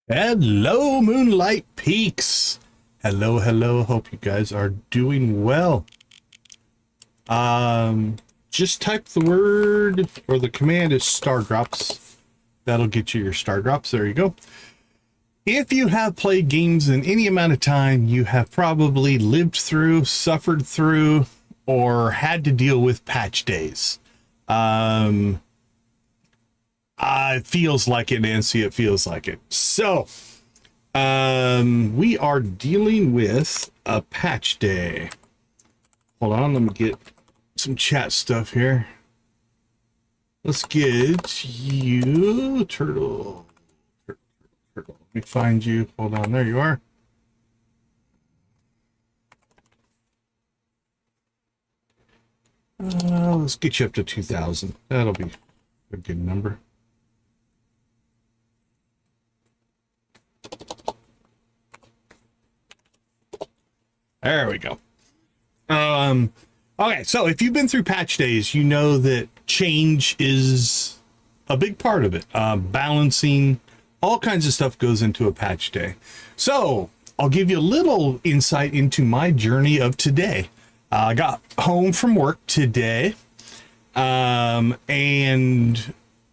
Hello, Moonlight Peaks. Hello, hello. Hope you guys are doing well. Just type the word or the command is star drops. That'll get you your star drops. There you go. If you have played games in any amount of time, you have probably lived through, suffered through, or had to deal with patch days. It feels like it, Nancy. It feels like it. So, we are dealing with a patch day. Hold on, let me get some chat stuff here. Let's get you, Turtle. Turtle. Let me find you. Hold on, there you are. Let's get you up to 2,000. That'll be a good number. There we go. Okay, so if you've been through patch days, you know that change is a big part of it. Balancing, all kinds of stuff goes into a patch day. So I'll give you a little insight into my journey of today. I got home from work today, and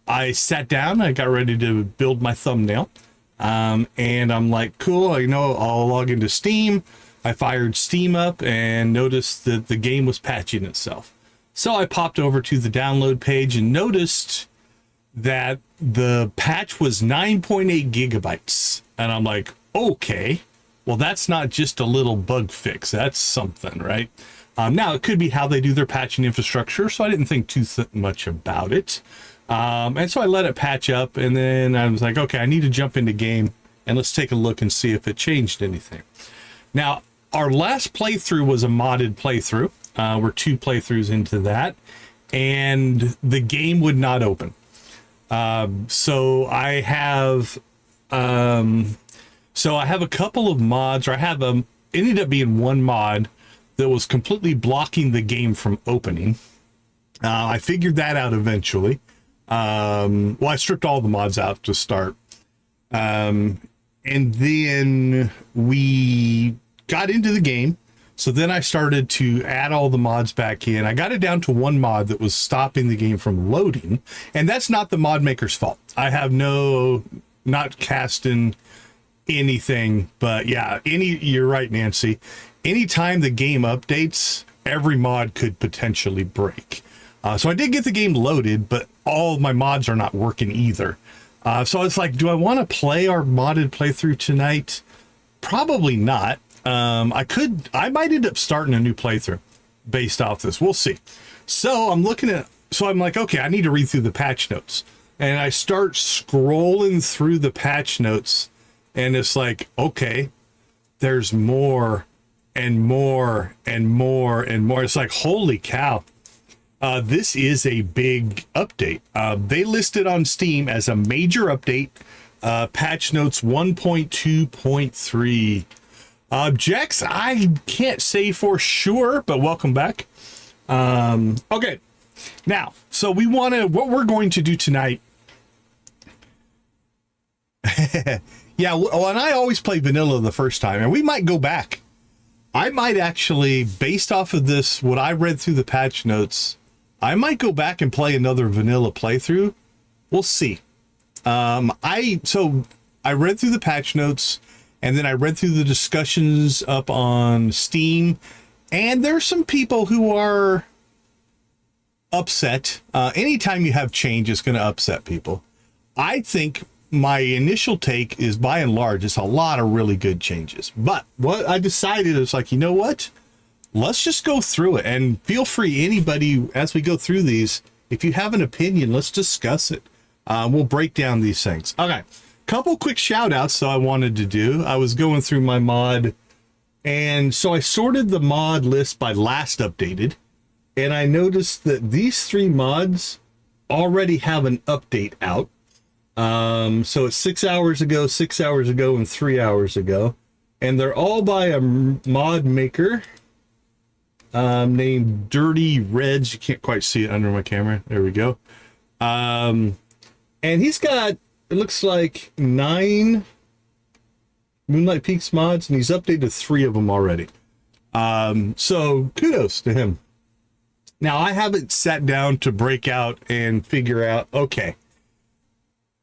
I sat down. I got ready to build my thumbnail, and I'm like, cool, I'll log into Steam. I fired Steam up and noticed that the game was patching itself. So I popped over to the download page and noticed that the patch was 9.8 gigabytes. And I'm like, okay, well, that's not just a little bug fix. That's something, right? Now, it could be how they do their patching infrastructure, so I didn't think too much about it. And so I let it patch up, and then I was like, okay, I need to jump into game, and let's take a look and see if it changed anything. Now, our last playthrough was a modded playthrough. We're 2 playthroughs into that, and the game would not open. So I have a couple of mods, or it ended up being one mod that was completely blocking the game from opening. I figured that out eventually. Well, I stripped all the mods out to start. And then we got into the game. So then I started to add all the mods back in. I got it down to one mod that was stopping the game from loading. And that's not the mod maker's fault. I have not casting anything, but yeah, you're right, Nancy. Anytime the game updates, every mod could potentially break. So I did get the game loaded, but all of my mods are not working either. So it's like, do I want to play our modded playthrough tonight? Probably not. I might end up starting a new playthrough based off this. We'll see. So I'm like, okay, I need to read through the patch notes. And I start scrolling through the patch notes, and it's like, okay, there's more and more and more and more. It's like, holy cow. This is a big update. They listed on Steam as a major update, patch notes 1.2.3. Jex, I can't say for sure, but welcome back. Okay, now, so what we're going to do tonight. Yeah, well, and I always play vanilla the first time, and we might go back. I might actually, based off of this, what I read through the patch notes, I might go back and play another vanilla playthrough. We'll see. I read through the patch notes, and then I read through the discussions up on Steam, and there's some people who are upset. Anytime you have change, it's going to upset people. I think my initial take is, by and large, it's a lot of really good changes. But what I decided is like, you know what? Let's just go through it, and feel free, anybody, as we go through these, if you have an opinion, let's discuss it. We'll break down these things. Okay, couple quick shout outs that I wanted to do. I was going through my mod, and so I sorted the mod list by last updated, and I noticed that these 3 mods already have an update out. So it's 6 hours ago, 6 hours ago, and 3 hours ago, and they're all by a mod maker named Dirty Reds. You can't quite see it under my camera. There we go. And he's got, it looks like 9 Moonlight Peaks mods, and he's updated 3 of them already. So kudos to him. Now, I haven't sat down to break out and figure out, okay,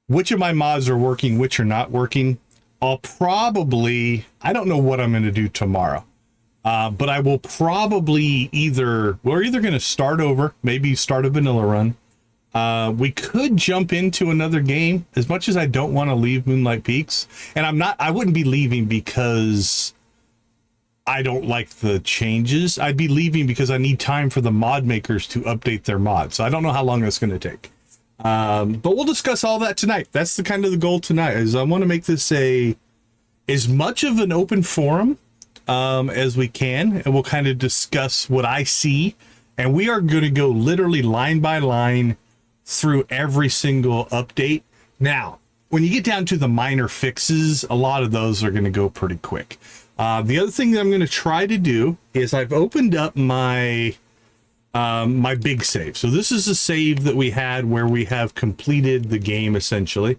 which of my mods are working, which are not working. I don't know what I'm going to do tomorrow. But I will probably we're either going to start over, maybe start a vanilla run. We could jump into another game, as much as I don't want to leave Moonlight Peaks. And I wouldn't be leaving because I don't like the changes. I'd be leaving because I need time for the mod makers to update their mods. So I don't know how long that's going to take. But we'll discuss all that tonight. That's the kind of the goal tonight, is I want to make this as much of an open forum as we can, and we'll kind of discuss what I see, and we are going to go literally line by line through every single update. Now, when you get down to the minor fixes, a lot of those are going to go pretty quick. The other thing that I'm going to try to do is I've opened up my my big save. So this is a save that we had where we have completed the game essentially.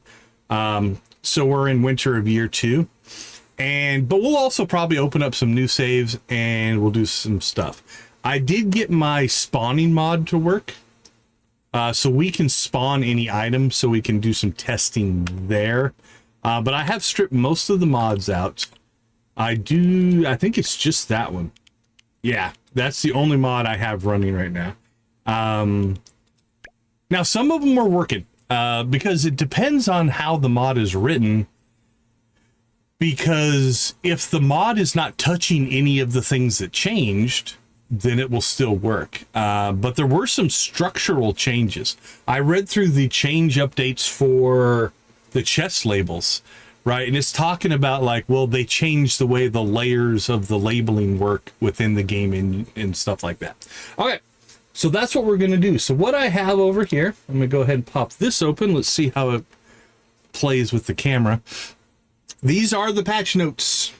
So we're in winter of year 2. But we'll also probably open up some new saves and we'll do some stuff. I did get my spawning mod to work. So we can spawn any item, so we can do some testing there. But I have stripped most of the mods out. I think it's just that one. Yeah, that's the only mod I have running right now. Now, some of them are working because it depends on how the mod is written. Because if the mod is not touching any of the things that changed, then it will still work. But there were some structural changes. I read through the change updates for the chest labels, right? And it's talking about like, well, they changed the way the layers of the labeling work within the game and stuff like that. Okay, so that's what we're going to do. So what I have over here, I'm going to go ahead and pop this open. Let's see how it plays with the camera. These are the patch notes.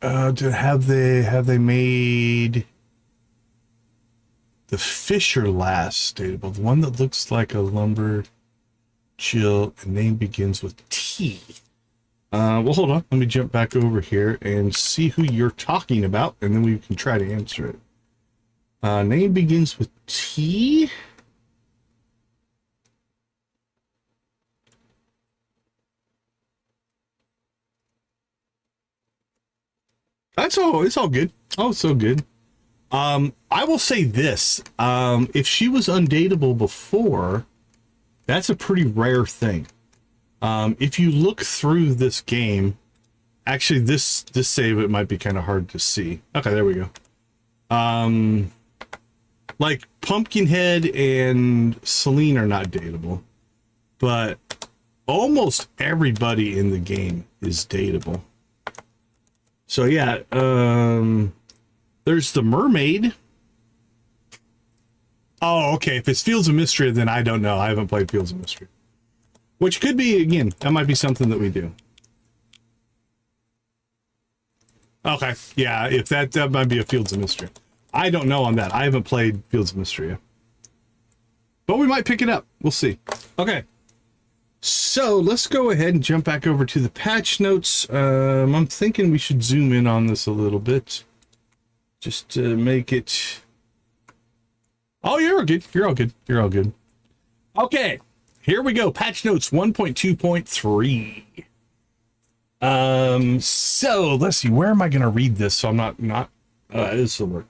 Have they made the Fisher last stateable? The one that looks like a lumber chill and name begins with T. Well, hold on. Let me jump back over here and see who you're talking about, and then we can try to answer it. Name begins with T. That's all. It's all good. Oh, it's so good. I will say this. If she was undateable before, that's a pretty rare thing. If you look through this game, actually this save, it might be kind of hard to see. Okay, there we go. Like Pumpkinhead and Celine are not dateable, but almost everybody in the game is dateable. So yeah, there's the mermaid. Oh, okay. If it's Fields of Mystery, then I don't know. I haven't played Fields of Mystery. Which could be, again, that might be something that we do. Okay, yeah, if that might be a Fields of Mystery. I don't know on that. I haven't played Fields of Mystery yet. But we might pick it up. We'll see. Okay. So let's go ahead and jump back over to the patch notes. I'm thinking we should zoom in on this a little bit, just to make it. Oh, you're all good. You're all good. You're all good. Okay, here we go. Patch notes 1.2.3. So let's see. Where am I going to read this? So I'm not. This will work.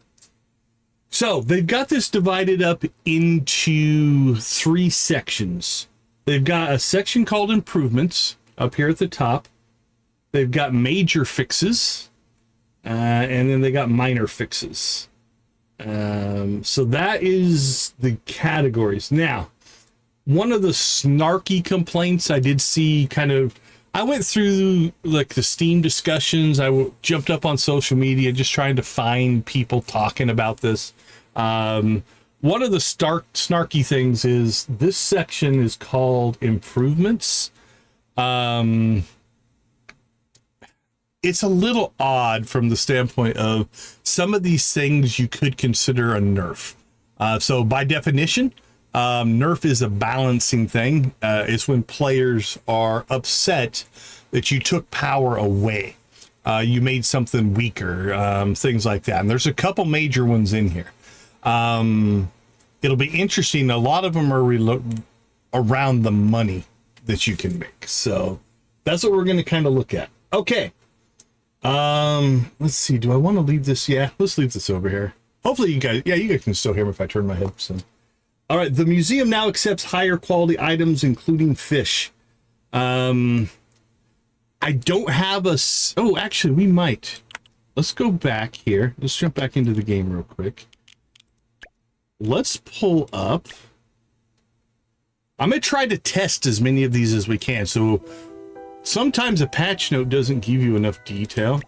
So they've got this divided up into 3 sections. They've got a section called improvements up here at the top. They've got major fixes, and then they got minor fixes. So that is the categories. Now, one of the snarky complaints I did see I went through like the Steam discussions. I jumped up on social media just trying to find people talking about this. One of the snarky things is this section is called improvements. It's a little odd from the standpoint of some of these things you could consider a nerf. So by definition, Nerf is a balancing thing. It's when players are upset that you took power away. You made something weaker, things like that. And there's a couple major ones in here. It'll be interesting. A lot of them are around the money that you can make. So that's what we're going to kind of look at. Okay. Let's see. Do I want to leave this? Yeah, let's leave this over here. Hopefully you guys can still hear me if I turn my head. So, all right. The museum now accepts higher quality items, including fish. I don't have a, oh, actually we might. Let's go back here. Let's jump back into the game real quick. Let's pull up. I'm going to try to test as many of these as we can. So sometimes a patch note doesn't give you enough detail.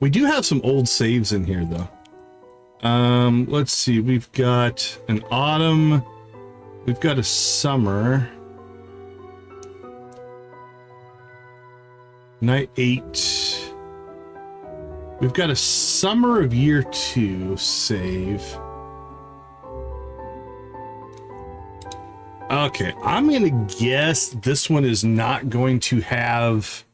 We do have some old saves in here though. Let's see. We've got an autumn. We've got a summer. Night 8. We've got a summer of year 2 save. Okay, I'm going to guess this one is not going to have...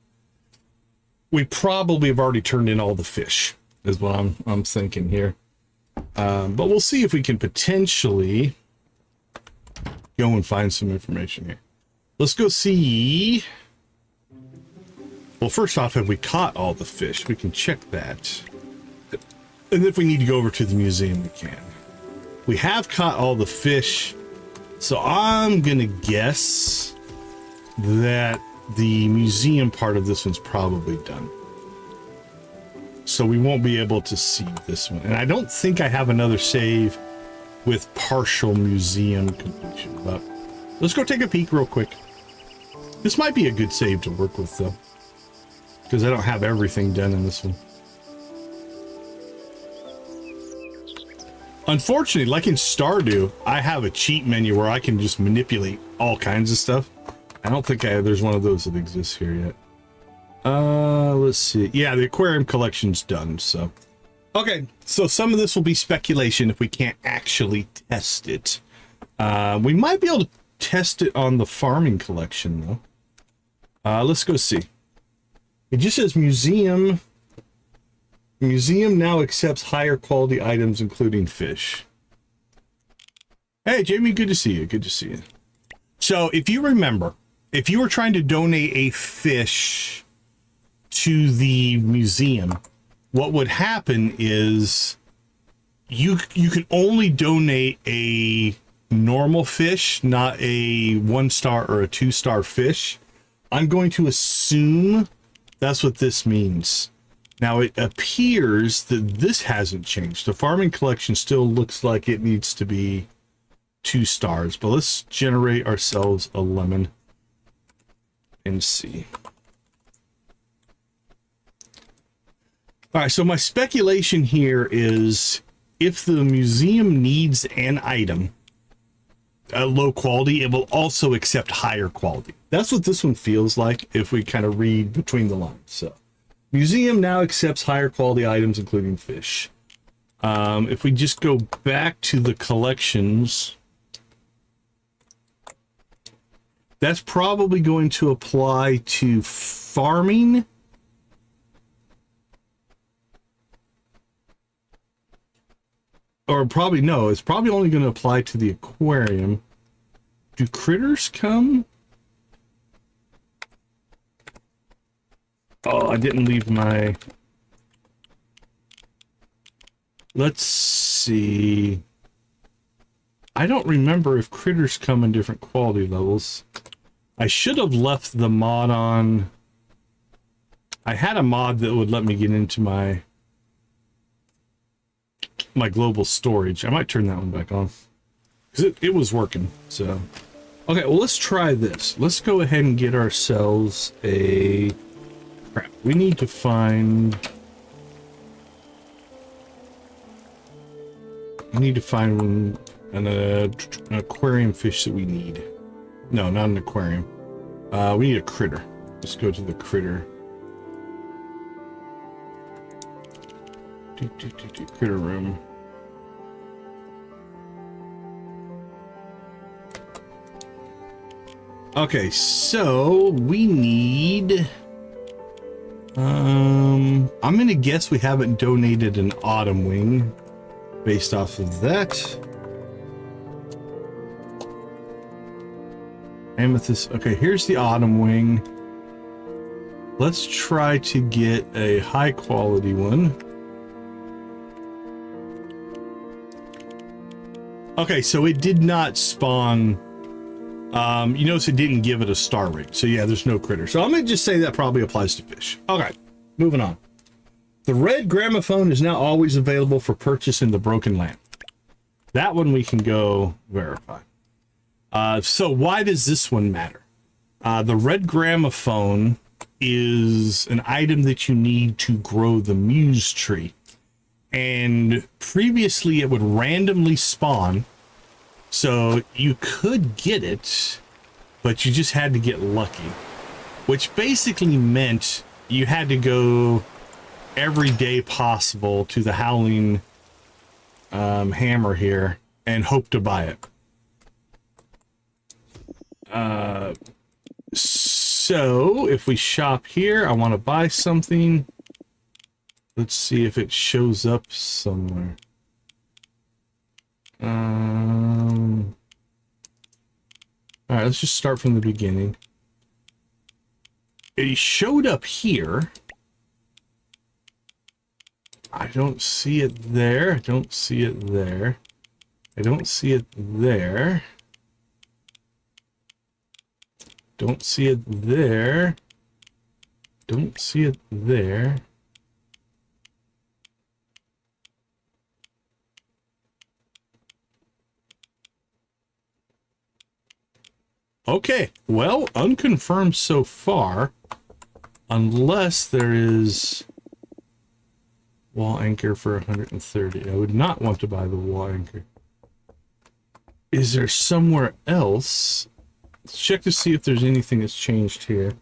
We probably have already turned in all the fish, is what I'm thinking here. But we'll see if we can potentially go and find some information here. Let's go see... Well, first off, have we caught all the fish? We can check that. And if we need to go over to the museum, we can. We have caught all the fish... So I'm gonna guess that the museum part of this one's probably done. So we won't be able to see this one. And I don't think I have another save with partial museum completion, but let's go take a peek real quick. This might be a good save to work with though, because I don't have everything done in this one. Unfortunately, like in Stardew, I have a cheat menu where I can just manipulate all kinds of stuff. I don't think there's one of those that exists here yet. Let's see. Yeah, the aquarium collection's done, so. Okay, so some of this will be speculation if we can't actually test it. We might be able to test it on the farming collection, though. Let's go see. It just says museum... Museum now accepts higher quality items, including fish. Hey, Jamie, good to see you. Good to see you. So, if you remember, if you were trying to donate a fish to the museum, what would happen is you could only donate a normal fish, not a 1-star or a 2-star fish. I'm going to assume that's what this means. Now, it appears that this hasn't changed. The farming collection still looks like it needs to be 2 stars, but let's generate ourselves a lemon and see. All right, so my speculation here is if the museum needs an item, low quality, it will also accept higher quality. That's what this one feels like if we kind of read between the lines. So. Museum now accepts higher quality items, including fish. If we just go back to the collections, that's probably going to apply to farming. Or probably, no, it's probably only going to apply to the aquarium. Do critters come? Oh, I didn't leave my... Let's see. I don't remember if critters come in different quality levels. I should have left the mod on. I had a mod that would let me get into my global storage. I might turn that one back on because it was working. So, okay, well, let's try this. Let's go ahead and get ourselves a... Crap, we need to find... an aquarium fish that we need. No, not an aquarium. We need a critter. Let's go to the critter. Critter room. Okay, so we need... I'm gonna guess we haven't donated an autumn wing based off of that. Amethyst. Okay, here's the autumn wing. Let's try to get a high quality one. Okay, so it did not spawn. You notice it didn't give it a star rate. So yeah, there's no critter. So I'm gonna just say that probably applies to fish. Okay, moving on. The red gramophone is now always available for purchase in the Broken Lamp. That one we can go verify. So why does this one matter? The red gramophone is an item that you need to grow the muse tree. And previously it would randomly spawn. So you could get it, but you just had to get lucky. Which basically meant you had to go every day possible to the Howling Hammer here and hope to buy it. So if we shop here, I want to buy something. Let's see if it shows up somewhere. All right, let's just start from the beginning. It showed up here. I don't see it there. I don't see it there. I don't see it there. Don't see it there. Don't see it there. Okay, well, unconfirmed so far, unless there is wall anchor for 130. I would not want to buy the wall anchor. Is there somewhere else? Let's check to see if there's anything that's changed here.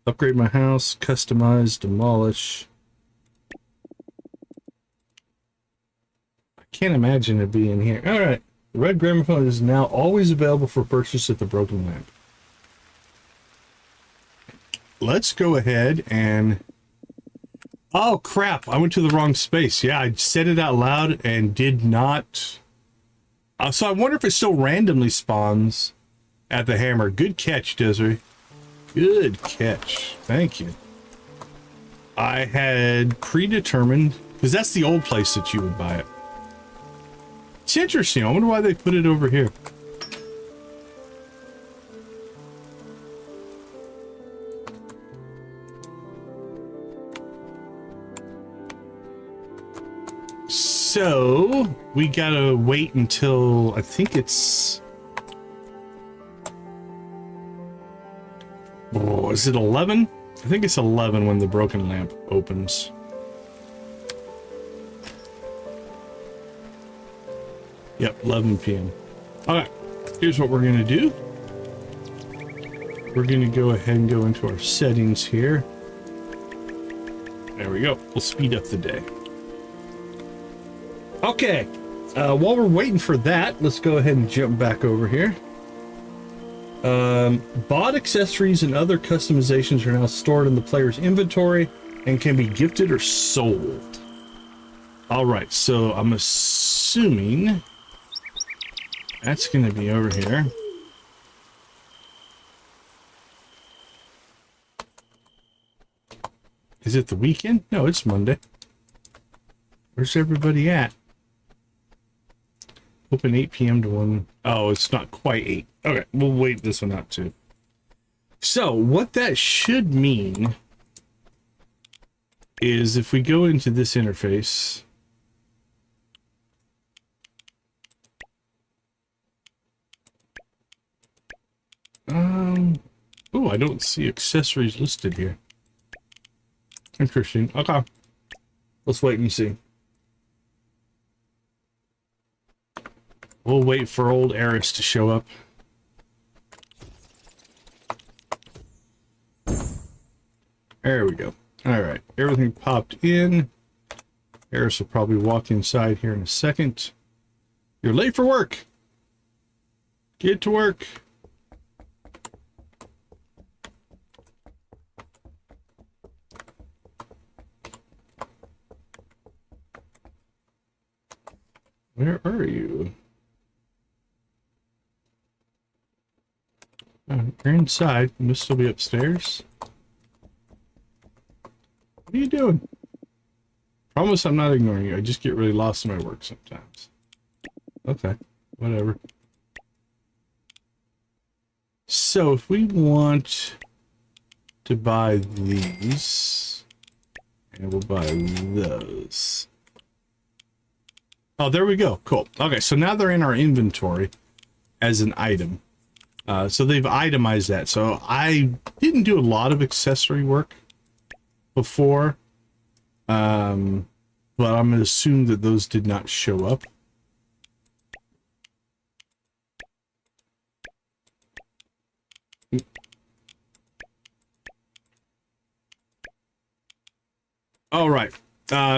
Upgrade my house, customize, demolish. I can't imagine it being here. All right. The red gramophone is now always available for purchase at the Broken Lamp. Let's go ahead and... Oh, crap. I went to the wrong space. Yeah, I said it out loud and did not... so I wonder if it still randomly spawns at the hammer. Good catch, Desiree. Good catch. Thank you. I had predetermined... Because that's the old place that you would buy it. It's interesting. I wonder why they put it over here. So, we gotta wait until, I think it's... Oh, is it 11? I think it's 11 when the Broken Lamp opens. Yep, 11 p.m. Alright, here's what we're gonna do. We're gonna go ahead and go into our settings here. There we go. We'll speed up the day. Okay, while we're waiting for that, let's go ahead and jump back over here. Bought accessories and other customizations are now stored in the player's inventory and can be gifted or sold. Alright, so I'm assuming that's going to be over here. Is it the weekend? No, it's Monday. Where's everybody at? Open 8 p.m. to 1. Oh, it's not quite 8. Okay, we'll wait this one out too. So, what that should mean is if we go into this interface, oh, I don't see accessories listed here. Interesting. Okay. Let's wait and see. We'll wait for old Eris to show up. There we go. All right. Everything popped in. Eris will probably walk inside here in a second. You're late for work. Get to work. Where are you? You're inside. You must still be upstairs. What are you doing? Promise I'm not ignoring you. I just get really lost in my work sometimes. Okay, whatever. So if we want to buy these, and we'll buy those. Oh, there we go. Cool. Okay, so now they're in our inventory as an item. So they've itemized that. So I didn't do a lot of accessory work before. But I'm going to assume that those did not show up. All right.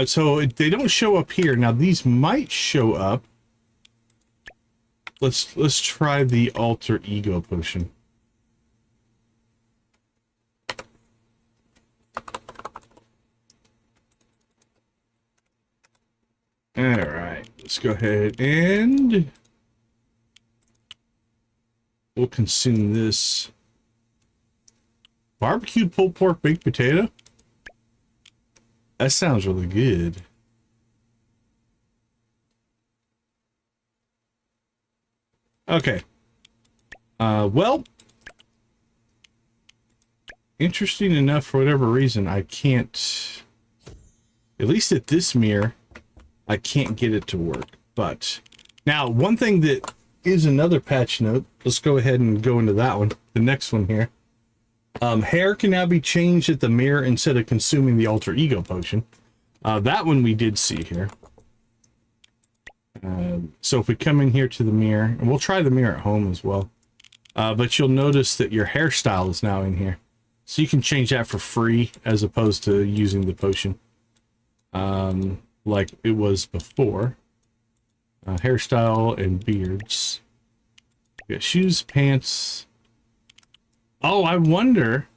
So they don't show up here. Now these might show up. Let's try the alter ego potion. All right. Let's go ahead and we'll consume this. Barbecued pulled pork baked potato. That sounds really good. Okay. Well, interesting enough, for whatever reason, I can't, at least at this mirror, I can't get it to work. But now, one thing that is another patch note, let's go ahead and go into that one, the next one here. Hair can now be changed at the mirror instead of consuming the alter ego potion. That one we did see here. So if we come in here to the mirror, and we'll try the mirror at home as well. But you'll notice that your hairstyle is now in here. So you can change that for free as opposed to using the potion. Like it was before. Hairstyle and beards. We got shoes, pants. Oh, I wonder.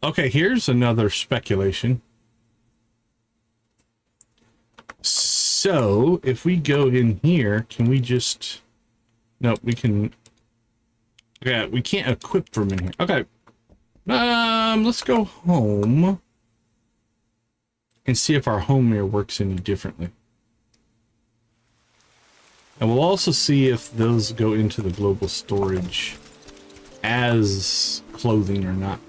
Okay, here's another speculation. So, if we go in here, can we just... No, we can... Yeah, we can't equip from in here. Okay. Let's go home. And see if our home mirror works any differently. And we'll also see if those go into the global storage as clothing or not.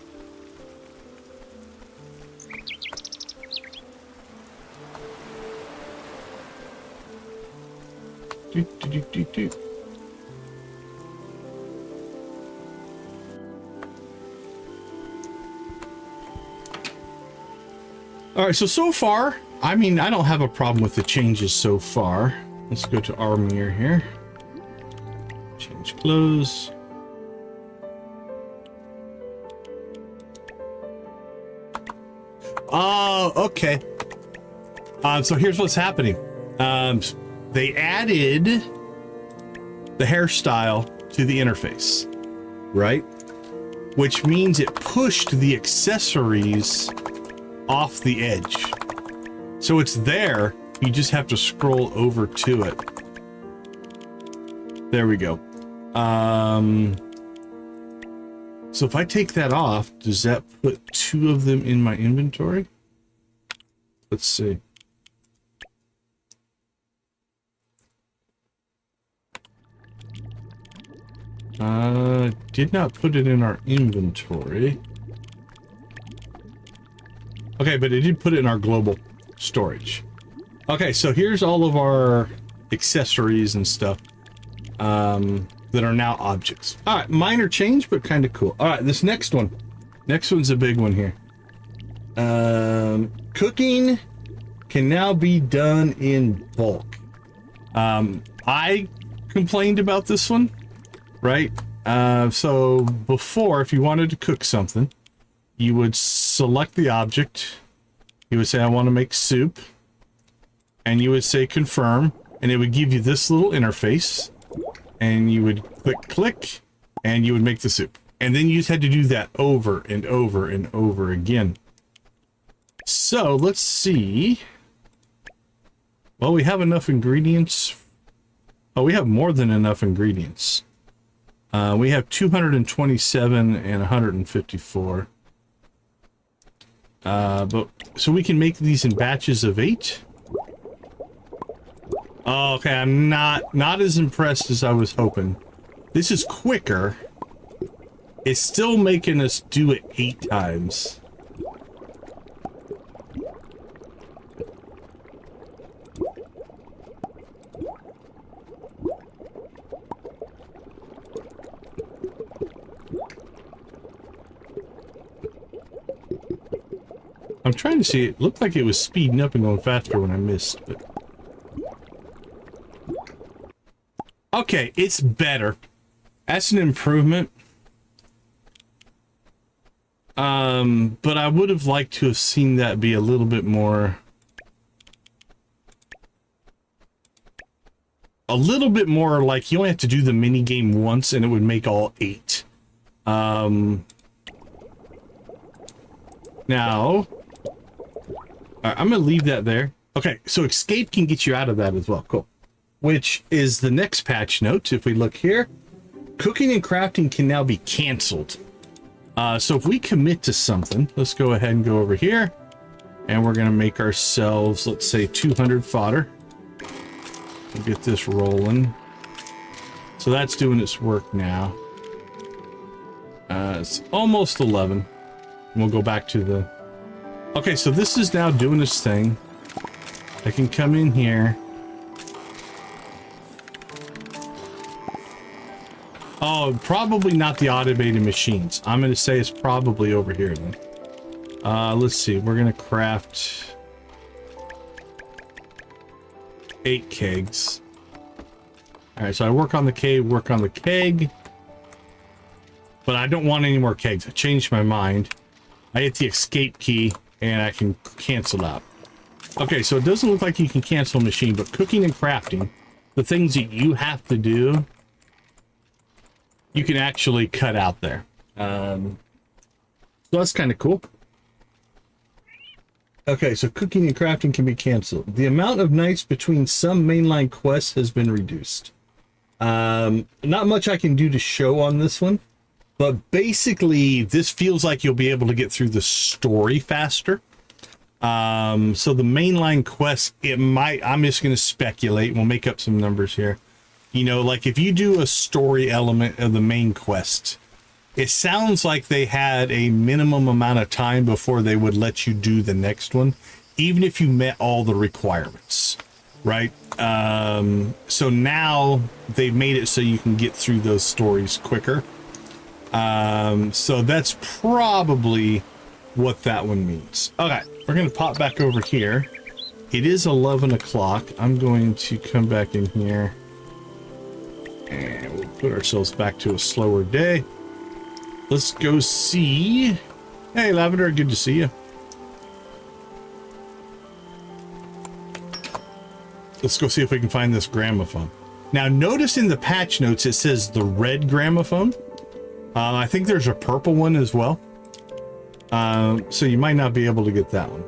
All right, so far, I mean, I don't have a problem with the changes so far. Let's go to our mirror here. Change clothes. Oh, okay. So here's what's happening. They added the hairstyle to the interface, right? Which means it pushed the accessories off the edge. So it's there, you just have to scroll over to it. There we go. So if I take that off, does that put 2 of them in my inventory? Let's see. Did not put it in our inventory. Okay, but it did put it in our global storage. Okay, so here's all of our accessories and stuff that are now objects. All right, minor change, but kind of cool. All right, this next one. Next one's a big one here. Cooking can now be done in bulk. I complained about this one, right? So before, if you wanted to cook something, you would select the object. You would say, I want to make soup. And you would say confirm. And it would give you this little interface. and you would click, and you would make the soup. And then you just had to do that over and over and over again. So let's see. Well, we have enough ingredients. Oh, we have more than enough ingredients. We have 227 and 154. But so we can make these in batches of 8. Oh, okay, I'm not as impressed as I was hoping. This is quicker. It's still making us do it 8 times. I'm trying to see, it looked like it was speeding up and going faster when I missed, but... Okay, it's better. That's an improvement. But I would have liked to have seen that be a little bit more... A little bit more like you only have to do the mini game once and it would make all 8. Now... I'm going to leave that there. Okay, so escape can get you out of that as well. Cool. Which is the next patch note. If we look here, cooking and crafting can now be canceled. So if we commit to something, let's go ahead and go over here. And we're going to make ourselves, let's say, 200 fodder. We'll get this rolling. So that's doing its work now. It's almost 11. We'll go back to the... Okay, so this is now doing its thing. I can come in here. Oh, probably not the automated machines. I'm going to say it's probably over here then. Let's see. We're going to craft 8 kegs. All right, so I work on the cave, work on the keg. But I don't want any more kegs. I changed my mind. I hit the escape key. And I can cancel out. Okay, so it doesn't look like you can cancel a machine, but cooking and crafting, the things that you have to do, you can actually cut out there. So that's kind of cool. Okay, so cooking and crafting can be canceled. The amount of nights between some mainline quests has been reduced. Not much I can do to show on this one. But basically, this feels like you'll be able to get through the story faster. So the mainline quest, it might, I'm just going to speculate. We'll make up some numbers here. You know, like if you do a story element of the main quest, it sounds like they had a minimum amount of time before they would let you do the next one, even if you met all the requirements, right? So now they've made it so you can get through those stories quicker. So that's probably what that one means. Okay, we're going to pop back over here. It is 11 o'clock. I'm going to come back in here and we'll put ourselves back to a slower day. Let's go see. Hey, Lavender, good to see you. Let's go see if we can find this gramophone. Now, notice in the patch notes, it says the red gramophone. I think there's a purple one as well. So you might not be able to get that one.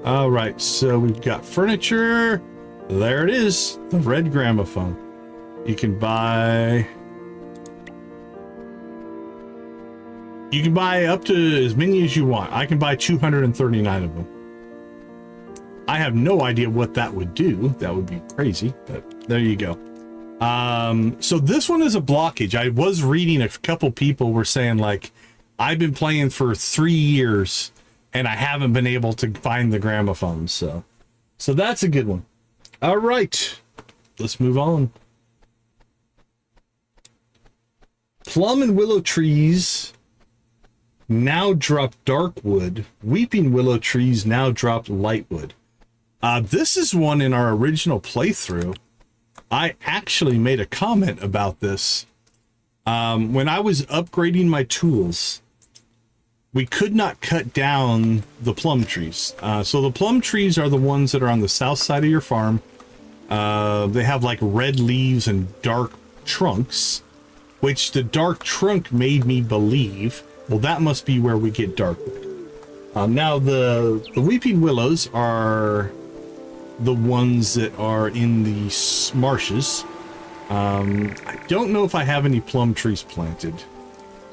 All right, so we've got furniture. There it is, the red gramophone. You can buy up to as many as you want. I can buy 239 of them. I have no idea what that would do. That would be crazy, but there you go. So this one is a blockage. I was reading a couple people were saying like, I've been playing for 3 years and I haven't been able to find the gramophone. So that's a good one. All right, let's move on. Plum and willow trees now drop dark wood. Weeping willow trees now drop light wood. This is one in our original playthrough. I actually made a comment about this. When I was upgrading my tools, we could not cut down the plum trees. So the plum trees are the ones that are on the south side of your farm. They have like red leaves and dark trunks, which the dark trunk made me believe, well, that must be where we get darkwood. Now the weeping willows are the ones that are in the marshes. I don't know if I have any plum trees planted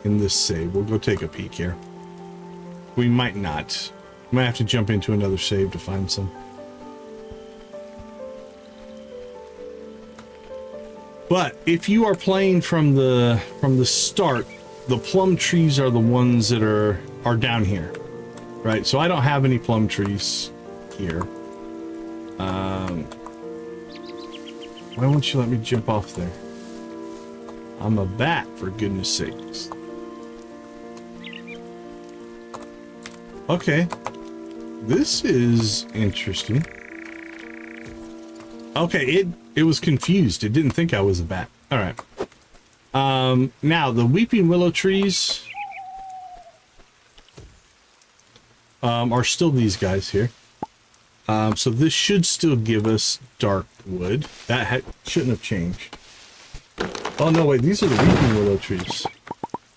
in this save. We'll go take a peek here. We might not. We might have to jump into another save to find some. But if you are playing from the start, the plum trees are the ones that are down here, right? So I don't have any plum trees here. Why won't you let me jump off there? I'm a bat, for goodness sakes. Okay, this is interesting. Okay, it was confused. It didn't think I was a bat. All right. Now the weeping willow trees are still these guys here. So this should still give us dark wood. That shouldn't have changed. Oh no, wait, these are the weeping willow trees.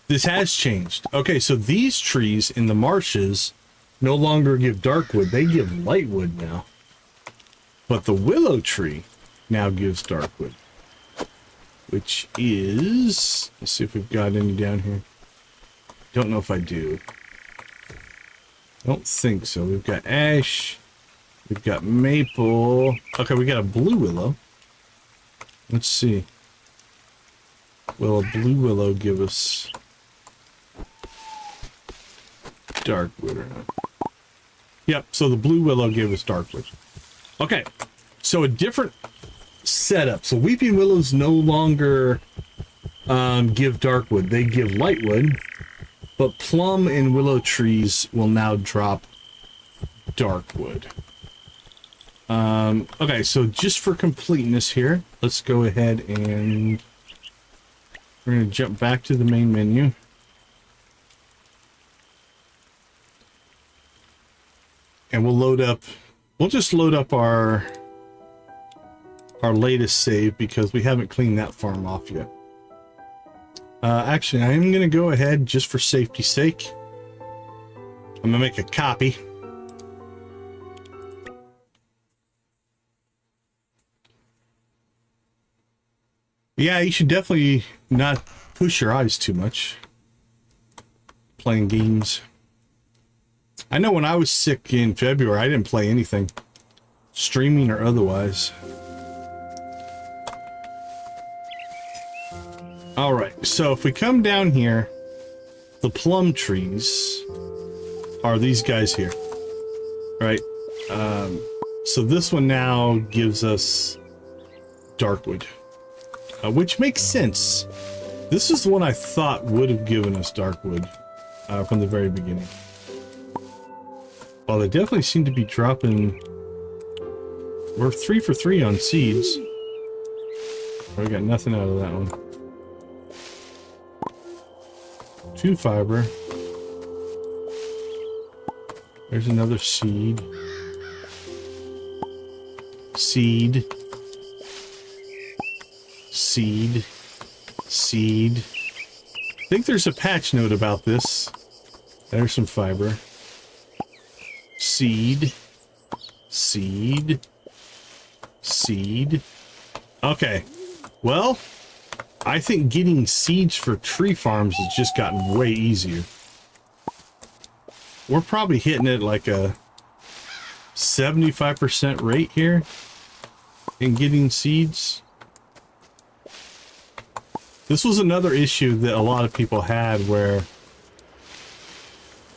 This has changed. Okay, so these trees in the marshes no longer give dark wood. They give light wood now. But the willow tree now gives dark wood, which is, let's see if we've got any down here. Don't know if I do. Don't think so. We've got ash. We've got maple. Okay, we got a blue willow. Let's see. Will a blue willow give us dark wood or not? Yep, so the blue willow gave us dark wood. Okay, so a different setup. So weeping willows no longer give dark wood. They give light wood. But plum and willow trees will now drop dark wood. Okay, so just for completeness here, let's go ahead and we're going to jump back to the main menu. And we'll just load up our latest save because we haven't cleaned that farm off yet. Actually, I am going to go ahead just for safety's sake. I'm going to make a copy. Yeah, you should definitely not push your eyes too much playing games. I know when I was sick in February, I didn't play anything, streaming or otherwise. All right, so if we come down here, the plum trees are these guys here, right? So this one now gives us darkwood, which makes sense. This is the one I thought would have given us darkwood from the very beginning. Well, they definitely seem to be dropping. We're 3 for 3 on seeds. We got nothing out of that one. 2 fiber. There's another seed. Seed. Seed. Seed. I think there's a patch note about this. There's some fiber. Seed. Seed. Seed. Okay. Well, I think getting seeds for tree farms has just gotten way easier. We're probably hitting it like a 75% rate here in getting seeds. This was another issue that a lot of people had where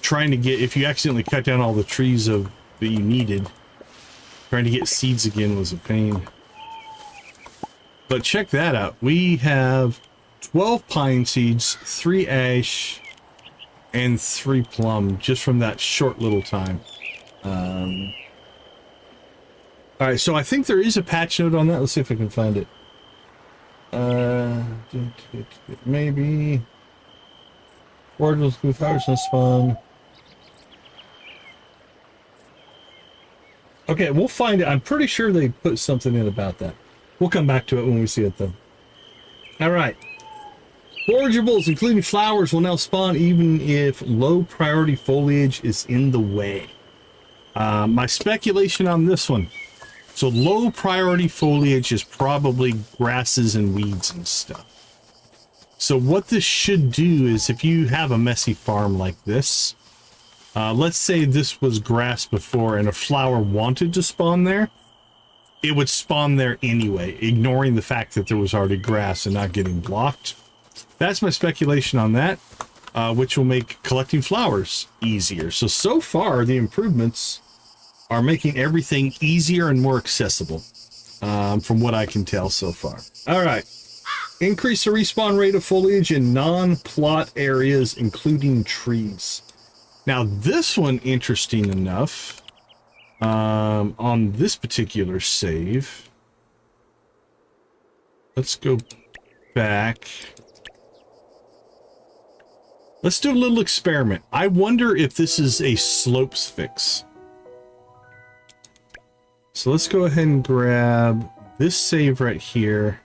trying to get, if you accidentally cut down all the trees that you needed, trying to get seeds again was a pain. But check that out. We have 12 pine seeds, 3 ash, and 3 plum just from that short little time. All right, so I think there is a patch note on that. Let's see if I can find it. Maybe. Ordinals, blue flowers, no spawn. Okay, we'll find it. I'm pretty sure they put something in about that. We'll come back to it when we see it, though. All right. Forageables, including flowers, will now spawn even if low priority foliage is in the way. My speculation on this one. So low priority foliage is probably grasses and weeds and stuff. So what this should do is if you have a messy farm like this, let's say this was grass before and a flower wanted to spawn there, it would spawn there anyway, ignoring the fact that there was already grass and not getting blocked. That's my speculation on that, which will make collecting flowers easier. So far, the improvements are making everything easier and more accessible, from what I can tell so far. All right. Increase the respawn rate of foliage in non-plot areas, including trees. Now, this one, interesting enough, on this particular save, let's go back. Let's do a little experiment. I wonder if this is a slopes fix. So let's go ahead and grab this save right here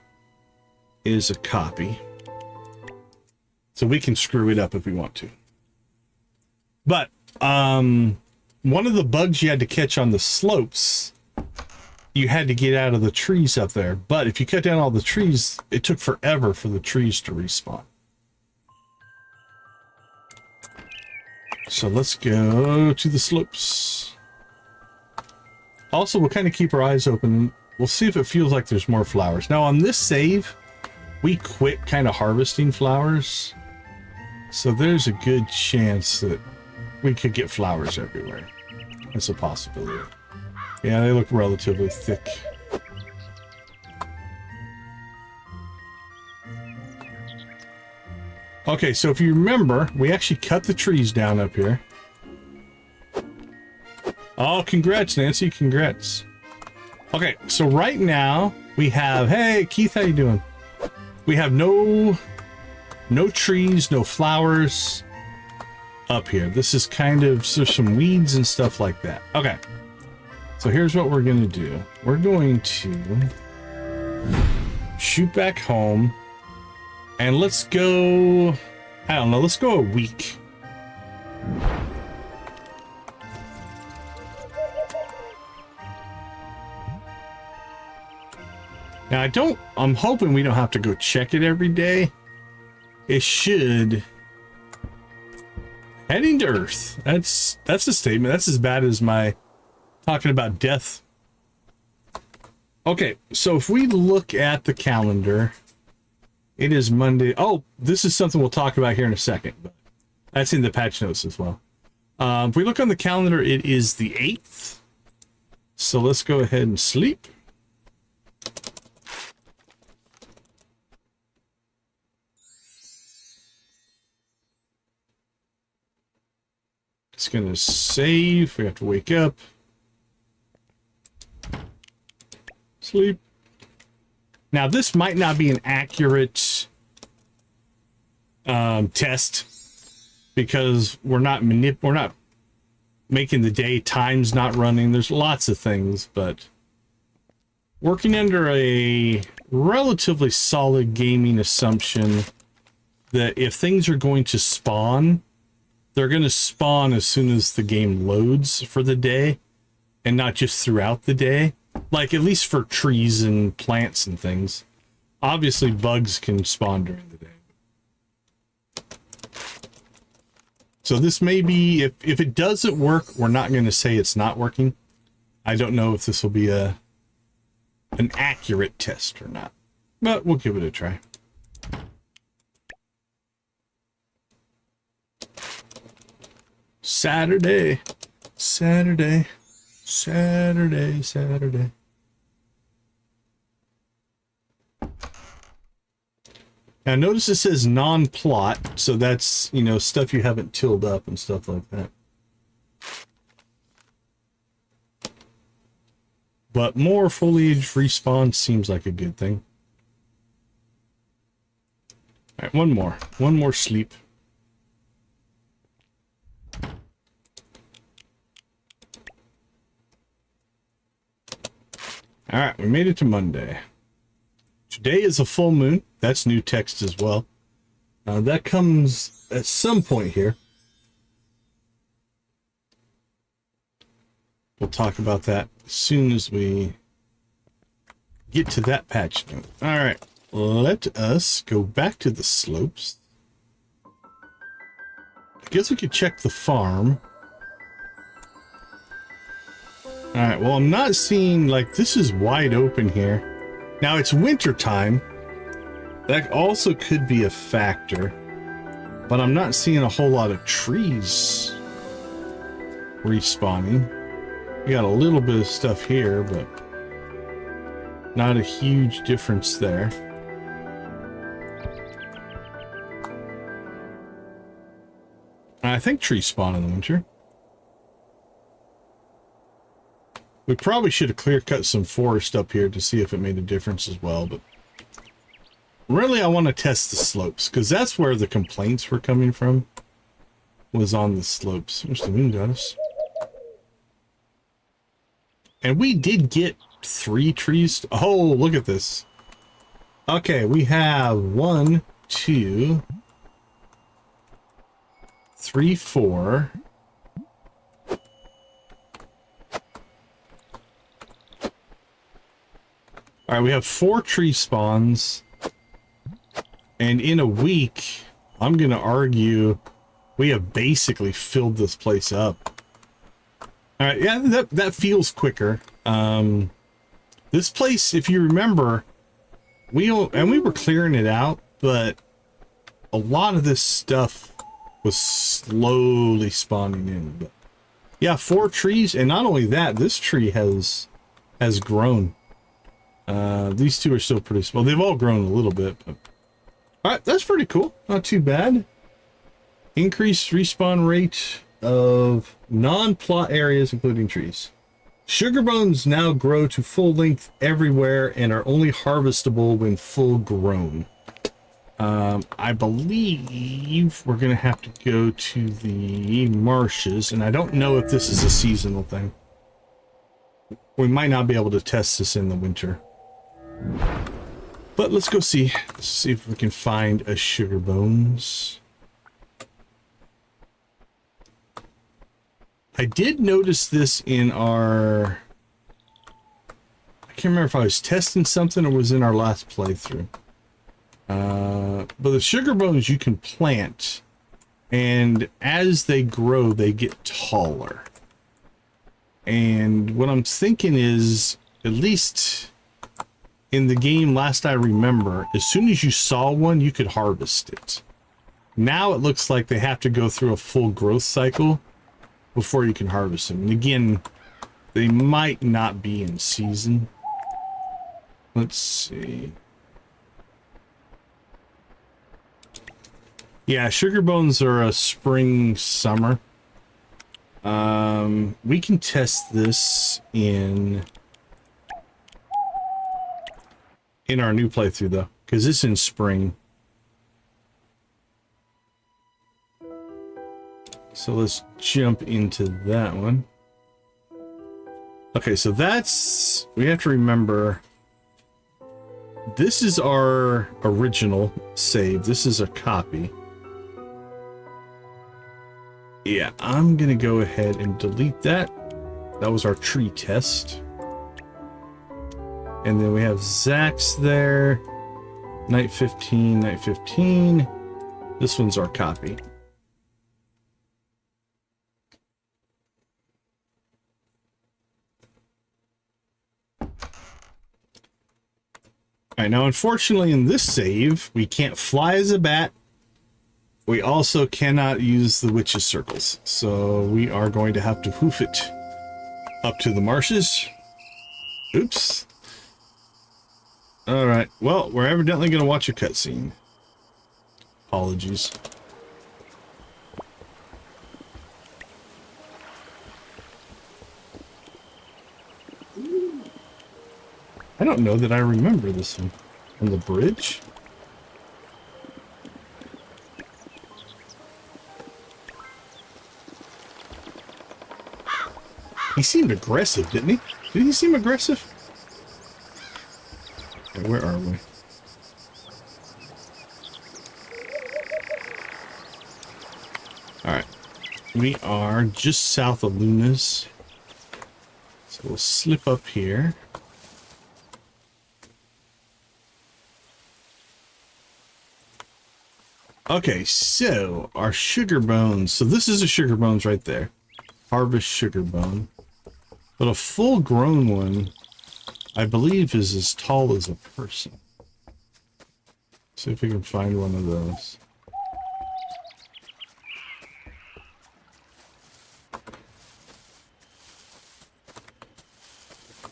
is a copy. So we can screw it up if we want to. But one of the bugs you had to catch on the slopes, you had to get out of the trees up there. But if you cut down all the trees, it took forever for the trees to respawn. So let's go to the slopes. Also, we'll kind of keep our eyes open. We'll see if it feels like there's more flowers. Now, on this save, we quit kind of harvesting flowers. So there's a good chance that we could get flowers everywhere. That's a possibility. Yeah, they look relatively thick. Okay, so if you remember, we actually cut the trees down up here. Oh, congrats, Nancy, congrats. Okay, so right now we have, hey, Keith, how you doing? We have no trees, no flowers up here. This is kind of, so there's some weeds and stuff like that. Okay, so here's what we're going to do. We're going to shoot back home. And let's go, I don't know, let's go a week. Now I'm hoping we don't have to go check it every day. It should. Heading to Earth. That's a statement. That's as bad as my talking about death. Okay, so if we look at the calendar, it is Monday. Oh, this is something we'll talk about here in a second. But that's in the patch notes as well. If we look on the calendar, it is the 8th. So let's go ahead and sleep. It's going to save. We have to wake up. Sleep. Now, this might not be an accurate test because we're not making the day, time's not running. There's lots of things, but working under a relatively solid gaming assumption that if things are going to spawn, they're going to spawn as soon as the game loads for the day and not just throughout the day. Like, at least for trees and plants and things. Obviously, bugs can spawn during the day. So this may be, if it doesn't work, we're not going to say it's not working. I don't know if this will be an accurate test or not. But we'll give it a try. Saturday. Now notice it says non-plot, so that's, you know, stuff you haven't tilled up and stuff like that. But more foliage respawn seems like a good thing. All right, one more sleep. All right, we made it to Monday. Today is a full moon. That's new text as well. That comes at some point here. We'll talk about that as soon as we get to that patch note. All right, let us go back to the slopes. I guess we could check the farm. All right, well, I'm not seeing, like, this is wide open here. Now, it's winter time. That also could be a factor. But I'm not seeing a whole lot of trees respawning. We got a little bit of stuff here, but not a huge difference there. I think trees spawn in the winter. We probably should have clear cut some forest up here to see if it made a difference as well, but really I want to test the slopes because that's where the complaints were coming from, was on the slopes. Where's the moon goddess? And we did get 3 trees. Oh, look at this. Okay, we have 1, 2, 3, 4. All right, we have 4 tree spawns, and in a week, I'm going to argue we have basically filled this place up. All right, yeah, that feels quicker. This place, if you remember, we were clearing it out, but a lot of this stuff was slowly spawning in. But yeah, 4 trees, and not only that, this tree has grown. These 2 are still pretty small. They've all grown a little bit, but all right, that's pretty cool. Not too bad. Increased respawn rate of non-plot areas, including trees. Sugar bones now grow to full length everywhere and are only harvestable when full grown. I believe we're going to have to go to the marshes, and I don't know if this is a seasonal thing. We might not be able to test this in the winter. But let's go see. Let's see if we can find a sugar bones. I did notice this in our... I can't remember if I was testing something or was in our last playthrough. But the sugar bones you can plant, and as they grow, they get taller. And what I'm thinking is, at least in the game last I remember, as soon as you saw one, you could harvest it. Now it looks like they have to go through a full growth cycle before you can harvest them. And again, they might not be in season. Let's see. Yeah, sugar bones are a spring, summer. We can test this in our new playthrough though, because it's in spring. So let's jump into that one. Okay, so that's, we have to remember, this is our original save. This is a copy. Yeah, I'm gonna go ahead and delete that. That was our tree test. And then we have Zach's there. Night 15, night 15. This one's our copy. Alright, now unfortunately in this save, we can't fly as a bat. We also cannot use the witch's circles. So we are going to have to hoof it up to the marshes. Oops. Alright, well, we're evidently going to watch a cutscene. Apologies. I don't know that I remember this one. On the bridge? He seemed aggressive, didn't he? Did he seem aggressive? Okay, where are we? Alright. We are just south of Luna's. So we'll slip up here. Okay, so our sugar bones. So this is a sugar bones right there. Harvest sugar bone. But a full grown one, I believe, is as tall as a person. See if we can find one of those.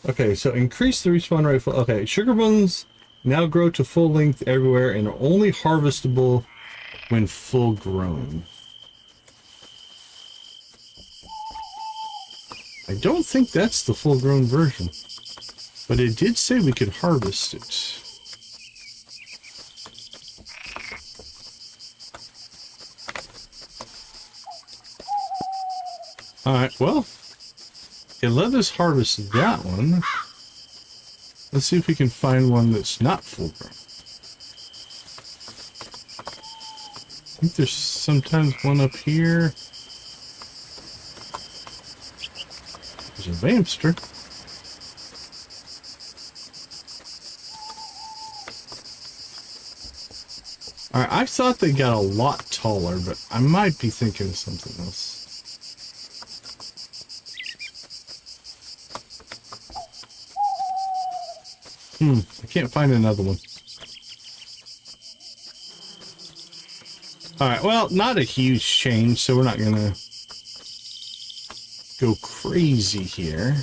Okay, so increase the respawn rate. Okay, sugar bones now grow to full length everywhere and are only harvestable when full grown. I don't think that's the full grown version, but it did say we could harvest it. Alright, well, it let us harvest that one. Let's see if we can find one that's not full grown. I think there's sometimes one up here. There's a Vamster. Alright, I thought they got a lot taller, but I might be thinking of something else. I can't find another one. Alright, well, not a huge change, so we're not gonna go crazy here.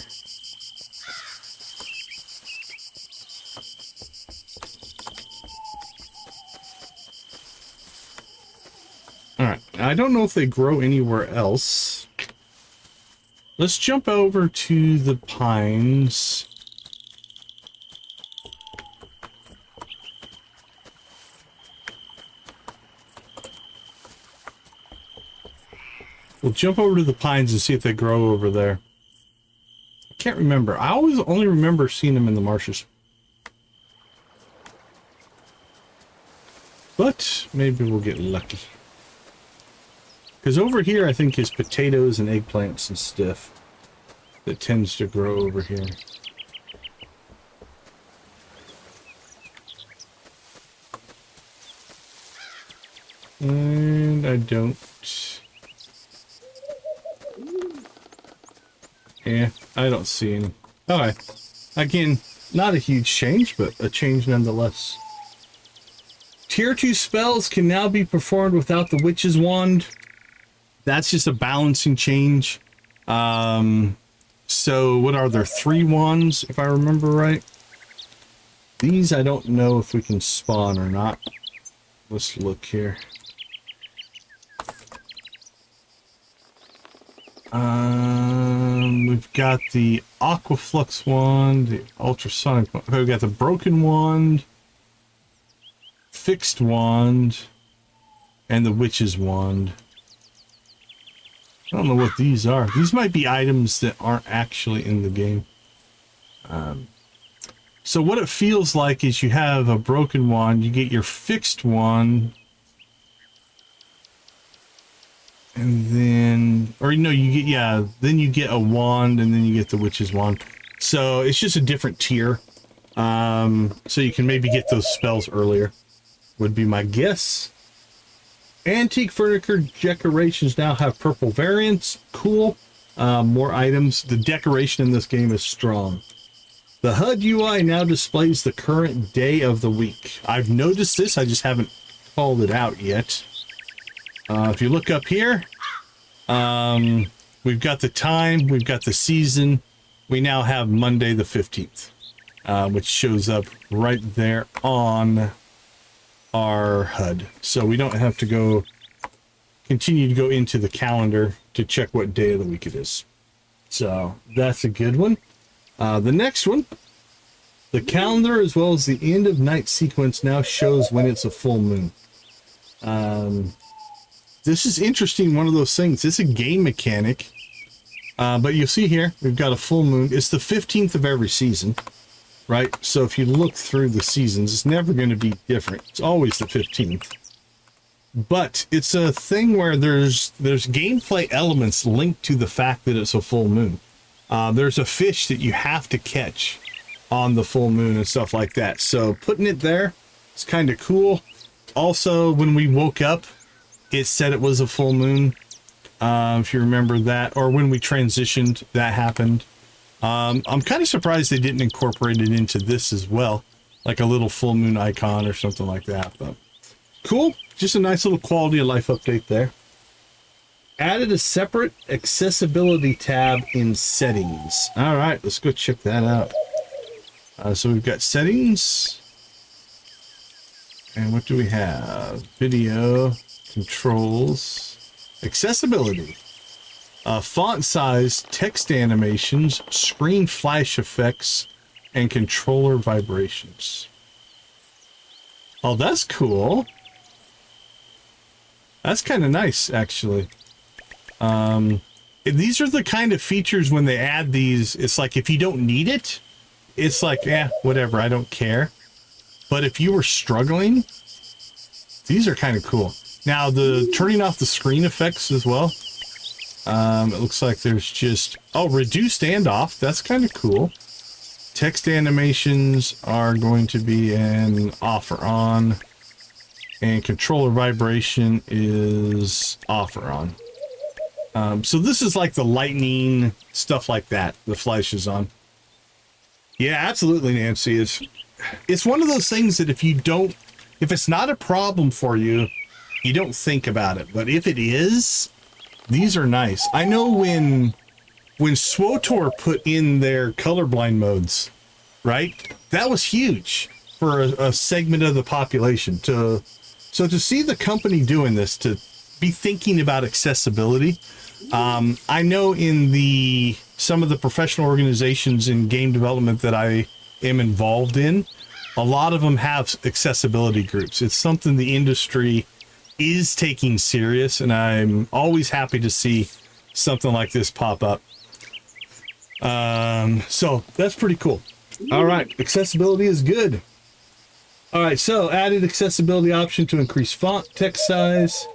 Alright, I don't know if they grow anywhere else. Let's jump over to the pines. We'll jump over to the pines and see if they grow over there. I can't remember. I always only remember seeing them in the marshes. But maybe we'll get lucky. Because over here I think is potatoes and eggplants and stuff that tends to grow over here. And I don't... Yeah, I don't see any. Okay. Again, not a huge change, but a change nonetheless. Tier 2 spells can now be performed without the Witch's Wand. That's just a balancing change. So what are there? 3 wands, if I remember right? These I don't know if we can spawn or not. Let's look here. We've got the Aquaflux wand, the ultrasonic wand. Okay, we've got the broken wand, fixed wand, and the witch's wand. I don't know what these are. These might be items that aren't actually in the game. So what it feels like is you have a broken wand, you get your fixed wand, and then, or no, you get, yeah, then you get a wand, and then you get the witch's wand. So it's just a different tier. So you can maybe get those spells earlier, would be my guess. Antique furniture decorations now have purple variants. Cool. More items. The decoration in this game is strong. The HUD UI now displays the current day of the week. I've noticed this, I just haven't called it out yet. If you look up here, we've got the time, we've got the season. We now have Monday the 15th, which shows up right there on our HUD. So we don't have to continue to go into the calendar to check what day of the week it is. So that's a good one. The next one, the calendar as well as the end of night sequence now shows when it's a full moon. This is interesting, one of those things. It's a game mechanic. But you'll see here, we've got a full moon. It's the 15th of every season. right? So if you look through the seasons, it's never going to be different. It's always the 15th. But it's a thing where there's gameplay elements linked to the fact that it's a full moon. There's a fish that you have to catch on the full moon and stuff like that. So putting it there is kind of cool. Also, when we woke up, it said it was a full moon. If you remember that, or when we transitioned, that happened. I'm kind of surprised they didn't incorporate it into this as well, like a little full moon icon or something like that. But cool. Just a nice little quality of life update there. Added a separate accessibility tab in settings. All right, let's go check that out. So we've got settings. And what do we have? Video, controls, accessibility, font size, text animations, screen flash effects, and controller vibrations. Oh, that's cool. That's kind of nice, actually. These are the kind of features when they add these, it's like if you don't need it, it's like, whatever, I don't care. But if you were struggling, these are kind of cool. Now, the turning off the screen effects as well. It looks like there's just, reduced and off. That's kind of cool. Text animations are going to be an off or on. And controller vibration is off or on. So this is like the lightning, stuff like that, the flashes on. Yeah, absolutely, Nancy. It's one of those things that if it's not a problem for you, you don't think about it. But if it is, these are nice. I know when SWTOR put in their colorblind modes, right? That was huge for a segment of the population. So to see the company doing this, to be thinking about accessibility, I know in some of the professional organizations in game development that I am involved in, a lot of them have accessibility groups. It's something the industry is taking serious, and I'm always happy to see something like this pop up. So that's pretty cool. All right, accessibility is good. All right, so added accessibility option to increase font text size.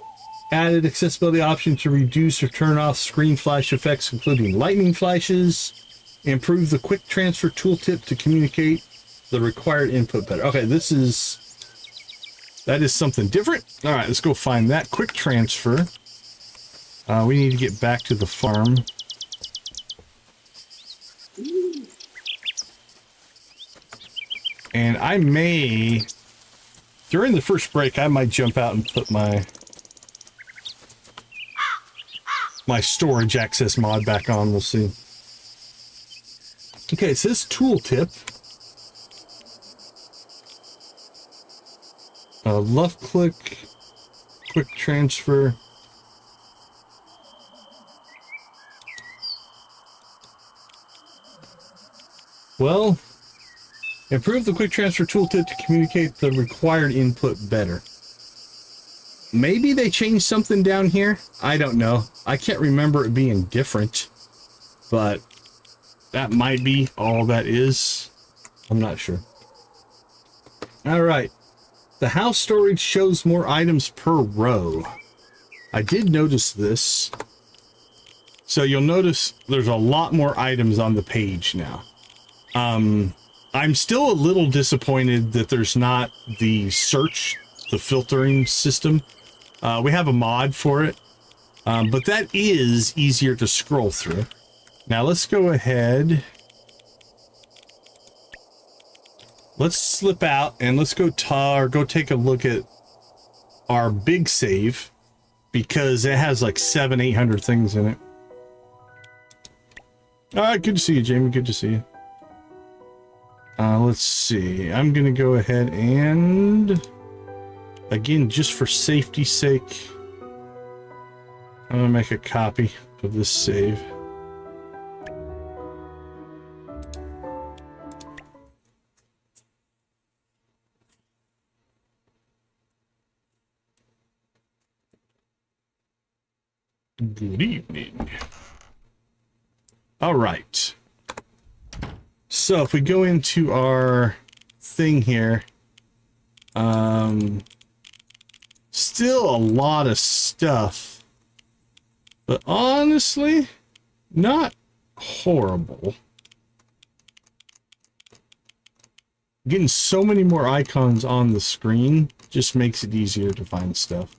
Added accessibility option to reduce or turn off screen flash effects, including lightning flashes. Improve the quick transfer tooltip to communicate the required input better. Okay, that is something different. All right, let's go find that quick transfer. We need to get back to the farm. And I may, during the first break, I might jump out and put my storage access mod back on. We'll see. Okay, it says tooltip. Left click, quick transfer. Well, improve the quick transfer tooltip to communicate the required input better. Maybe they changed something down here. I don't know. I can't remember it being different, but that might be all that is. I'm not sure. All right. The house storage shows more items per row. I did notice this. So you'll notice there's a lot more items on the page now. I'm still a little disappointed that there's not the search, the filtering system. We have a mod for it, but that is easier to scroll through. Now let's go ahead. Let's slip out and let's go take a look at our big save, because it has like 700-800 things in it. All right, good to see you, Jamie. Good to see you. Let's see. I'm gonna go ahead and, again, just for safety's sake, I'm gonna make a copy of this save. Good evening. All right. So if we go into our thing here, still a lot of stuff, but honestly, not horrible. Getting so many more icons on the screen just makes it easier to find stuff.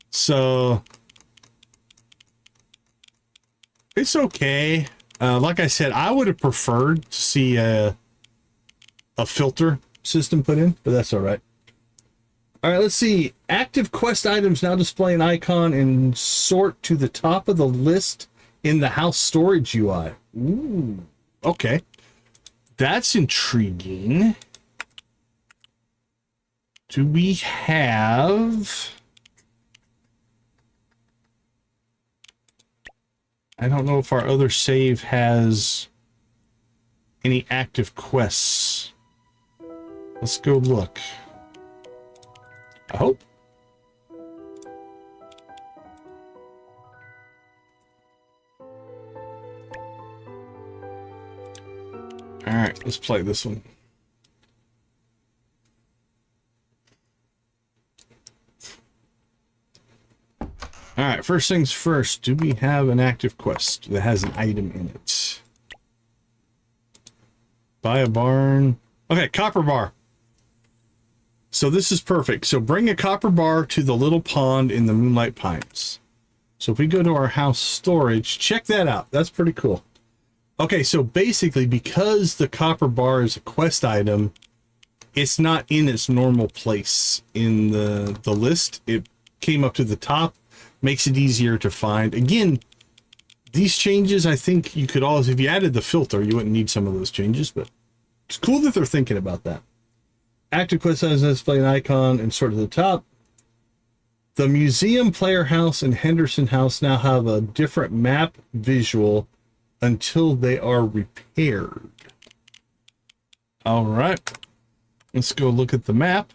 So it's okay. Like I said, I would have preferred to see a filter system put in, but that's all right. All right, let's see. Active quest items now display an icon and sort to the top of the list in the house storage UI. Ooh, okay. That's intriguing. Do we have... I don't know if our other save has any active quests. Let's go look. I hope. All right, let's play this one. All right, first things first, do we have an active quest that has an item in it? Buy a barn. Okay, copper bar. So this is perfect. So bring a copper bar to the little pond in the Moonlight Pines. So if we go to our house storage, check that out. That's pretty cool. Okay, so basically, because the copper bar is a quest item, it's not in its normal place in the list. It came up to the top. Makes it easier to find. Again, these changes, I think you could always, if you added the filter, you wouldn't need some of those changes, but it's cool that they're thinking about that. Active quest items display an icon and sort of the top. The museum, player house, and Henderson house now have a different map visual until they are repaired. All right, let's go look at the map.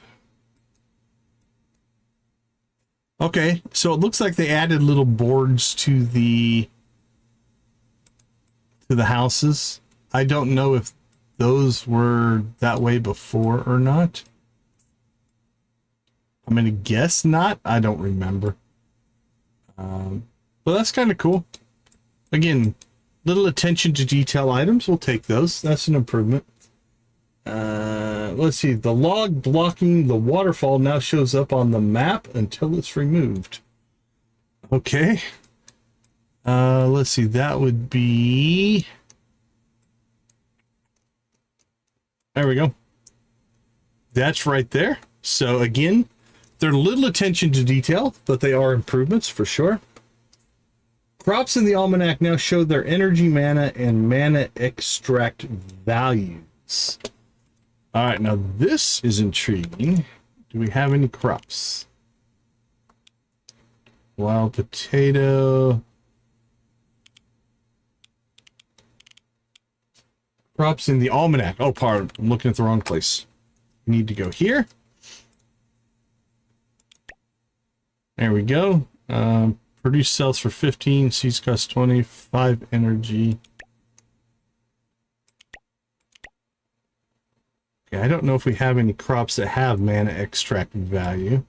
Okay, so it looks like they added little boards to the houses. I don't know if those were that way before or not. I'm gonna guess not. I don't remember. But that's kind of cool. Again, little attention to detail items. We'll take those. That's an improvement. Let's see. The log blocking the waterfall now shows up on the map until it's removed. Okay. Let's see. That would be... There we go. That's right there. So again, they're little attention to detail, but they are improvements for sure. Crops in the almanac now show their energy, mana, and mana extract values. All right, now this is intriguing. Do we have any crops? Wild potato. Crops in the almanac. Oh, pardon. I'm looking at the wrong place. We need to go here. There we go. Produce cells for 15. Seeds cost 25 energy. I don't know if we have any crops that have mana extract value.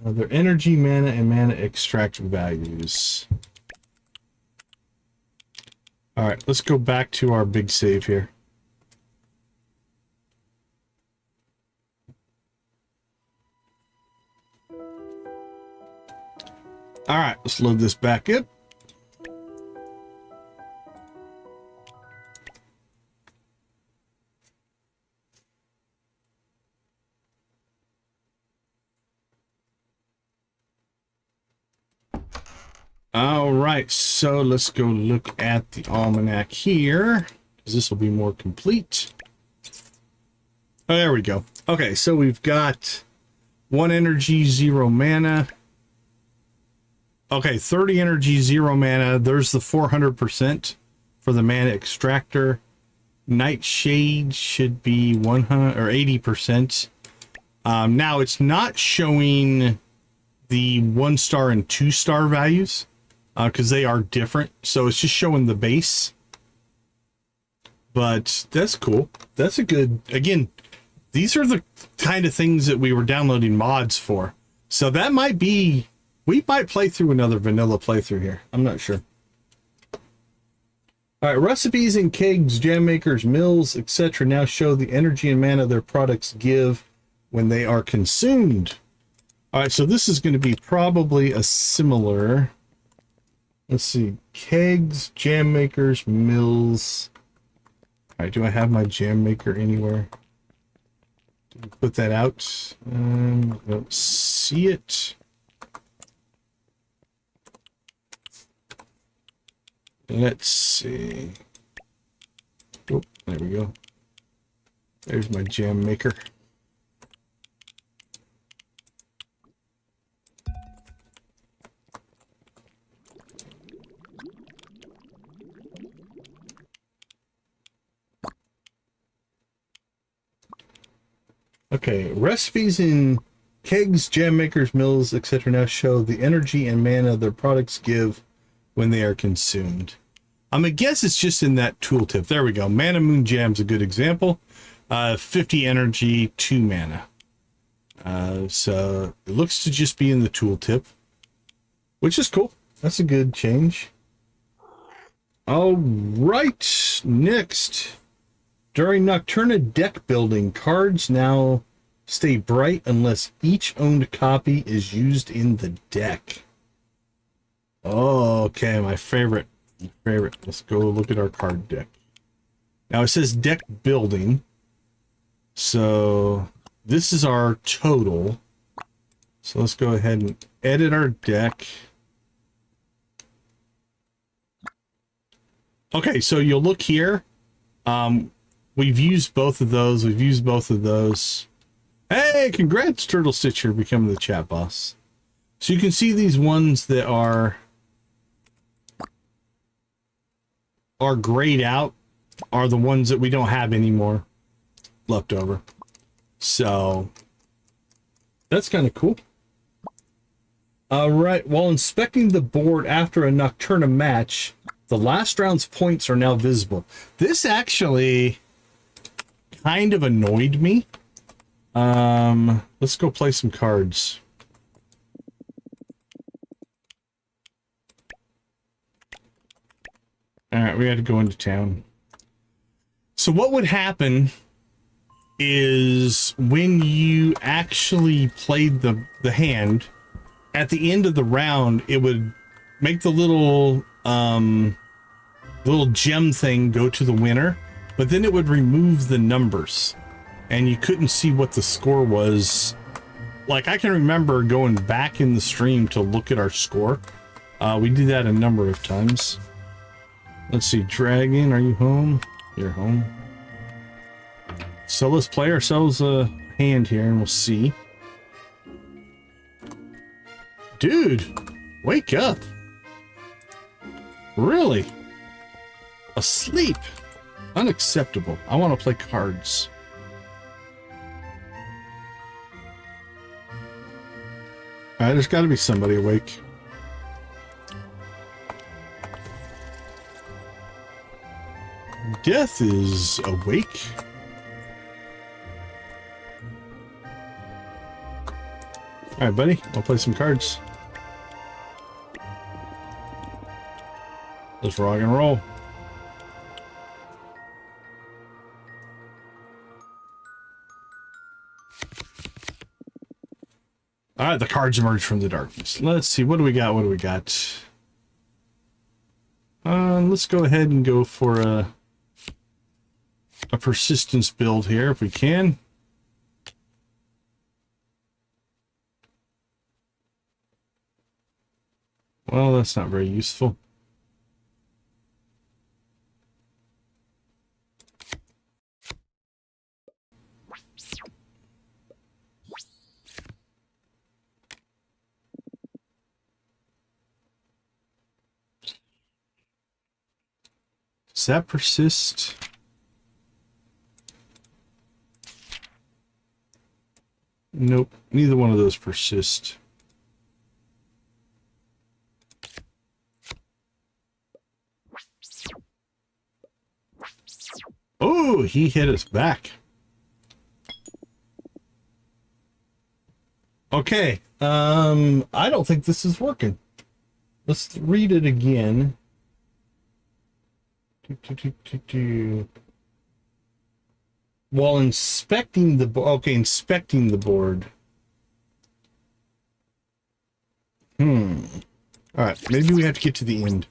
Their energy, mana, and mana extract values. All right, let's go back to our big save here. All right, let's load this back up. All right, so let's go look at the almanac here, because this will be more complete. Oh, there we go. Okay, so we've got 1 energy, 0 mana. Okay, 30 energy, 0 mana. There's the 400% for the mana extractor. Nightshade should be 100 or 80%. Now it's not showing the 1-star and 2-star values because they are different. So it's just showing the base. But that's cool. That's a good, again, these are the kind of things that we were downloading mods for. So that might be, we might play through another vanilla playthrough here. I'm not sure. All right, recipes in kegs, jam makers, mills, etc. now show the energy and mana their products give when they are consumed. All right, so this is going to be probably a similar, let's see, kegs, jam makers, mills. All right, do I have my jam maker anywhere? Put that out. I don't see it. Let's see. Oh, there we go. There's my jam maker. Okay, recipes in kegs, jam makers, mills, etc. now show the energy and mana their products give when they are consumed. I'm gonna guess it's just in that tooltip. There we go. Mana Moon Jam's a good example. 50 energy, 2 mana. So it looks to just be in the tooltip, which is cool. That's a good change. All right, next. During Nocturna deck building, cards now stay bright unless each owned copy is used in the deck. Oh, okay, my favorite. Let's go look at our card deck. Now it says deck building. So this is our total. So let's go ahead and edit our deck. Okay, so you'll look here. We've used both of those. Hey, congrats, Turtle Stitch, you're becoming the chat boss. So you can see these ones that are grayed out are the ones that we don't have anymore left over. So that's kind of cool. All right, while inspecting the board after a Nocturna match, the last round's points are now visible. This actually kind of annoyed me. Let's go play some cards. All right, we had to go into town. So what would happen is when you actually played the hand, at the end of the round, it would make the little gem thing go to the winner, but then it would remove the numbers and you couldn't see what the score was. Like, I can remember going back in the stream to look at our score. We did that a number of times. Let's see, Dragon, are you home? You're home. So let's play ourselves a hand here and we'll see. Dude, wake up. Really? Asleep? Unacceptable. I want to play cards. Alright, there's got to be somebody awake. Death is awake. Alright, buddy. I'll play some cards. Let's rock and roll. Alright, the cards emerge from the darkness. Let's see, what do we got? Let's go ahead and go for a persistence build here if we can. Well, that's not very useful. Does that persist? Nope, neither one of those persist. he hit us back. Okay. I don't think this is working. Let's read it again. While inspecting the inspecting the board. All right, maybe we have to get to the end.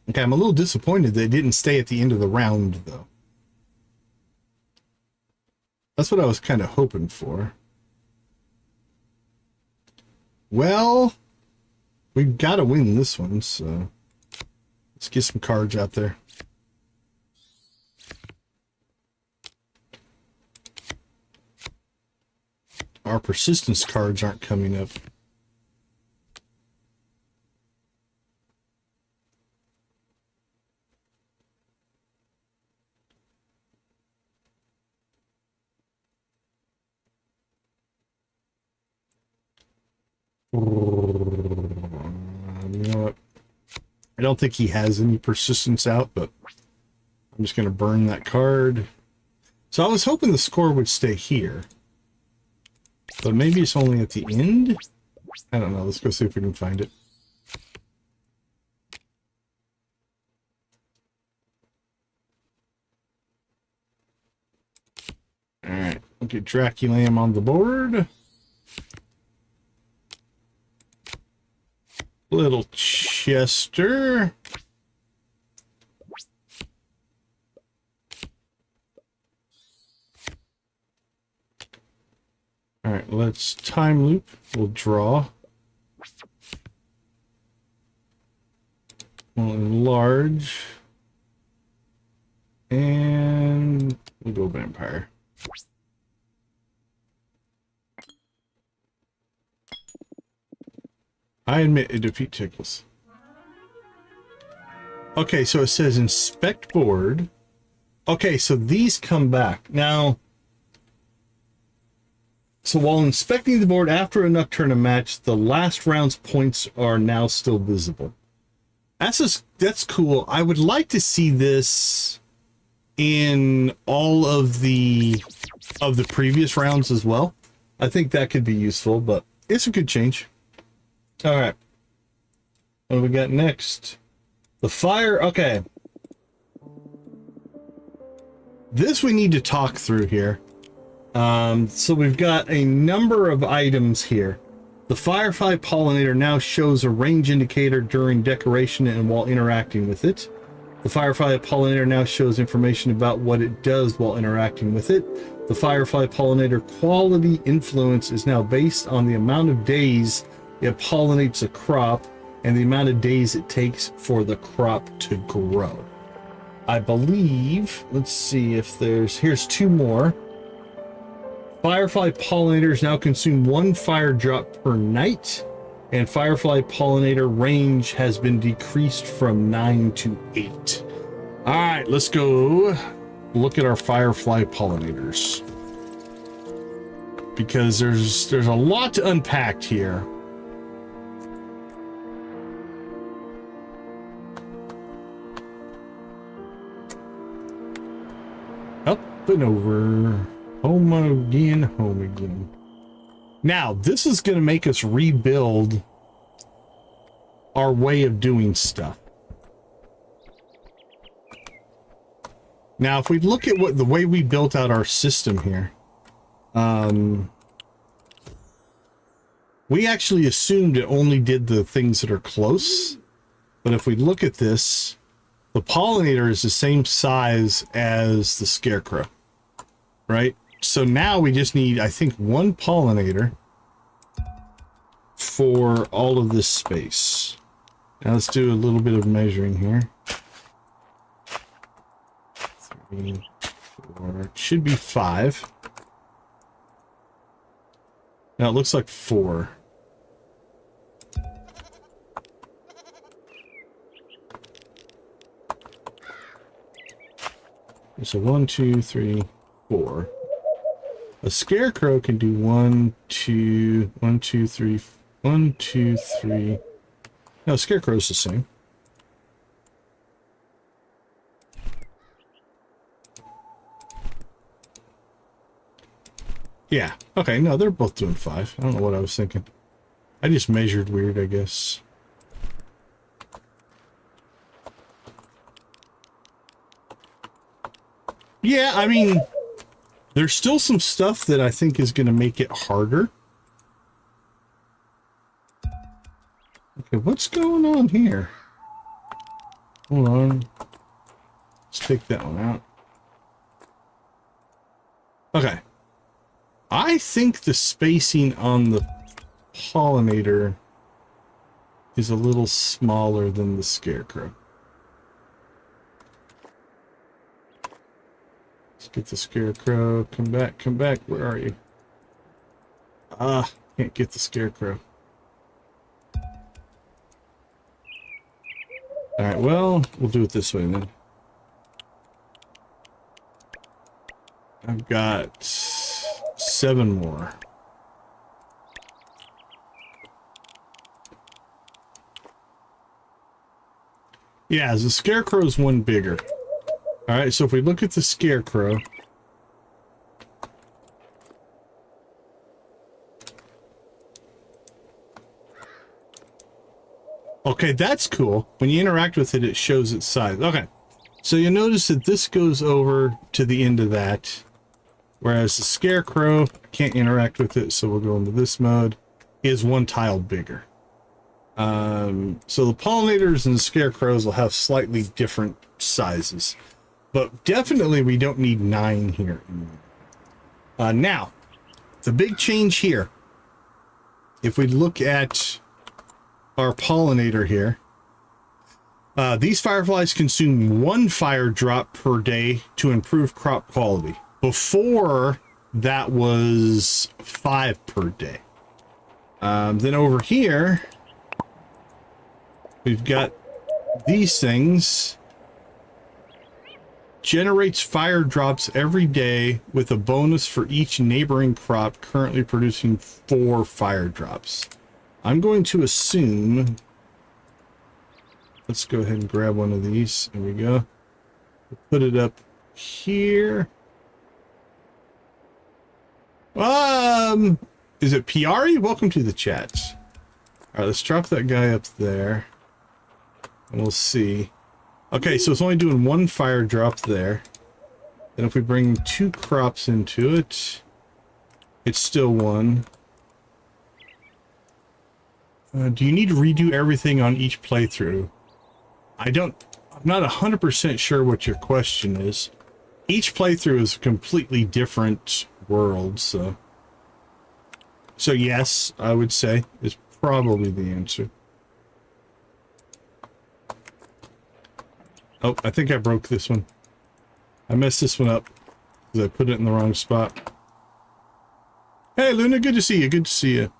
Okay, I'm a little disappointed that it didn't stay at the end of the round, though. That's what I was kind of hoping for. Well, we've got to win this one, so let's get some cards out there. Our persistence cards aren't coming up. You know what? I don't think he has any persistence out, but I'm just going to burn that card. So I was hoping the score would stay here. But maybe it's only at the end? I don't know. Let's go see if we can find it. Alright, we'll get Draculam on the board. Little Chester. All right, let's time loop. We'll draw. We'll enlarge. And we'll go vampire. I admit it defeat tickles. Okay, so it says inspect board. Okay, so these come back. Now, so while inspecting the board after a Nocturna match, the last round's points are now still visible. That's cool. I would like to see this in all of the previous rounds as well. I think that could be useful, but it's a good change. All right. What do we got next? The fire. Okay. This we need to talk through here. So we've got a number of items here. The Firefly Pollinator now shows a range indicator during decoration and while interacting with it. The Firefly Pollinator now shows information about what it does while interacting with it. The Firefly Pollinator quality influence is now based on the amount of days it pollinates a crop and the amount of days it takes for the crop to grow. I believe, let's see if here's two more. Firefly pollinators now consume 1 fire drop per night, and Firefly pollinator range has been decreased from 9 to 8. All right, let's go look at our Firefly pollinators, because there's a lot to unpack here. Up and over. Home again, home again. Now, this is going to make us rebuild our way of doing stuff. Now, if we look at the way we built out our system here, we actually assumed it only did the things that are close. But if we look at this, the pollinator is the same size as the scarecrow, right? So now we just need, I think, 1 pollinator for all of this space. Now let's do a little bit of measuring here. 3, 4, it should be 5. Now it looks like 4. So 1, 2, 3, 4. A scarecrow can do 1, 2, 1, 2, 3, 1, 2, 3. No, scarecrow's the same. Yeah. Okay, no, they're both doing 5. I don't know what I was thinking. I just measured weird, I guess. Yeah, I mean, there's still some stuff that I think is going to make it harder. Okay, what's going on here? Hold on. Let's take that one out. Okay. I think the spacing on the pollinator is a little smaller than the scarecrow. Let's get the scarecrow. Come back, come back. Where are you? Ah, can't get the scarecrow. Alright, well, we'll do it this way then. I've got 7 more. Yeah, the scarecrow's one bigger. Alright, so if we look at the scarecrow. Okay, that's cool. When you interact with it, it shows its size. Okay, so you notice that this goes over to the end of that. Whereas the scarecrow, can't interact with it, so we'll go into this mode, is 1 tile bigger. So the pollinators and the scarecrows will have slightly different sizes. But definitely we don't need 9 here. Now, the big change here, if we look at our pollinator here, these fireflies consume 1 fire drop per day to improve crop quality. Before, that was 5 per day. Then over here, we've got these things. Generates fire drops every day with a bonus for each neighboring crop currently producing 4 fire drops. I'm going to assume... Let's go ahead and grab one of these. There we go. Put it up here. Is it Piari? Welcome to the chat. All right, let's drop that guy up there. And we'll see. Okay, so it's only doing 1 fire drop there. And if we bring 2 crops into it, it's still 1. Do you need to redo everything on each playthrough? I'm not 100% sure what your question is. Each playthrough is a completely different world, so yes, I would say is probably the answer. Oh, I think I broke this one. I messed this one up because I put it in the wrong spot. Hey, Luna, good to see you. Good to see you.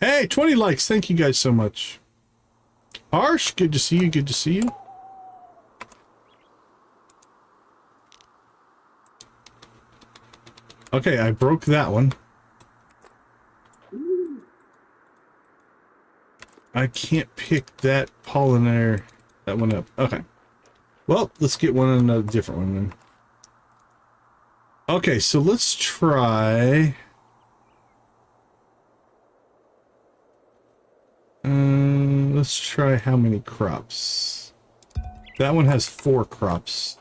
Hey, 20 likes. Thank you guys so much. Harsh, good to see you. Good to see you. Okay, I broke that one. I can't pick that pollinator, that one up. Okay. Well, let's get one on a different one then. Okay, so let's try... let's try how many crops. That one has 4 crops.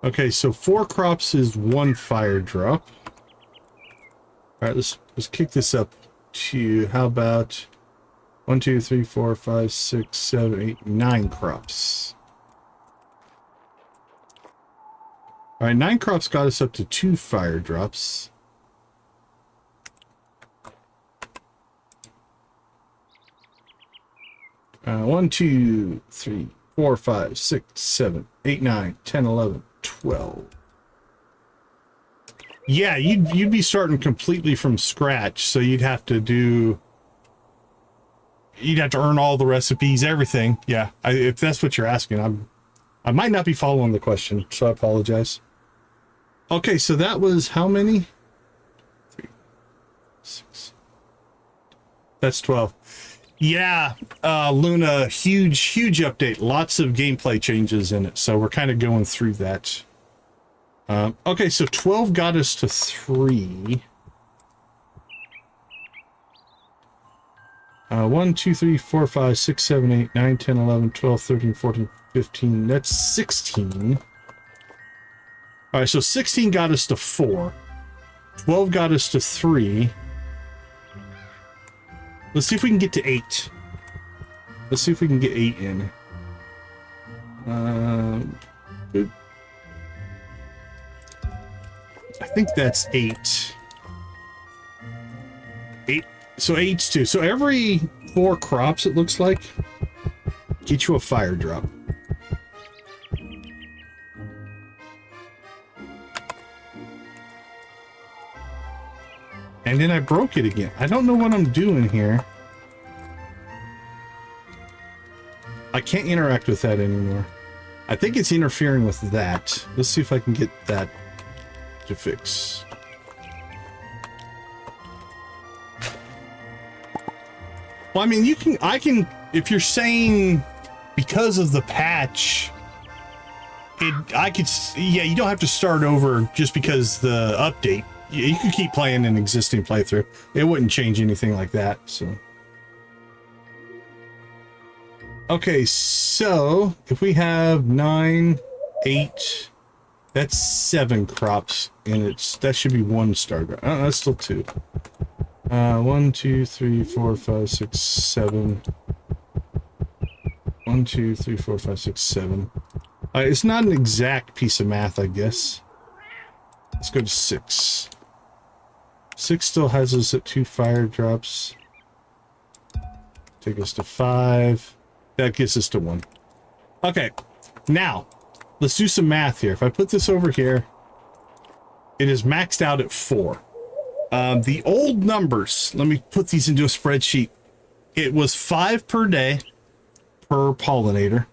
Okay, so 4 crops is 1 fire drop. All right, let's kick this up to, how about 1, 2, 3, 4, 5, 6, 7, 8, 9 crops. All right, 9 crops got us up to 2 fire drops. One, 2, 3, 4, 5, 6, 7, 8, 9, 10, 11, 12. Yeah, you'd be starting completely from scratch, so you'd have to earn all the recipes, everything. Yeah, if that's what you're asking, I might not be following the question, so I apologize. Okay, so that was how many? 3, 6. That's 12. Yeah, Luna, huge update. Lots of gameplay changes in it, so we're kind of going through that. Okay, so 12 got us to 3. 1, 2, 3, 4, 5, 6, 7, 8, 9, 10, 11, 12, 13, 14, 15. That's 16. All right, so 16 got us to 4. 12 got us to 3. Let's see if we can get to 8. Let's see if we can get 8 in. I think that's 8. 8. So 8's 2. So every 4 crops, it looks like, get you a fire drop. And then I broke it again. I don't know what I'm doing here. I can't interact with that anymore. I think it's interfering with that. Let's see if I can get that to fix. Well, I mean, if you're saying because of the patch, yeah, you don't have to start over just because the update. You could keep playing an existing playthrough. It wouldn't change anything like that, so. Okay, so if we have 9, 8, that's 7 crops, and that should be 1 star. Oh, that's still 2. 1, 2, 3, 4, 5, 6, 7. 1, 2, 3, 4, 5, 6, 7. It's not an exact piece of math, I guess. Let's go to 6. 6 still has us at 2 fire drops. Take us to 5. That gets us to 1. Okay, now let's do some math here. If I put this over here, it is maxed out at 4. The old numbers, let me put these into a spreadsheet. It was 5 per day per pollinator,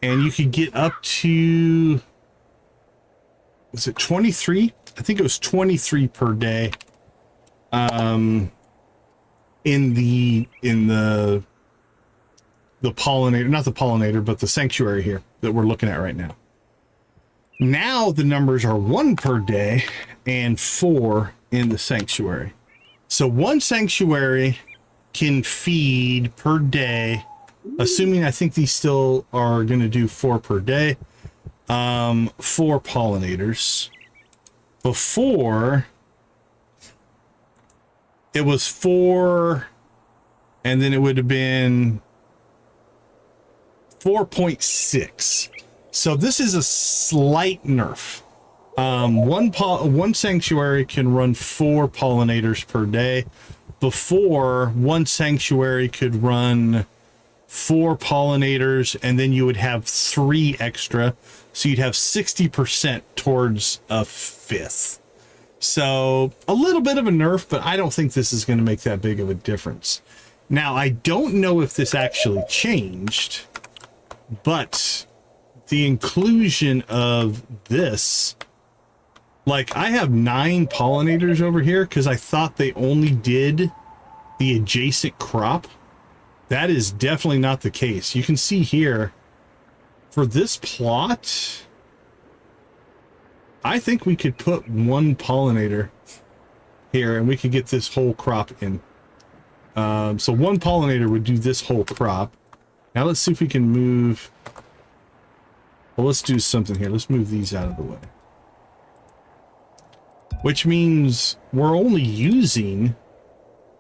and you could get up to, was it 23? I think it was 23 per day. In the pollinator, not the pollinator, but the sanctuary here that we're looking at right now. Now the numbers are 1 per day and 4 in the sanctuary. So 1 sanctuary can feed per day, assuming I think these still are going to do 4 per day, 4 pollinators. Before, it was 4, and then it would have been 4.6. So this is a slight nerf. One sanctuary can run 4 pollinators per day. Before, 1 sanctuary could run 4 pollinators, and then you would have 3 extra. So you'd have 60% towards a 5th. So a little bit of a nerf, but I don't think this is going to make that big of a difference. Now, I don't know if this actually changed, but the inclusion of this, like, I have 9 pollinators over here because I thought they only did the adjacent crop. That is definitely not the case. You can see here, for this plot, I think we could put 1 pollinator here and we could get this whole crop in. So 1 pollinator would do this whole crop. Now let's see if we can move. Well, let's do something here. Let's move these out of the way. Which means we're only using,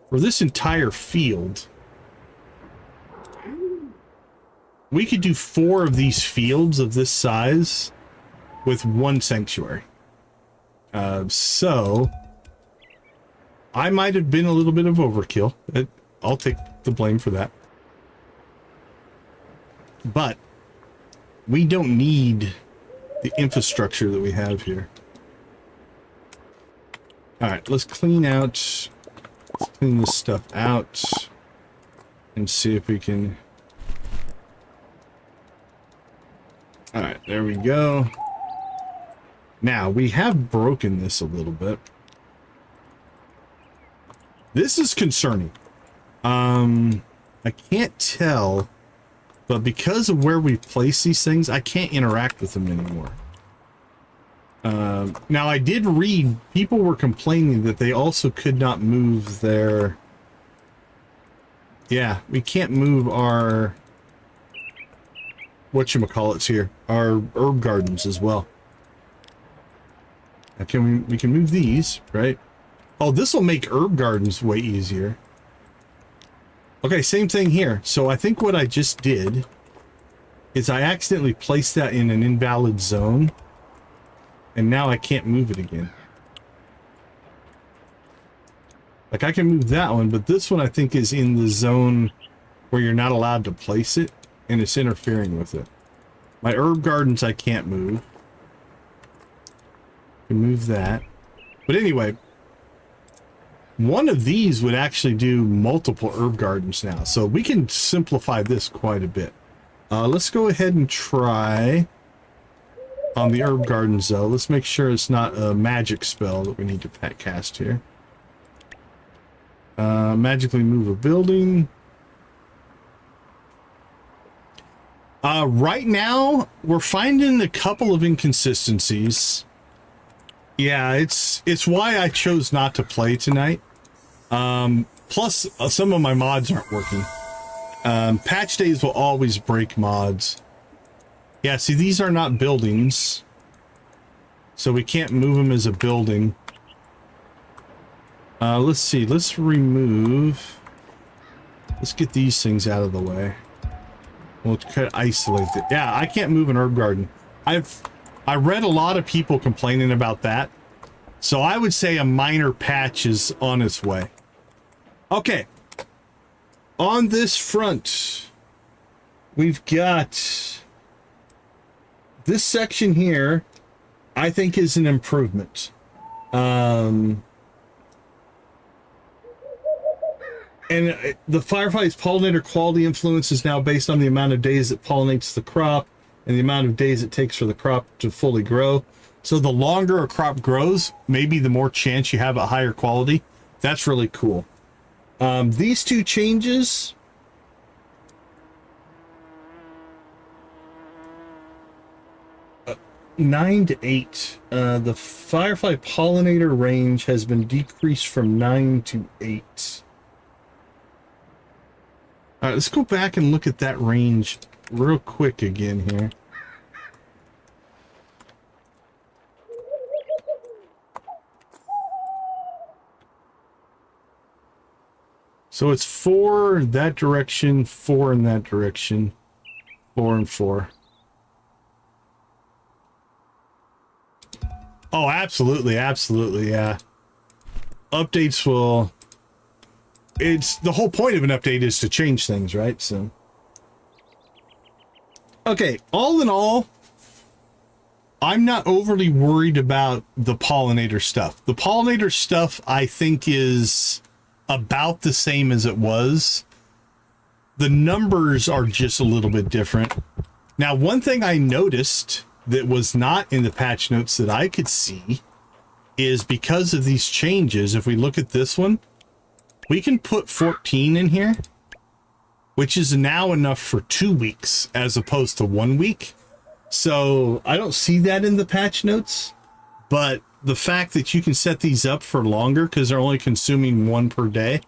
for this entire field, we could do 4 of these fields of this size with 1 sanctuary. So I might have been a little bit of overkill. I'll take the blame for that. But we don't need the infrastructure that we have here. All right, let's clean this stuff out and see if we can. All right, there we go. Now, we have broken this a little bit. This is concerning. I can't tell, but because of where we place these things, I can't interact with them anymore. Now, I did read people were complaining that they also could not move their... Yeah, we can't move our... whatchamacallits here. Our herb gardens as well. Now, we can move these, right? Oh, this will make herb gardens way easier. Okay, same thing here. So I think what I just did is I accidentally placed that in an invalid zone. And now I can't move it again. Like, I can move that one, but this one I think is in the zone where you're not allowed to place it, and it's interfering with it. My herb gardens I can't move. I can move that. But anyway, one of these would actually do multiple herb gardens now, so we can simplify this quite a bit. Let's go ahead and try on the herb gardens, though. Let's make sure it's not a magic spell that we need to cast here. Magically move a building. Right now, we're finding a couple of inconsistencies. Yeah, it's why I chose not to play tonight. Plus, some of my mods aren't working. Patch days will always break mods. Yeah, see, these are not buildings, so we can't move them as a building. Let's see, let's remove... Let's get these things out of the way. We'll kind of isolate it. Yeah, I can't move an herb garden. I read a lot of people complaining about that, so I would say a minor patch is on its way. Okay. On this front, we've got... This section here, I think, is an improvement. And the Firefly's pollinator quality influence is now based on the amount of days it pollinates the crop and the amount of days it takes for the crop to fully grow. So the longer a crop grows, maybe the more chance you have a higher quality. That's really cool. These two changes... 9 to 8. The Firefly pollinator range has been decreased from 9 to 8. All right, let's go back and look at that range real quick again here. So it's 4 that direction, 4 in that direction, 4 and 4. Oh, absolutely, absolutely, yeah. Updates will... It's the whole point of an update is to change things, right? So, okay, all in all, I'm not overly worried about the pollinator stuff. The pollinator stuff, I think, is about the same as it was. The numbers are just a little bit different. Now, one thing I noticed that was not in the patch notes that I could see is because of these changes, if we look at this one, we can put 14 in here, which is now enough for 2 weeks as opposed to 1 week. So I don't see that in the patch notes, but the fact that you can set these up for longer because they're only consuming 1 per day,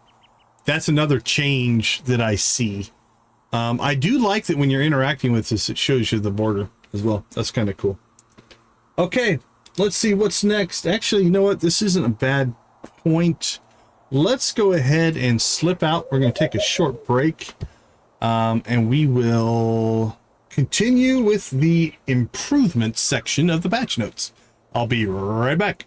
that's another change that I see. I do like that when you're interacting with this, it shows you the border as well. That's kind of cool. Okay, let's see what's next. Actually, you know what? This isn't a bad point. Let's go ahead and slip out. We're going to take a short break, and we will continue with the improvement section of the patch notes. I'll be right back.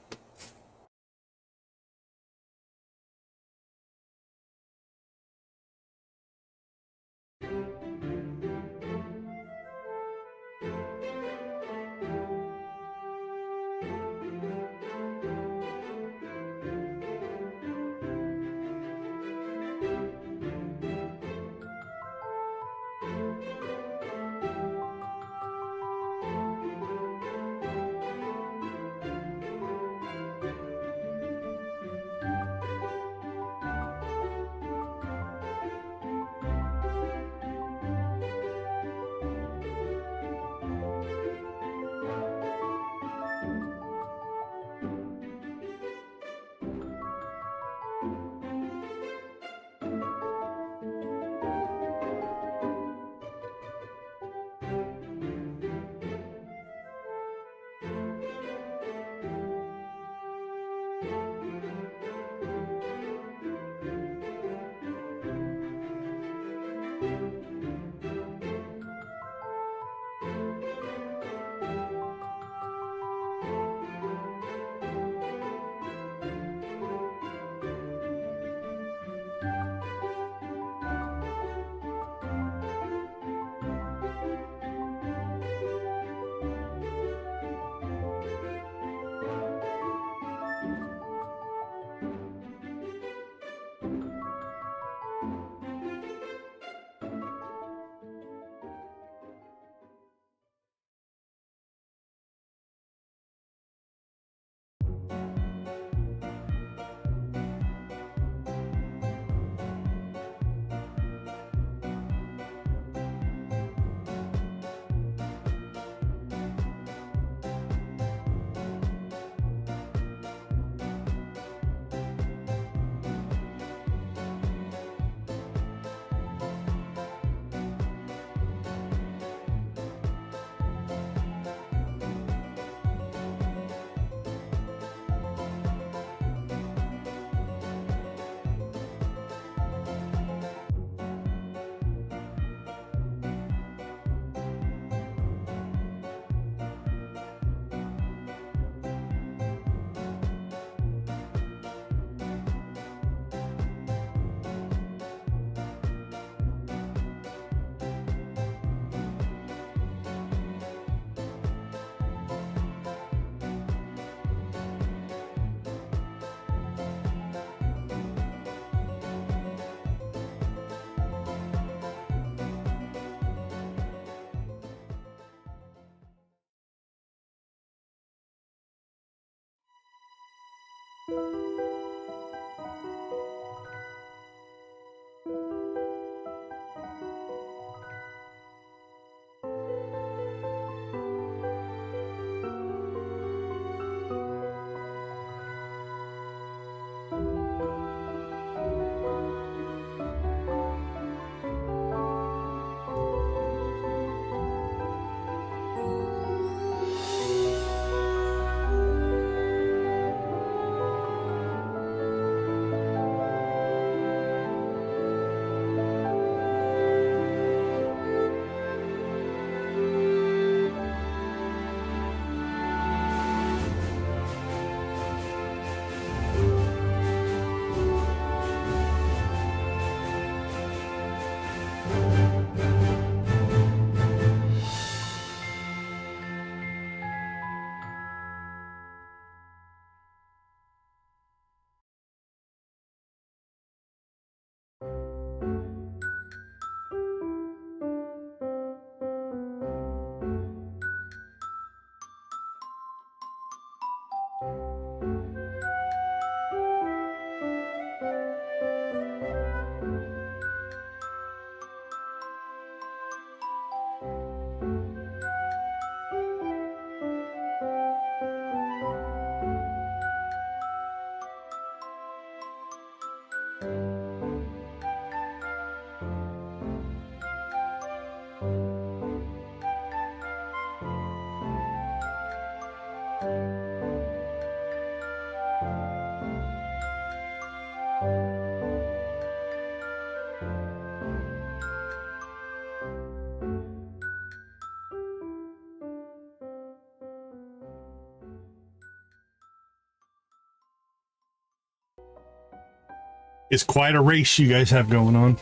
It's quite a race you guys have going on.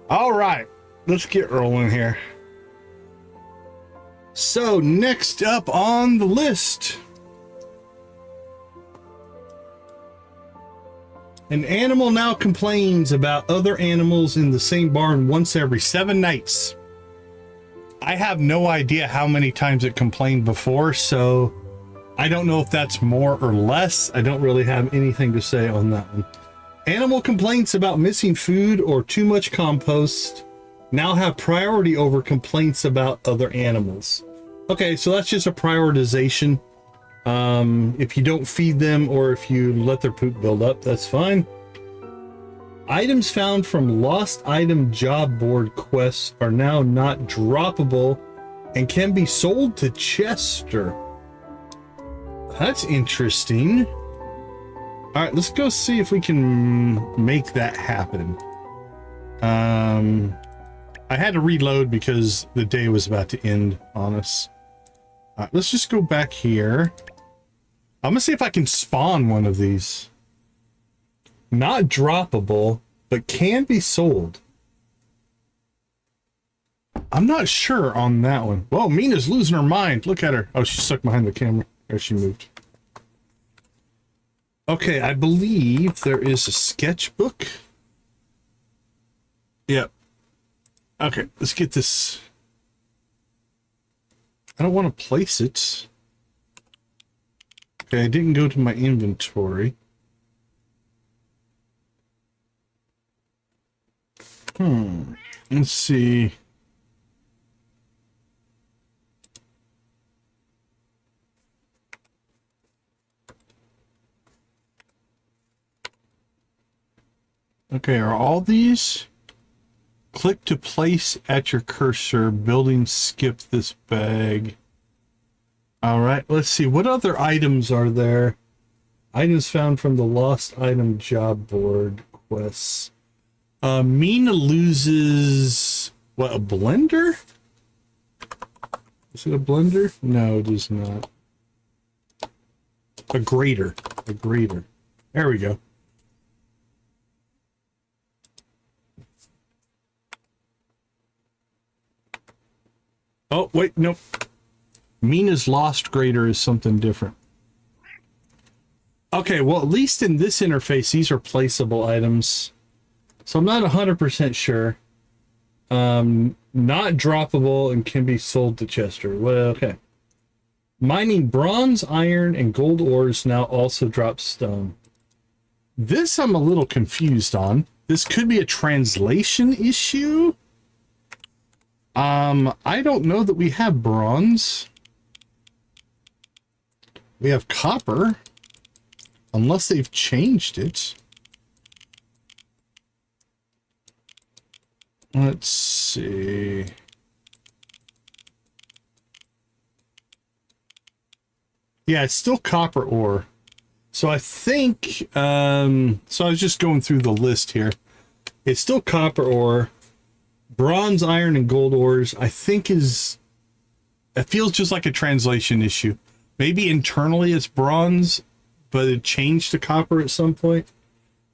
All right, let's get rolling here. So next up on the list, an animal now complains about other animals in the same barn once every 7 nights. I have no idea how many times it complained before, so I don't know if that's more or less. I don't really have anything to say on that one. Animal complaints about missing food or too much compost now have priority over complaints about other animals. Okay, so that's just a prioritization. If you don't feed them or if you let their poop build up, that's fine. Items found from lost item job board quests are now not droppable and can be sold to Chester. That's interesting. All right, let's go see if we can make that happen. I had to reload because the day was about to end on us. All right, let's just go back here. I'm gonna see if I can spawn one of these. Not droppable, but can be sold. I'm not sure on that one. Whoa, Mina's losing her mind. Look at her. Oh, she's stuck behind the camera. There she moved. Okay, I believe there is a sketchbook. Yep. Okay, let's get this. I don't want to place it. Okay, I didn't go to my inventory. Let's see. Okay, are all these? Click to place at your cursor. Building skip this bag. All right, let's see. What other items are there? Items found from the lost item job board quests. Mina loses, what, a blender? Is it a blender? No, it is not. A grater. A grater. There we go. Oh, wait, nope. Mina's lost grader is something different. Okay, well, at least in this interface, these are placeable items. So I'm not 100% sure. Not droppable and can be sold to Chester. Well, okay. Mining bronze, iron, and gold ores now also drops stone. This I'm a little confused on. This could be a translation issue. I don't know that we have bronze. We have copper. Unless they've changed it. Let's see. Yeah, it's still copper ore. So I think, so I was just going through the list here. It's still copper ore. Bronze, iron, and gold ores, I think it feels just like a translation issue. Maybe internally it's bronze, but it changed to copper at some point.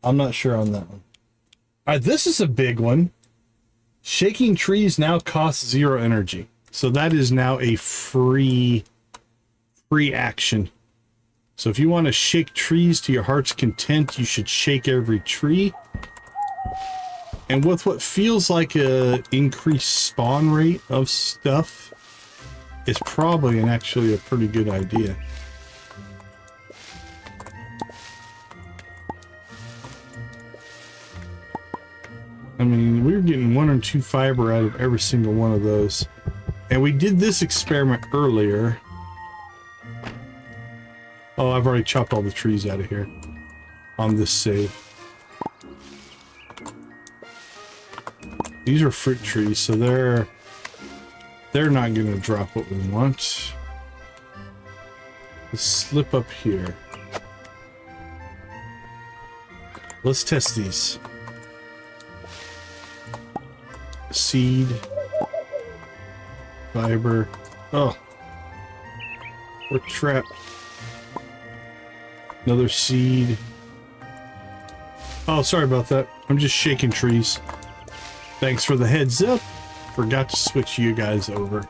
I'm not sure on that one. All right, this is a big one. Shaking trees now costs 0 energy. So that is now a free action. So if you want to shake trees to your heart's content, you should shake every tree. And with what feels like a increased spawn rate of stuff, it's probably actually a pretty good idea. I mean, we were getting 1 or 2 fiber out of every single one of those. And we did this experiment earlier. Oh, I've already chopped all the trees out of here on this save. These are fruit trees, so they're not going to drop what we want. Let's slip up here. Let's test these. Seed. Fiber. Oh. We're trapped. Another seed. Oh, sorry about that. I'm just shaking trees. Thanks for the heads up. Forgot to switch you guys over.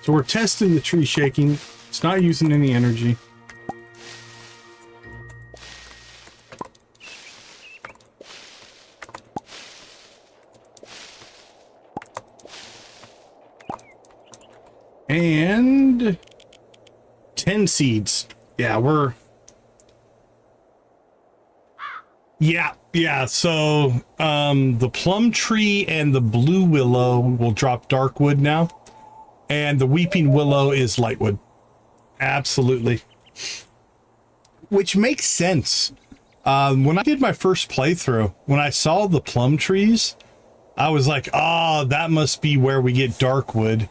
So we're testing the tree shaking. It's not using any energy. And 10 seeds. Yeah, we're... Yeah, so the plum tree and the blue willow will drop dark wood now. And the weeping willow is light wood. Absolutely. Which makes sense. When I did my first playthrough, when I saw the plum trees, I was like, oh, that must be where we get dark wood.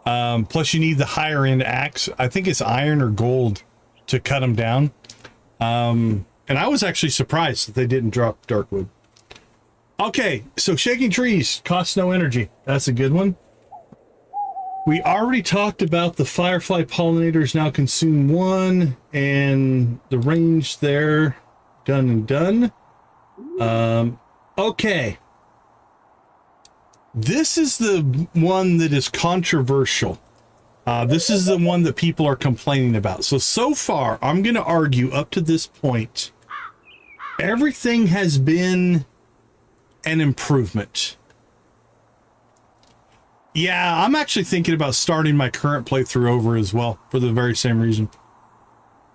Plus you need the higher end axe. I think it's iron or gold to cut them down. And I was actually surprised that they didn't drop dark wood. Okay, so shaking trees costs no energy. That's a good one. We already talked about the firefly pollinators now consume 1 and the range there. Done and done. Okay. This is the one that is controversial. This is the one that people are complaining about. So far, I'm going to argue up to this point, everything has been an improvement. Yeah, I'm actually thinking about starting my current playthrough over as well for the very same reason.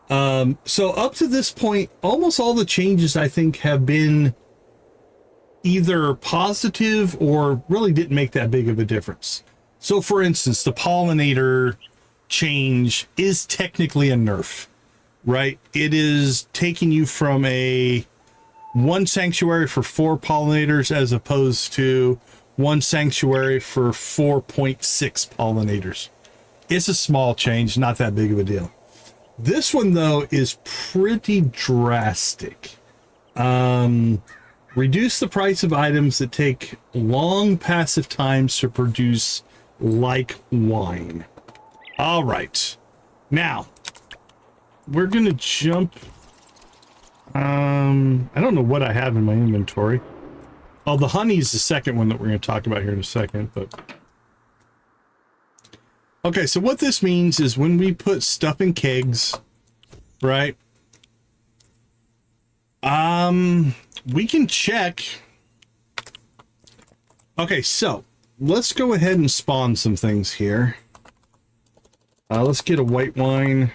So up to this point, almost all the changes I think have been either positive or really didn't make that big of a difference. So for instance, the pollinator change is technically a nerf, right? It is taking you from a 1 sanctuary for 4 pollinators as opposed to 1 sanctuary for 4.6 pollinators. It's a small change, not that big of a deal. This one though is pretty drastic. Reduce the price of items that take long passive times to produce, like wine. All right. Now, we're going to jump. I don't know what I have in my inventory. Oh, the honey is the second one that we're going to talk about here in a second. But okay, so what this means is when we put stuff in kegs, right? We can check. Okay, so let's go ahead and spawn some things here. Let's get a white wine.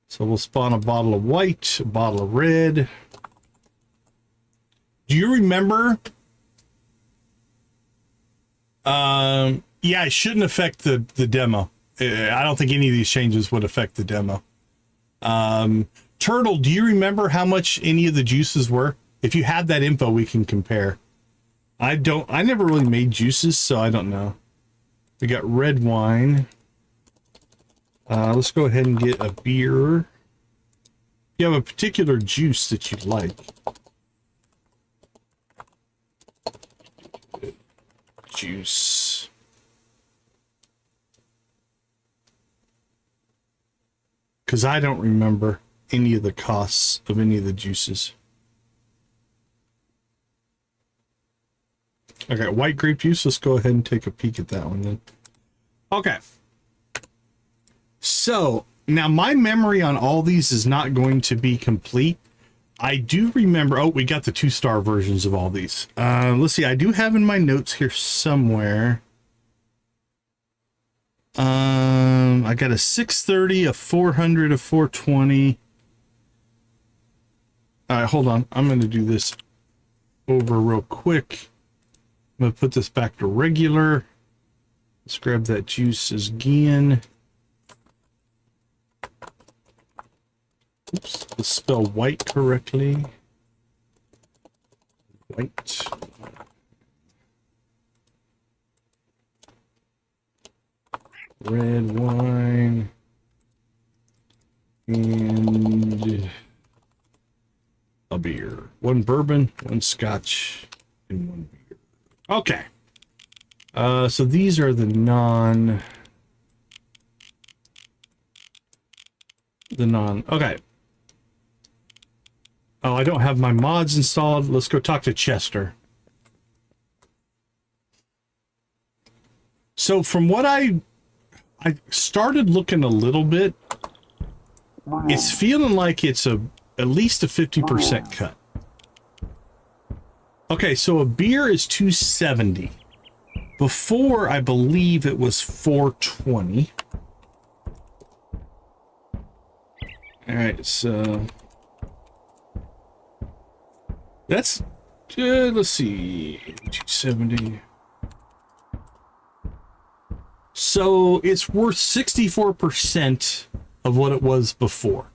So we'll spawn a bottle of white, a bottle of red. Do you remember? Yeah, it shouldn't affect the demo. I don't think any of these changes would affect the demo. Turtle, do you remember how much any of the juices were? If you have that info, we can compare. I never really made juices, so I don't know. We got red wine. Let's go ahead and get a beer. You have a particular juice that you like. Juice. Because I don't remember any of the costs of any of the juices. Okay, white grape juice. Let's go ahead and take a peek at that one then. Okay. So, now my memory on all these is not going to be complete. I do remember... Oh, we got the 2-star versions of all these. Let's see. I do have in my notes here somewhere. I got a 630, a 400, a 420. All right, hold on. I'm going to do this over real quick. I'm going to put this back to regular. Let's grab that juice again. Oops, let's spell white correctly. White. Red wine. And a beer. One bourbon, one scotch, and one beer. Okay. So these are the okay. Oh, I don't have my mods installed. Let's go talk to Chester. So from what I started looking a little bit, it's feeling like it's at least a 50% cut. Okay, so a beer is 270. Before, I believe it was 420. All right, so that's let's see, 270. So it's worth 64% of what it was before.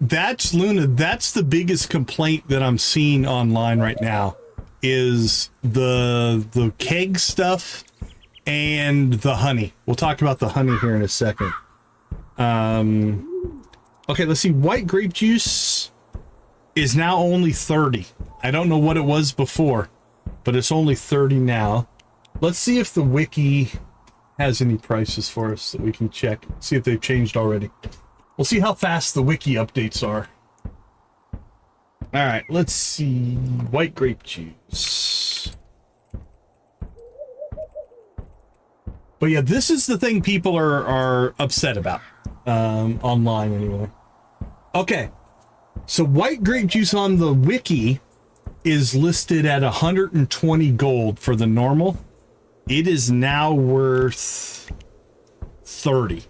That's Luna. That's the biggest complaint that I'm seeing online right now is the keg stuff and the honey. We'll talk about the honey here in a second. Okay, let's see. White grape juice is now only 30. I don't know what it was before, but it's only 30 now. Let's see if the wiki has any prices for us that we can check. See if they've changed already. We'll see how fast the wiki updates are. All right, let's see. White grape juice. But yeah, this is the thing people are upset about. Online anyway. Okay, so white grape juice on the wiki is listed at 120 gold for the normal. It is now worth 30.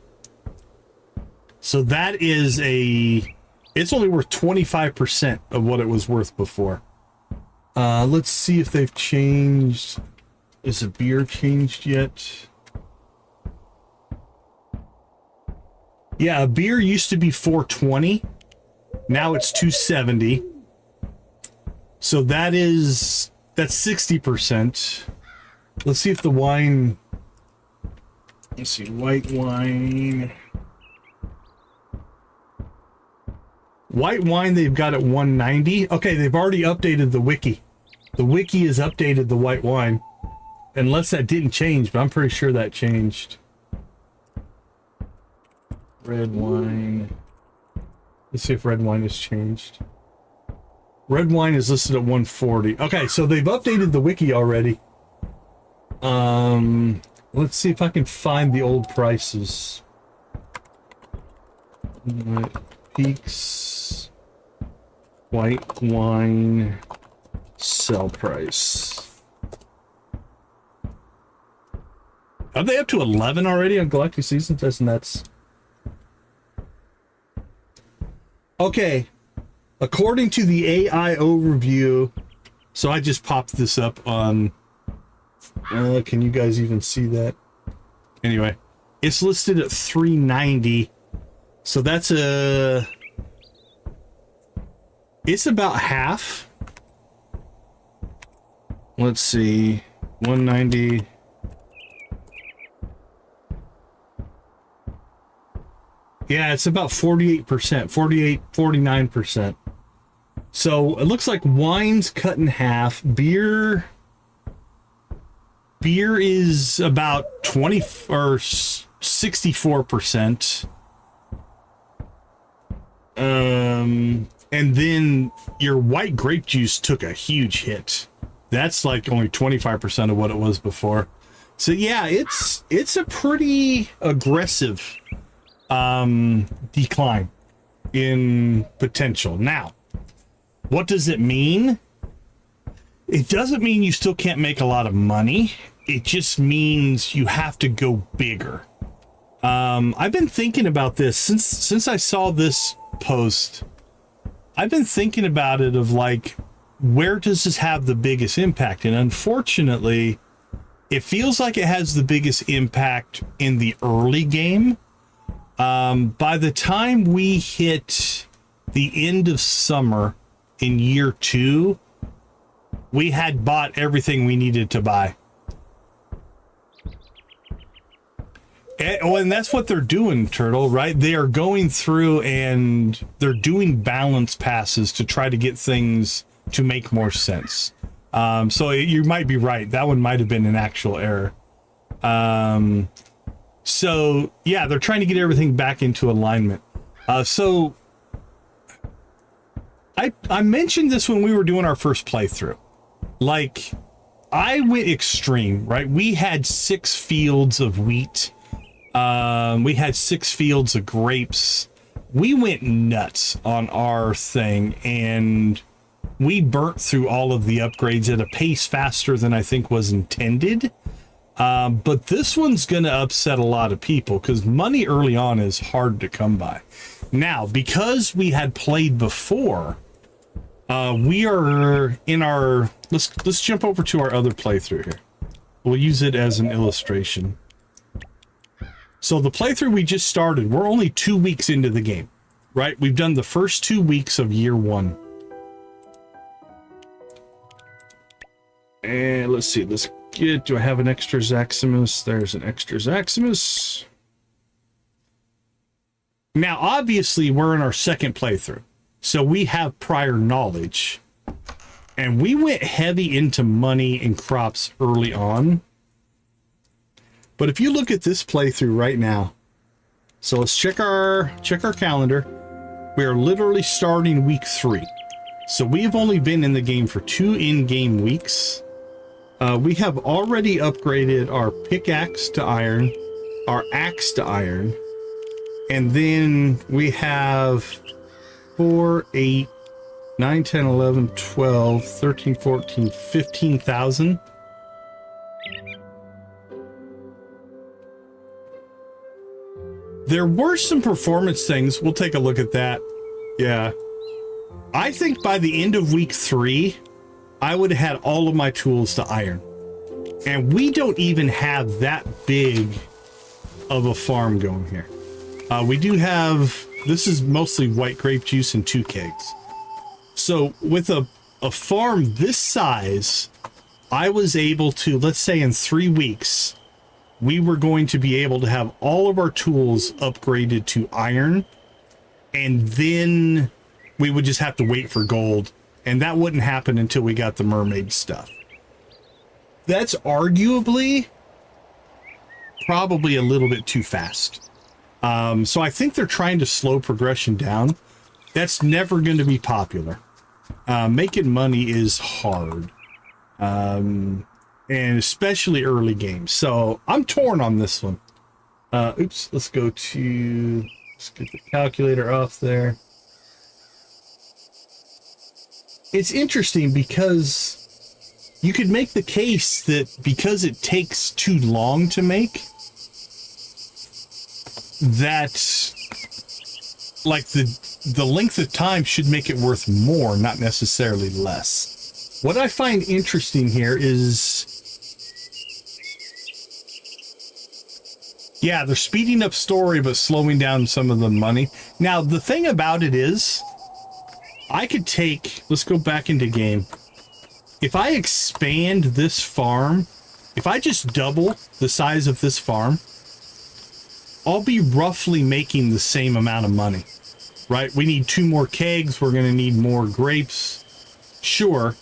So that is it's only worth 25% of what it was worth before. Let's see if they've changed. Is a beer changed yet? Yeah, a beer used to be 420. Now it's 270. So that's 60%. Let's see if the wine, let's see, white wine. White wine, they've got at 190. Okay, they've already updated the wiki. The wiki has updated the white wine. Unless that didn't change, but I'm pretty sure that changed. Red wine. Let's see if red wine has changed. Red wine is listed at 140. Okay, so they've updated the wiki already. Let's see if I can find the old prices. Moonlight Peaks. White wine sell price. Are they up to 11 already on Galactic Seasons? That's nuts. Okay. According to the AI overview, so I just popped this up on... can you guys even see that? Anyway, it's listed at 390. So that's a... It's about half. Let's see. 190. Yeah, it's about 48%. 49%. So it looks like wine's cut in half. Beer is about 20 or 64%. And then your white grape juice took a huge hit. That's like only 25% of what it was before. So yeah, it's a pretty aggressive decline in potential. Now, what does it mean? It doesn't mean you still can't make a lot of money. It just means you have to go bigger. I've been thinking about this since I saw this post. I've been thinking about it of like, where does this have the biggest impact? And unfortunately, it feels like it has the biggest impact in the early game. By the time we hit the end of summer in year 2, we had bought everything we needed to buy. And that's what they're doing, Turtle, right? They are going through and they're doing balance passes to try to get things to make more sense. So you might be right. That one might have been an actual error. So yeah, they're trying to get everything back into alignment. So I mentioned this when we were doing our first playthrough. Like, I went extreme, right? We had 6 fields of wheat. We had 6 fields of grapes. We went nuts on our thing, and we burnt through all of the upgrades at a pace faster than I think was intended. But this one's going to upset a lot of people because money early on is hard to come by. Now, because we had played before, we are in our... Let's jump over to our other playthrough here. We'll use it as an illustration. So the playthrough we just started, we're only 2 weeks into the game, right? We've done the first 2 weeks of year 1. And let's see, let's get... Do I have an extra Zaximus? There's an extra Zaximus. Now, obviously, we're in our second playthrough, so we have prior knowledge. And we went heavy into money and crops early on. But if you look at this playthrough right now, so let's check our calendar. We are literally starting week 3. So we have only been in the game for 2 in-game weeks. We have already upgraded our pickaxe to iron, our axe to iron, and then we have 4, 8, 9, 10, 11, 12, 13, 14, 15,000. There were some performance things. We'll take a look at that. Yeah. I think by the end of week 3, I would have had all of my tools to iron. And we don't even have that big of a farm going here. We do have... This is mostly white grape juice and 2 kegs. So with a farm this size, I was able to, let's say in 3 weeks... we were going to be able to have all of our tools upgraded to iron, and then we would just have to wait for gold, and that wouldn't happen until we got the mermaid stuff. That's arguably probably a little bit too fast. So I think they're trying to slow progression down. That's never going to be popular. Making money is hard. And especially early games. So I'm torn on this one. Oops, let's get the calculator off there. it's interesting because you could make the case that because it takes too long to make, that like the length of time should make it worth more, not necessarily less. What I find interesting here is, yeah, they're speeding up story, but slowing down some of the money. Now, the thing about it is, I could take, let's go back into game. If I expand this farm, if I just double the size of this farm, I'll be roughly making the same amount of money, right? We need 2 more kegs. We're going to need more grapes. Sure.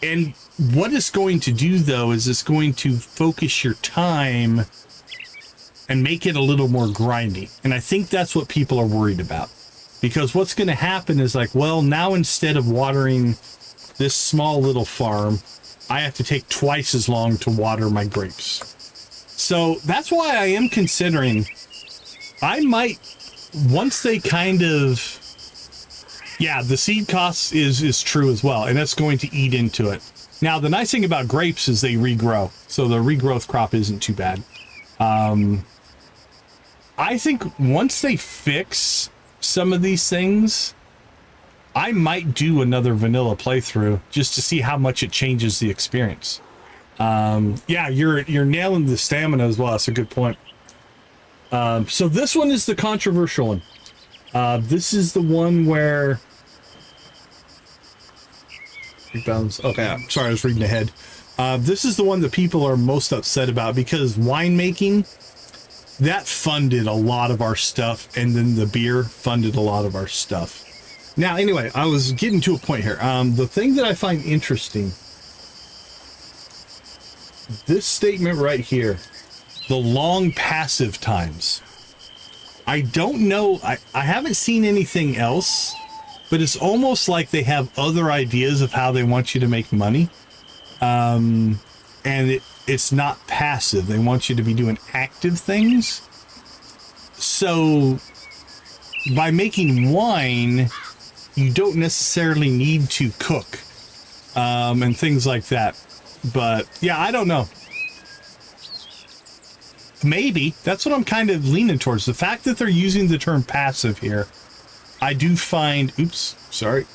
And what it's going to do, though, is it's going to focus your time and make it a little more grindy. And I think that's what people are worried about. Because what's going to happen is like, well, now instead of watering this small little farm, I have to take twice as long to water my grapes. So that's why I am considering, I might, once they kind of, yeah, the seed cost is true as well, and that's going to eat into it. Now, the nice thing about grapes is they regrow, so the regrowth crop isn't too bad. I think once they fix some of these things, I might do another vanilla playthrough just to see how much it changes the experience. Yeah, you're nailing the stamina as well. That's a good point. So this one is the controversial one. This is the one where, okay, I'm sorry, I was reading ahead. This is the one that people are most upset about because winemaking, that funded a lot of our stuff, and then the beer funded a lot of our stuff. Now, anyway, I was getting to a point here. The thing that I find interesting, this statement right here, the long passive times. I don't know, I haven't seen anything else, but it's almost like they have other ideas of how they want you to make money. And it's not passive. They want you to be doing active things. So by making wine, you don't necessarily need to cook, and things like that. But yeah, I don't know. Maybe that's what I'm kind of leaning towards. The fact that they're using the term passive here, I do find, oops, sorry.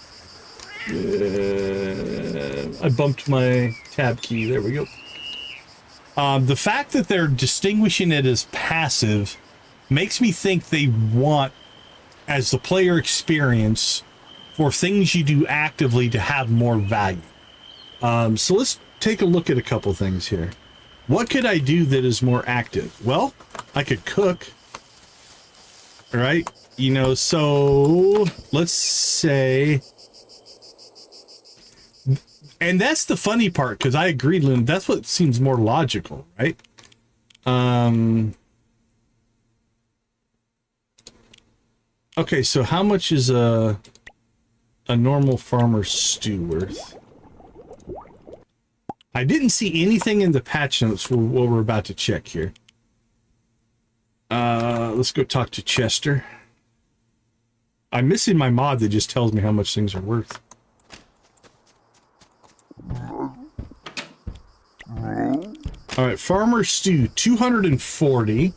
I bumped my tab key. There we go. The fact that they're distinguishing it as passive makes me think they want, as the player experience, for things you do actively to have more value. So let's take a look at a couple things here. What could I do that is more active? Well, I could cook, right? You know, so let's say, and that's the funny part, because I agree, Lynn, that's what seems more logical, right? Okay, so how much is a normal farmer's stew worth? I didn't see anything in the patch notes for what we're about to check here. Let's go talk to Chester. I'm missing my mod that just tells me how much things are worth. All right, farmer stew, 240.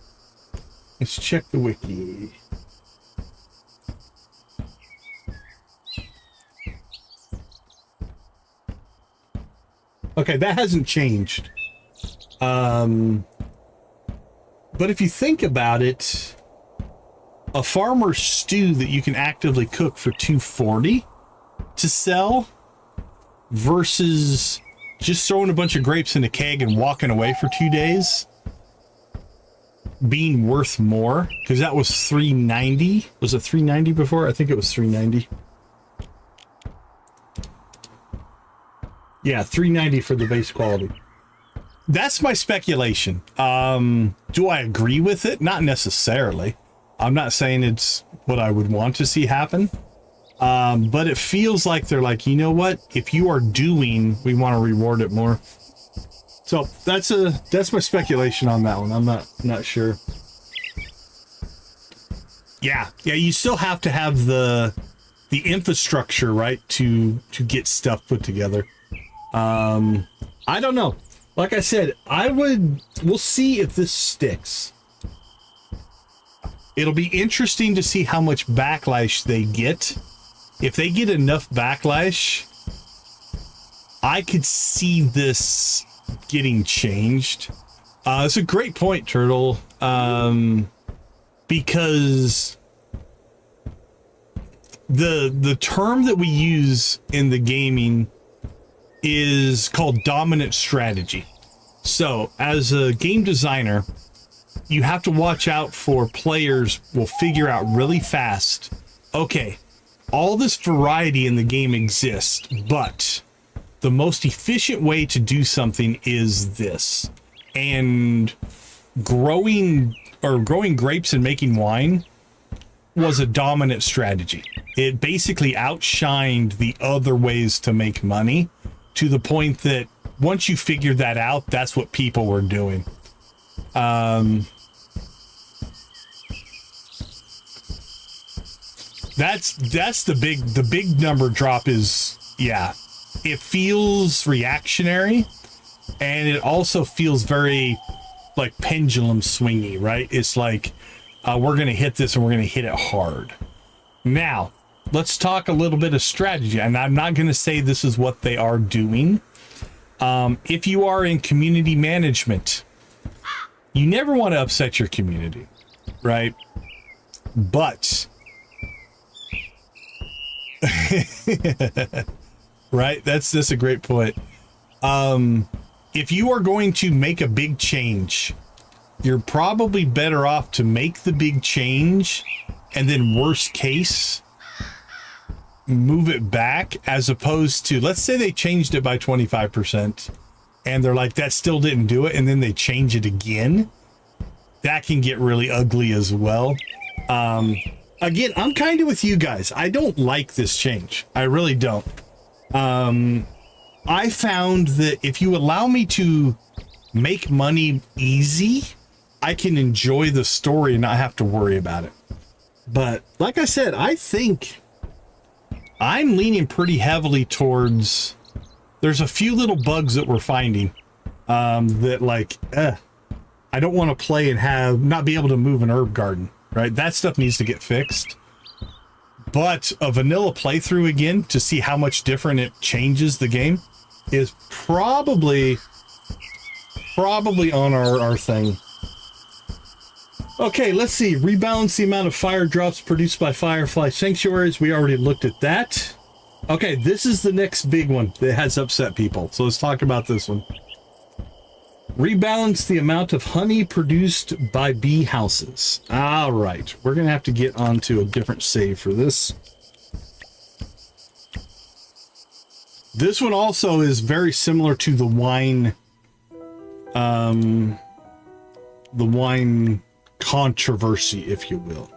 Let's check the wiki. Okay, that hasn't changed. But if you think about it, a farmer's stew that you can actively cook for 240 to sell versus just throwing a bunch of grapes in a keg and walking away for 2 days being worth more, because that was 390. Was it 390 before? I think it was 390. Yeah, 390 for the base quality. That's my speculation. Do I agree with it? Not necessarily. I'm not saying it's what I would want to see happen. But it feels like they're like, you know what? If you are doing, we want to reward it more. So that's my speculation on that one. I'm not sure. Yeah, you still have to have the the infrastructure, right, to get stuff put together. I don't know. Like I said, we'll see if this sticks. It'll be interesting to see how much backlash they get. If they get enough backlash, I could see this getting changed. It's a great point, Turtle. Because the term that we use in the gaming is called dominant strategy. So as a game designer, you have to watch out for players will figure out really fast, okay, all this variety in the game exists, but the most efficient way to do something is this. And growing grapes and making wine was a dominant strategy. It basically outshined the other ways to make money, to the point that once you figured that out, that's what people were doing. That's the big number drop is, yeah, it feels reactionary, and it also feels very like pendulum swingy, right? It's like, we're going to hit this and we're going to hit it hard. Now, let's talk a little bit of strategy, and I'm not going to say this is what they are doing. If you are in community management, you never want to upset your community, right? But, right? That's a great point. If you are going to make a big change, you're probably better off to make the big change and then worst case, move it back, as opposed to, let's say they changed it by 25% and they're like, that still didn't do it, and then they change it again. That can get really ugly as well. Again, I'm kind of with you guys. I don't like this change. I really don't. I found that if you allow me to make money easy, I can enjoy the story and not have to worry about it. But like I said, I think I'm leaning pretty heavily towards, there's a few little bugs that we're finding that like, I don't want to play and not be able to move an herb garden, right? That stuff needs to get fixed. But a vanilla playthrough again to see how much different it changes the game is probably on our thing. Okay, let's see. Rebalance the amount of fire drops produced by Firefly Sanctuaries. We already looked at that. Okay, this is the next big one that has upset people. So let's talk about this one. Rebalance the amount of honey produced by bee houses. All right, we're going to have to get onto a different save for this. This one also is very similar to the wine controversy, if you will.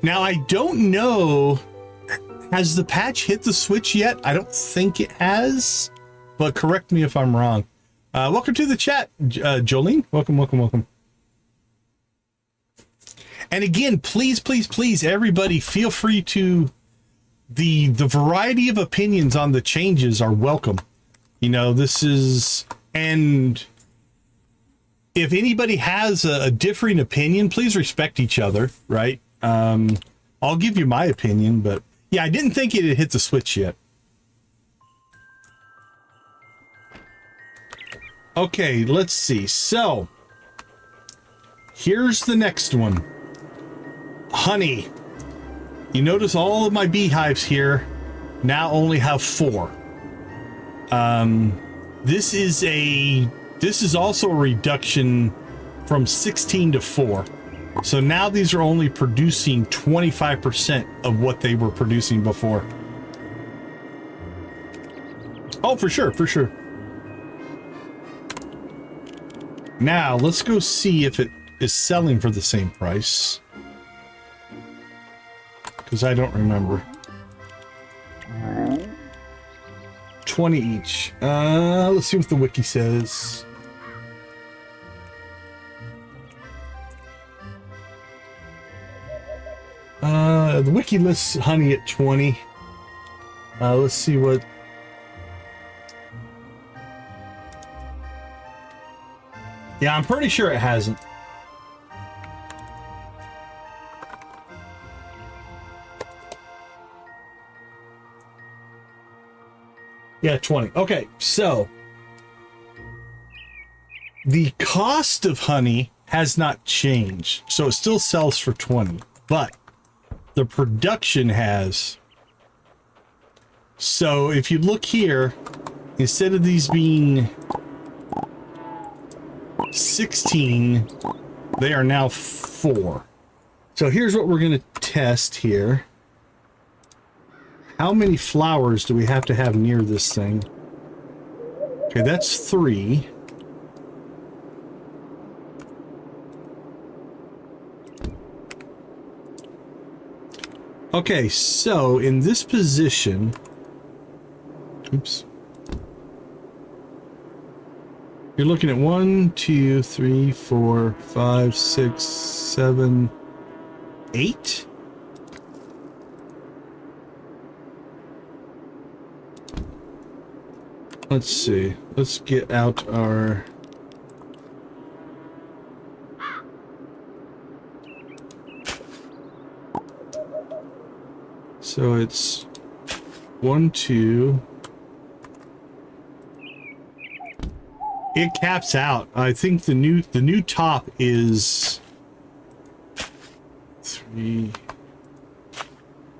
Now, I don't know, has the patch hit the Switch yet? I don't think it has, but correct me if I'm wrong. Welcome to the chat, Jolene. Welcome. And again, please, everybody, feel free to, the variety of opinions on the changes are welcome. You know, this is, and if anybody has a differing opinion, please respect each other, right? I'll give you my opinion, but yeah, I didn't think it had hit the Switch yet. Okay, let's see. So, here's the next one. Honey. You notice all of my beehives here now only have 4. This is also a reduction from 16 to 4. So now these are only producing 25% of what they were producing before. Oh, for sure. Now, let's go see if it is selling for the same price. Because I don't remember. 20 each. Let's see what the wiki says. The wiki lists honey at 20. Let's see what... Yeah, I'm pretty sure it hasn't. Yeah, 20. Okay, so the cost of honey has not changed. So it still sells for 20, but the production has. So if you look here, instead of these being 16, they are now 4. So here's what we're going to test here. How many flowers do we have to have near this thing? Okay, that's 3. Okay, so in this position, oops, you're looking at 1, 2, 3, 4, 5, 6, 7, 8. Let's see. Let's get out our... So it's 1, 2. It caps out. I think the new top is 3.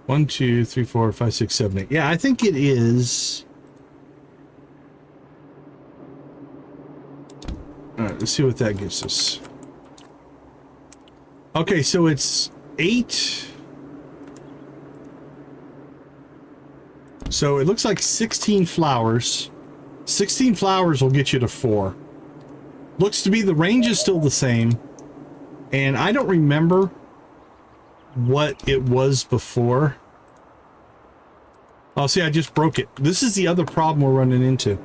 1, 2, 3, 4, 5, 6, 7, 8. Yeah, I think it is. All right, let's see what that gives us. Okay, so it's 8. So it looks like 16 flowers. 16 flowers will get you to 4. Looks to be the range is still the same. And I don't remember what it was before. Oh, see, I just broke it. This is the other problem we're running into.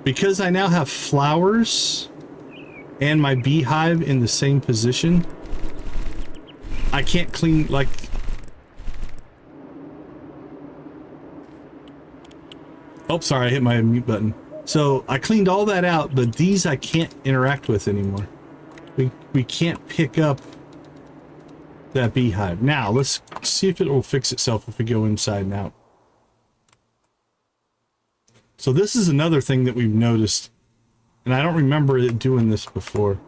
Because I now have flowers and my beehive in the same position, I can't clean, like... Oh, sorry, I hit my mute button. So I cleaned all that out, but these I can't interact with anymore. We can't pick up that beehive. Now, let's see if it will fix itself if we go inside and out. So this is another thing that we've noticed, and I don't remember it doing this before.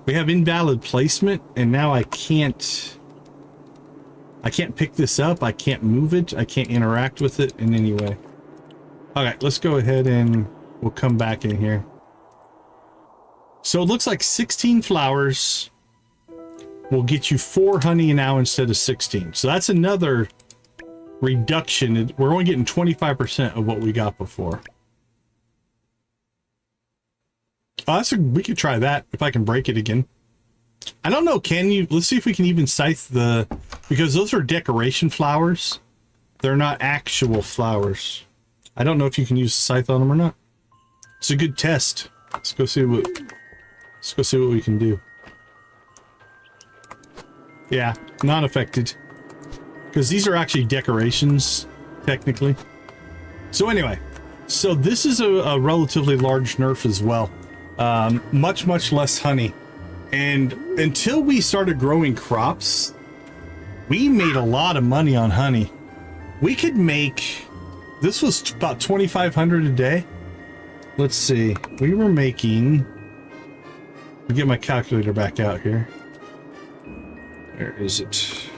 We have invalid placement, and now I can't pick this up, I can't move it, I can't interact with it in any way. Okay, let's go ahead and we'll come back in here. So it looks like 16 flowers will get you 4 honey now instead of 16. So that's another reduction. We're only getting 25% of what we got before. Oh, we could try that if I can break it again. I don't know, can you? Let's see if we can even scythe the... Because those are decoration flowers. They're not actual flowers. I don't know if you can use the scythe on them or not. It's a good test. Let's go see what we can do. Yeah, not affected. Because these are actually decorations, technically. So anyway, so this is a relatively large nerf as well. Much less honey. And until we started growing crops, we made a lot of money on honey. We could make... This was about 2,500 a day. Let's see. We were making... Let me get my calculator back out here. Where is it?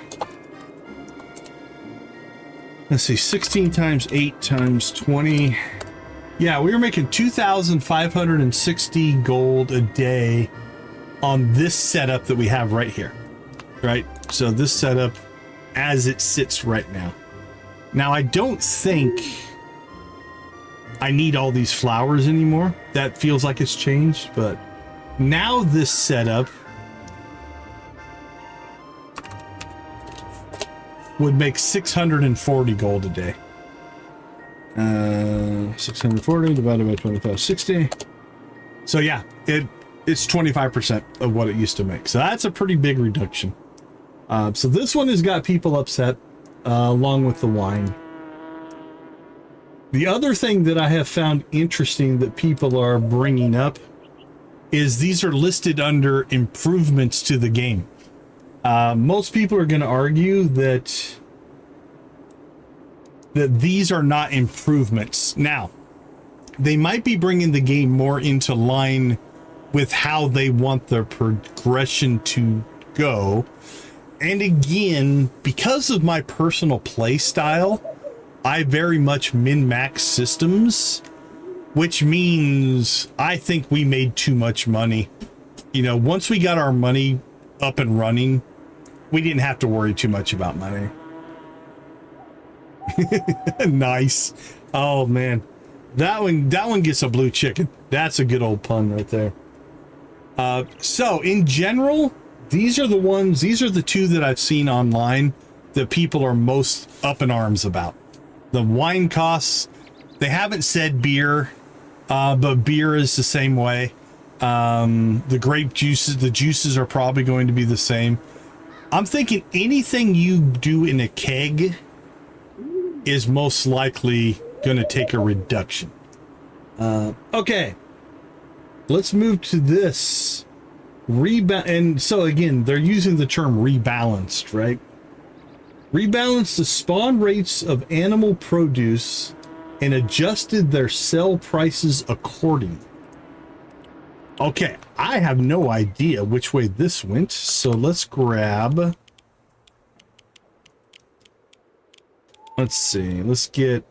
Let's see. 16 times 8 times 20. Yeah, we were making 2,560 gold a day on this setup that we have right here. Right? So this setup as it sits right now. Now, I don't think I need all these flowers anymore. That feels like it's changed, but now this setup would make 640 gold a day. 640 divided by 2560. So yeah, it's 25% of what it used to make. So that's a pretty big reduction. So this one has got people upset, along with the wine. The other thing that I have found interesting that people are bringing up is these are listed under improvements to the game. Most people are going to argue that these are not improvements. Now, they might be bringing the game more into line with how they want their progression to go. And again, because of my personal play style, I very much min-max systems, which means I think we made too much money. You know, once we got our money up and running, we didn't have to worry too much about money. Nice. Oh man, that one gets a blue chicken. That's a good old pun right there. So in general, these are the two that I've seen online that people are most up in arms about. The wine costs, they haven't said beer, but beer is the same way. The grape juices, the juices are probably going to be the same. I'm thinking anything you do in a keg is most likely going to take a reduction. Okay, let's move to this. And so again, they're using the term rebalanced, right? Rebalanced the spawn rates of animal produce and adjusted their sell prices accordingly. Okay, I have no idea which way this went, so let's grab... Let's see, let's get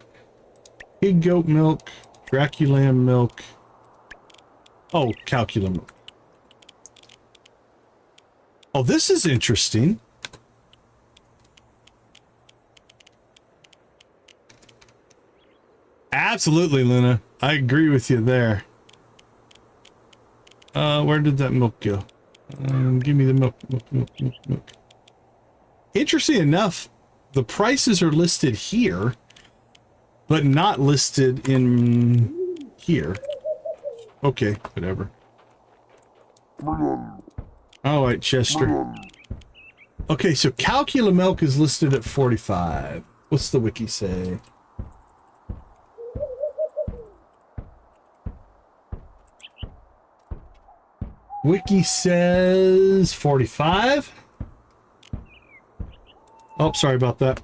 pig goat milk, Dracula milk. Oh, calcula milk. Oh, this is interesting. Absolutely, Luna. I agree with you there. Where did that milk go? Give me the milk. Interesting enough, the prices are listed here, but not listed in here. Okay, whatever. All right, Chester. Okay, so calcula milk is listed at 45. What's the wiki say? Wiki says 45. Oh, sorry about that.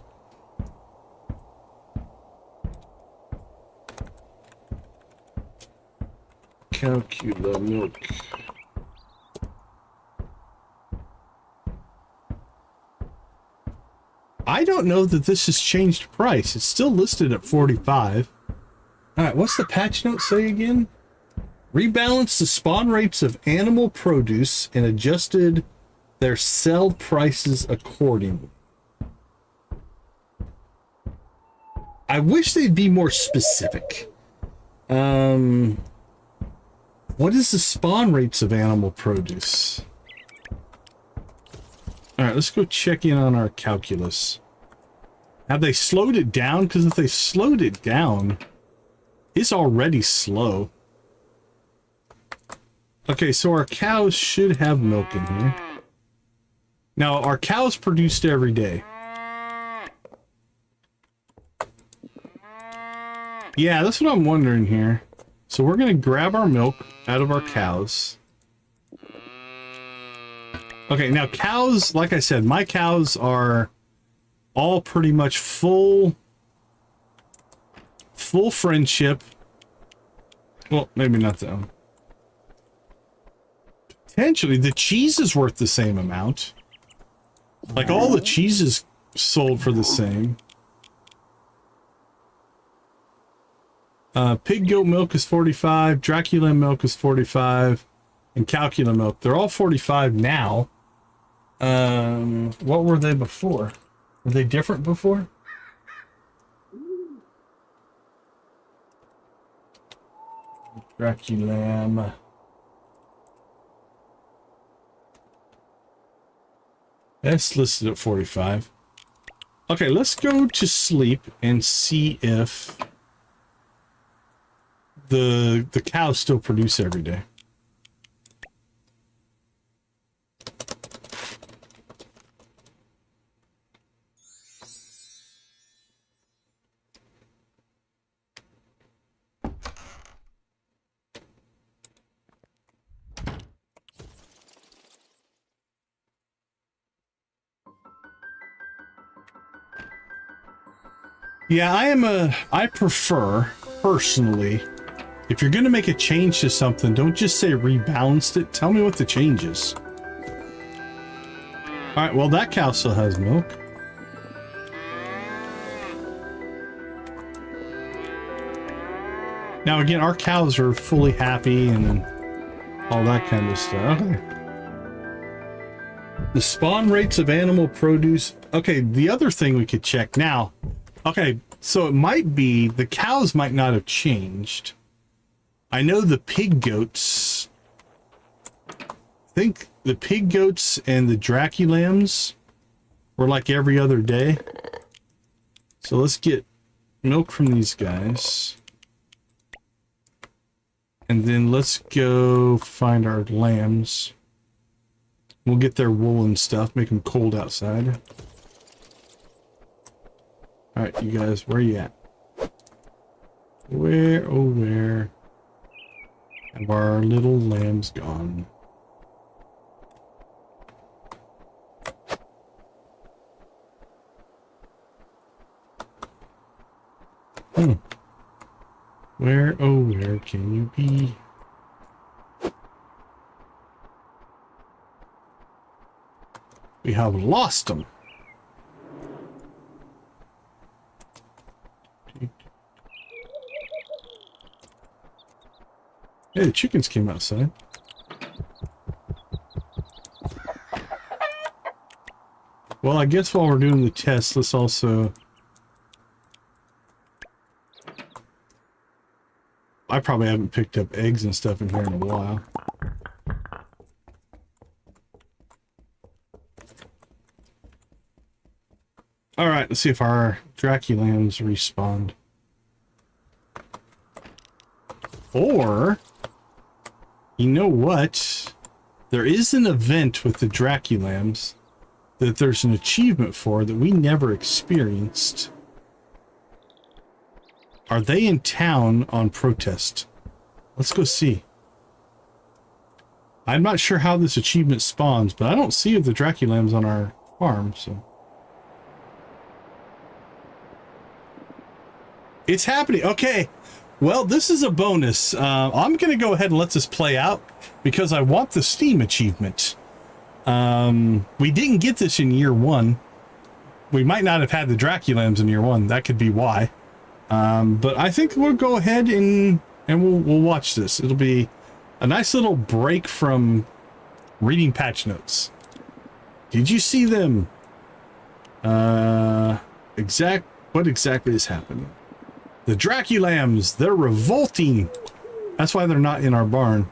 Calcula milk. I don't know that this has changed price. It's still listed at 45. All right, what's the patch note say again? Rebalanced the spawn rates of animal produce and adjusted their sell prices accordingly. I wish they'd be more specific. What is the spawn rates of animal produce? All right, let's go check in on our calculus. Have they slowed it down? Because if they slowed it down, it's already slow. Okay, so our cows should have milk in here. Now, our cows produced every day. Yeah, that's what I'm wondering here. So we're going to grab our milk out of our cows. Okay, now cows, like I said, my cows are all pretty much full friendship. Well, maybe not that one. Potentially, the cheese is worth the same amount. Like, all the cheeses sold for the same. Pig goat milk is 45, Dracula milk is 45, and calcula milk. They're all 45 now. What were they before? Were they different before? Dracula. That's listed at 45. Okay, let's go to sleep and see if the cows still produce every day. Yeah, I prefer, personally, if you're going to make a change to something, don't just say rebalanced it. Tell me what the change is. All right, well, that cow still has milk. Now, again, our cows are fully happy and all that kind of stuff. Okay. The spawn rates of animal produce. Okay, the other thing we could check now. Okay, so it might be the cows might not have changed. I know the pig goats. I think the pig goats and the Draculams were like every other day. So let's get milk from these guys. And then let's go find our lambs. We'll get their wool and stuff, make them cold outside. Alright, you guys, where are you at? Where, oh where have our little lambs gone? Where, oh where can you be? We have lost them. Hey, the chickens came outside. Well, I guess while we're doing the test, let's also... I probably haven't picked up eggs and stuff in here in a while. Alright, let's see if our Draculams respawned. Or, you know what? There is an event with the Draculams that there's an achievement for that we never experienced. Are they in town on protest? Let's go see. I'm not sure how this achievement spawns, but I don't see the Draculams on our farm, so... It's happening. Okay. Well, this is a bonus. I'm going to go ahead and let this play out because I want the Steam achievement. We didn't get this in year one. We might not have had the Draculams in year one. That could be why. But I think we'll go ahead and we'll watch this. It'll be a nice little break from reading patch notes. Did you see them? What exactly is happening? The Draculams, they're revolting. That's why they're not in our barn.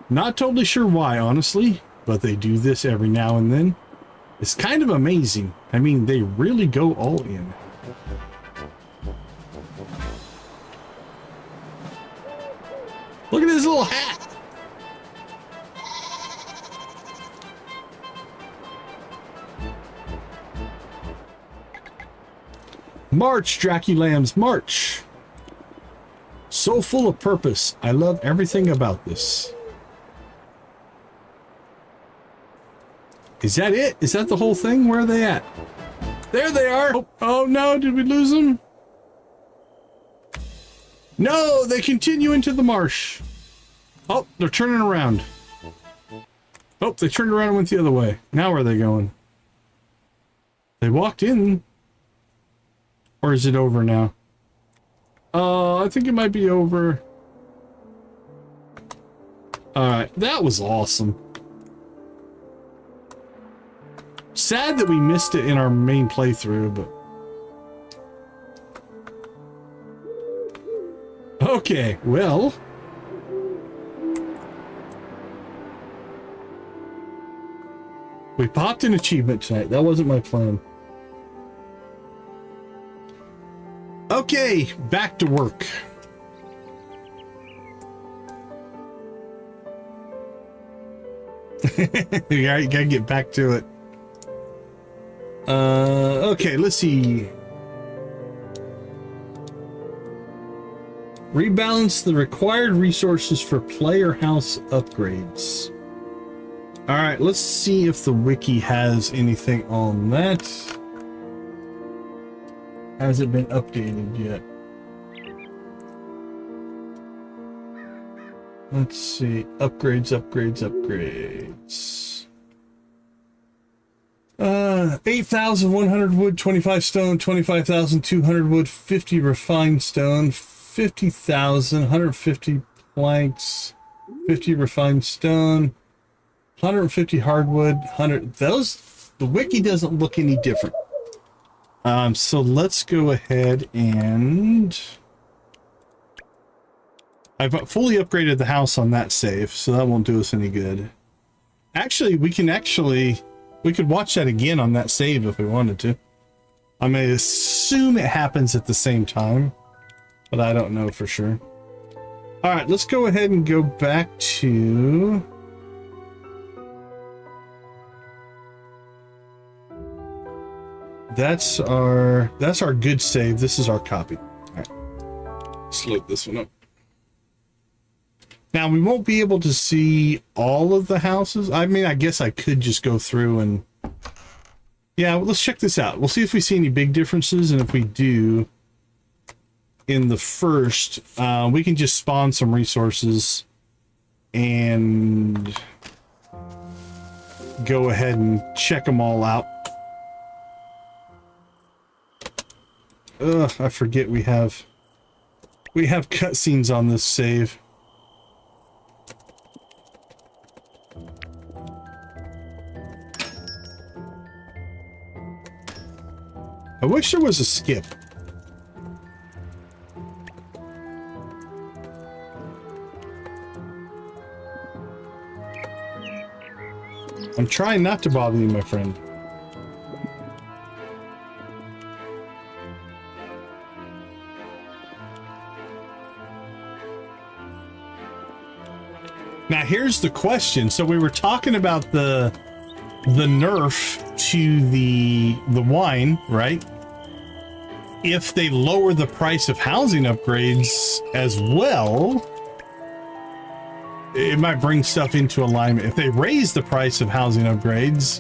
Not totally sure why, honestly, but they do this every now and then. It's kind of amazing. I mean, they really go all in. Look at his little hat. March, Draculams, march. So full of purpose. I love everything about this. Is that it? Is that the whole thing? Where are they at? There they are. Oh no, did we lose them? No, they continue into the marsh. Oh, they're turning around. Oh, they turned around and went the other way. Now where are they going? They walked in. Or is it over now? I think it might be over. Alright, that was awesome. Sad that we missed it in our main playthrough, but... Okay, well... We popped an achievement tonight. That wasn't my plan. Okay, back to work. You gotta get back to it. Okay, let's see. Rebalance the required resources for player house upgrades. All right, let's see if the wiki has anything on that. Hasn't been updated yet. Let's see. Upgrades. 8,100 wood, 25 stone, 25,200 wood, 50 refined stone, 50,000, 150 planks, 50 refined stone, 150 hardwood, 100. Those, the wiki doesn't look any different. So let's go ahead and I've fully upgraded the house on that save, so that won't do us any good. Actually, we could watch that again on that save if we wanted to. I may assume it happens at the same time, but I don't know for sure. All right, let's go ahead and go back to... That's our good save. This is our copy. All right. Let's load this one up. Now, we won't be able to see all of the houses. I mean, I guess I could just go through and... Yeah, well, let's check this out. We'll see if we see any big differences, and if we do, in the first, we can just spawn some resources and go ahead and check them all out. Ugh, I forget we have cutscenes on this save. I wish there was a skip. I'm trying not to bother you, my friend. Now here's the question. So we were talking about the nerf to the wine, right? If they lower the price of housing upgrades as well, it might bring stuff into alignment. If they raise the price of housing upgrades,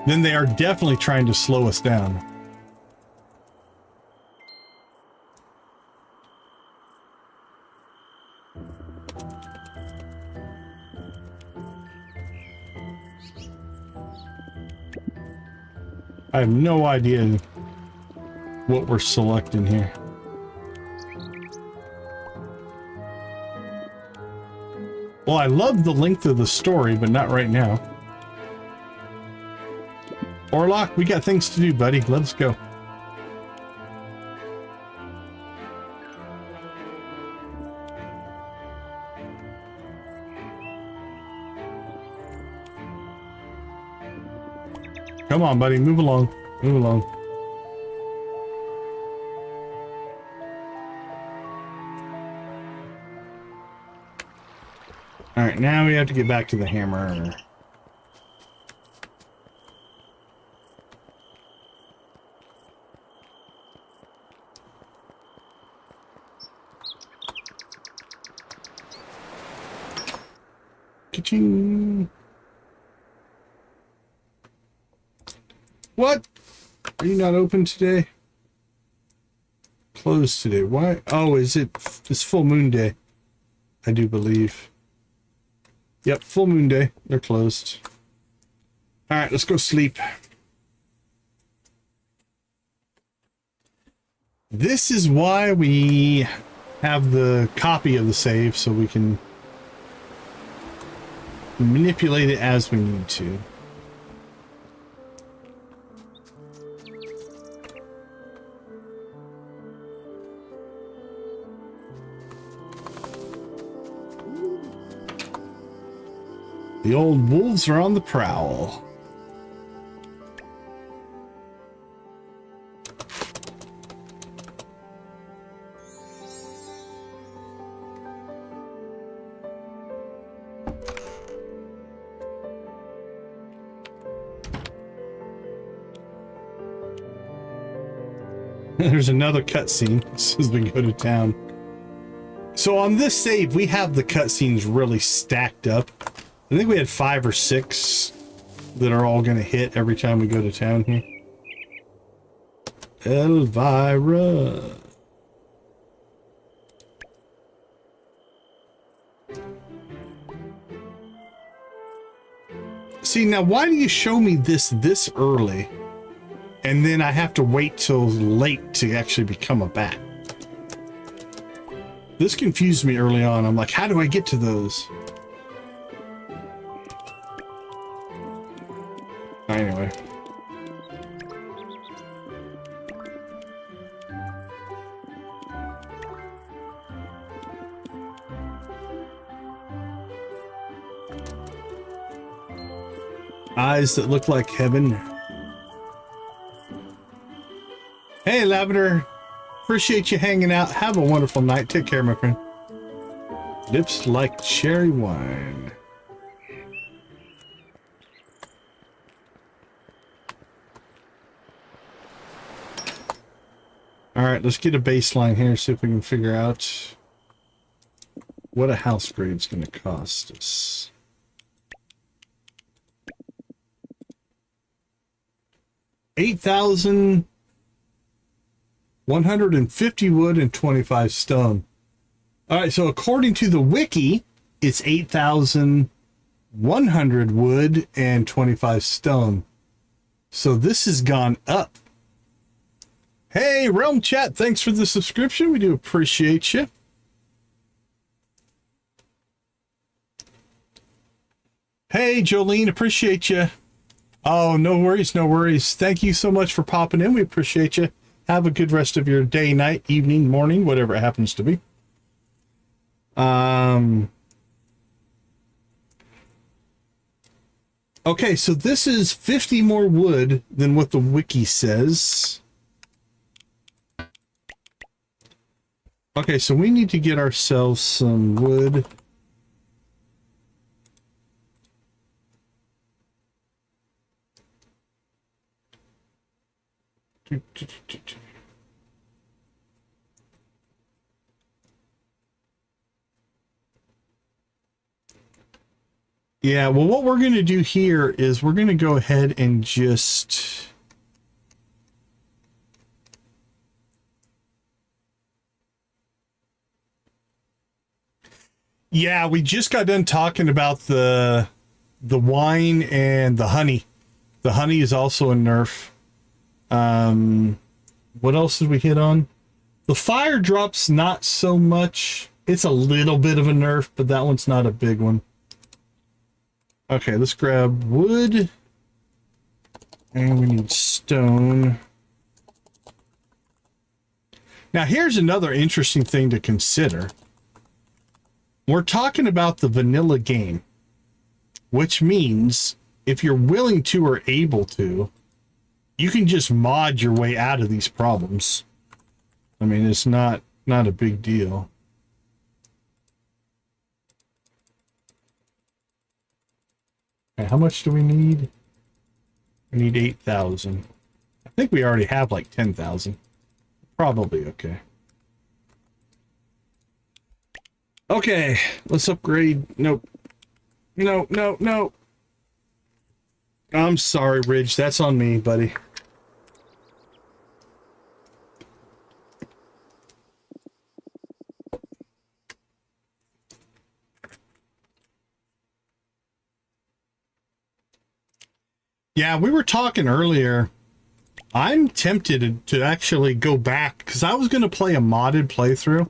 then they are definitely trying to slow us down. I have no idea what we're selecting here. Well, I love the length of the story, but not right now. Orlock, we got things to do, buddy. Let's go. Come on, buddy. Move along. Move along. All right, now we have to get back to the hammer. Ka-ching. What? Are you not open today? Closed today. Why? Oh, it's full moon day, I do believe. Yep, full moon day. They're closed. All right, let's go sleep. This is why we have the copy of the save, so we can manipulate it as we need to. The old wolves are on the prowl. There's another cutscene as we go to town. So on this save, we have the cutscenes really stacked up. I think we had 5 or 6 that are all going to hit every time we go to town here. Elvira. See, now why do you show me this early? And then I have to wait till late to actually become a bat. This confused me early on. I'm like, how do I get to those? Anyway. Eyes that look like heaven. Hey, Lavender. Appreciate you hanging out. Have a wonderful night. Take care, my friend. Lips like cherry wine. All right, let's get a baseline here, see if we can figure out what a house grade's going to cost us. $8,150 wood and 25 stone. All right, so according to the wiki, it's 8,100 wood and 25 stone. So this has gone up. Hey, Realm Chat, thanks for the subscription. We do appreciate you. Hey, Jolene, appreciate you. Oh, no worries, no worries. Thank you so much for popping in. We appreciate you. Have a good rest of your day, night, evening, morning, whatever it happens to be. Okay, so this is 50 more wood than what the wiki says. Okay, so we need to get ourselves some wood. Yeah, well, what we're going to do here is we're going to go ahead and just... Yeah, we just got done talking about the wine and the honey. The honey is also a nerf. What else did we hit on? The fire drop's not so much. It's a little bit of a nerf, but that one's not a big one. Okay, let's grab wood. And we need stone. Now, here's another interesting thing to consider. We're talking about the vanilla game, which means if you're willing to or able to, you can just mod your way out of these problems. I mean, it's not a big deal. Okay, how much do we need? We need 8,000. I think we already have like 10,000. Probably okay. Okay, let's upgrade. Nope. No, no, no. I'm sorry, Ridge. That's on me, buddy. Yeah, we were talking earlier. I'm tempted to actually go back because I was going to play a modded playthrough.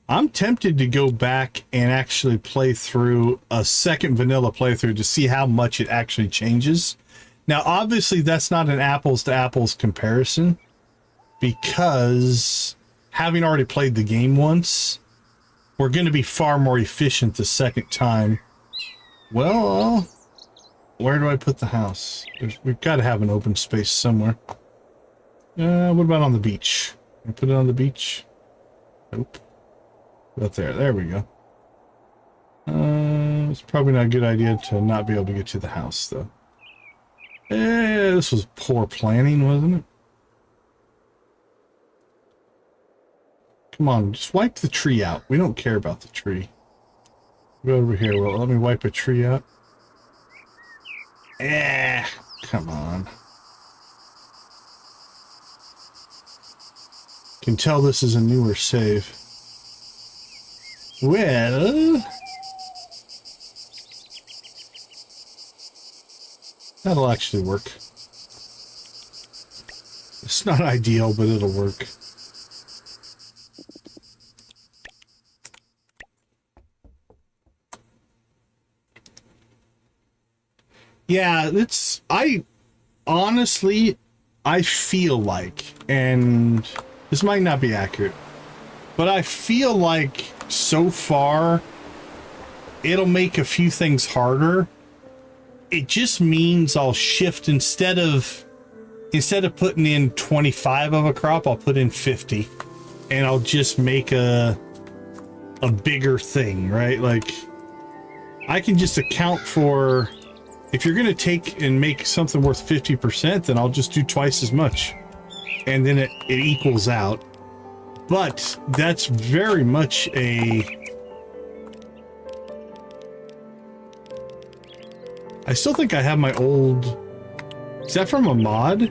I'm tempted to go back and actually play through a second vanilla playthrough to see how much it actually changes. Now, obviously, that's not an apples to apples comparison because having already played the game once, we're going to be far more efficient the second time. Well, where do I put the house? We've got to have an open space somewhere. What about on the beach? Can I put it on the beach? Nope. Up there. There we go. It's probably not a good idea to not be able to get to the house, though. This was poor planning, wasn't it? Come on, just wipe the tree out. We don't care about the tree. Go over here. Well, let me wipe a tree out. Come on. Can tell this is a newer save. Well, that'll actually work. It's not ideal, but it'll work. Yeah, I honestly, I feel like, and this might not be accurate, but I feel like so far it'll make a few things harder. It just means I'll shift instead of putting in 25 of a crop, I'll put in 50, and I'll just make a bigger thing, right? Like I can just account for, if you're going to take and make something worth 50%, then I'll just do twice as much. And then it equals out. But that's very much I still think I have my old... Is that from a mod?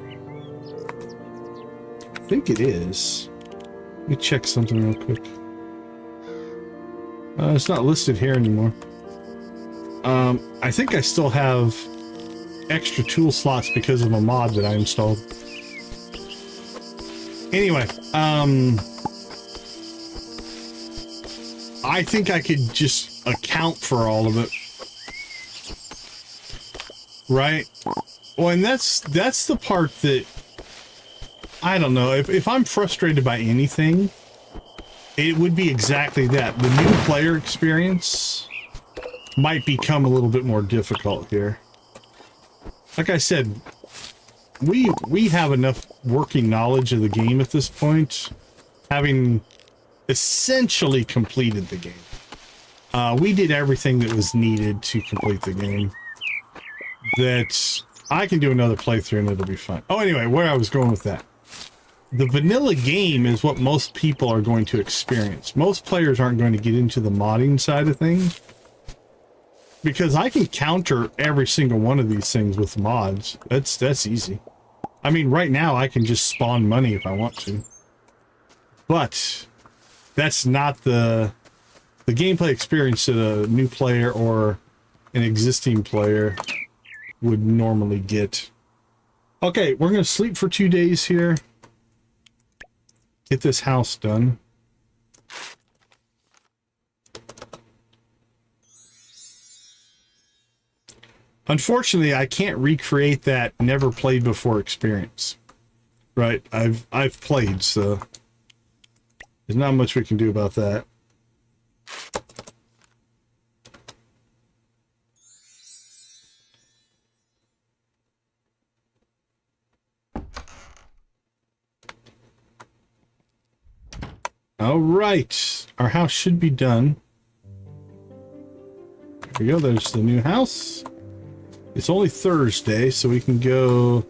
I think it is. Let me check something real quick. It's not listed here anymore. I think I still have extra tool slots because of a mod that I installed. Anyway, I think I could just account for all of it. Right? Well, and that's the part that, I don't know, if I'm frustrated by anything, it would be exactly that. The new player experience might become a little bit more difficult here. Like I said, we have enough working knowledge of the game at this point, having essentially completed the game. We did everything that was needed to complete the game, that I can do another playthrough and it'll be fun. Oh, anyway, where I was going with that. The vanilla game is what most people are going to experience. Most players aren't going to get into the modding side of things, because I can counter every single one of these things with mods. That's easy. I mean, right now I can just spawn money if I want to. But that's not the gameplay experience that a new player or an existing player would normally get. Okay, we're going to sleep for 2 days here. Get this house done. Unfortunately, I can't recreate that never played before experience. Right? I've played, so there's not much we can do about that. All right, our house should be done. There we go, there's the new house. It's only Thursday, so we can go...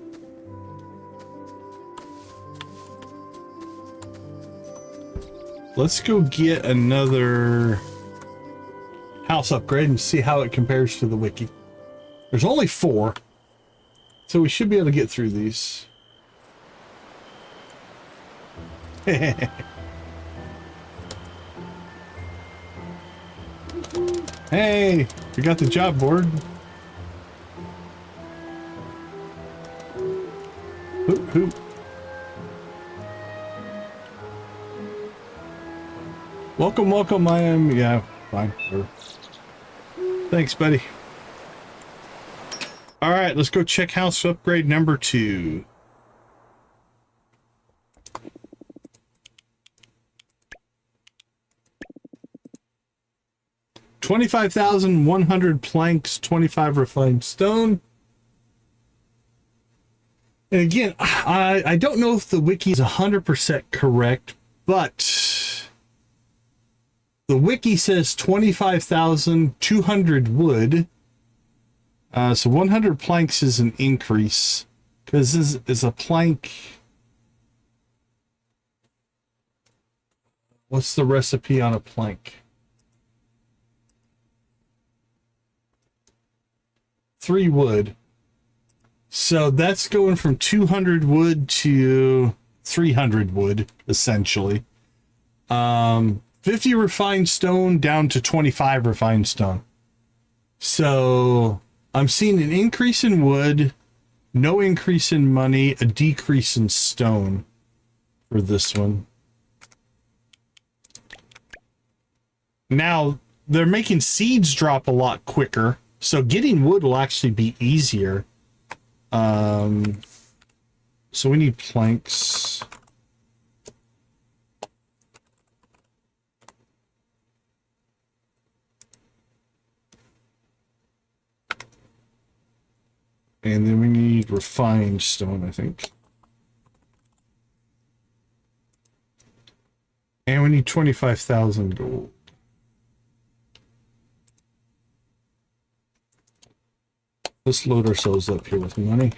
Let's go get another house upgrade and see how it compares to the wiki. There's only 4, so we should be able to get through these. Hey, we got the job board. Hoop, hoop. Welcome, welcome. I am, yeah, fine. Sure. Thanks, buddy. All right, let's go check house upgrade number 2. $25,100 planks, 25 refined stone. And again, I don't know if the wiki is 100% correct, but the wiki says 25,200 wood. So 100 planks is an increase, because this is a plank. What's the recipe on a plank? 3 wood. So that's going from 200 wood to 300 wood, essentially. 50 refined stone down to 25 refined stone. So I'm seeing an increase in wood, no increase in money, a decrease in stone for this one. Now, they're making seeds drop a lot quicker, so getting wood will actually be easier. So we need planks. And then we need refined stone, I think. And we need 25,000 gold. Let's load ourselves up here with money.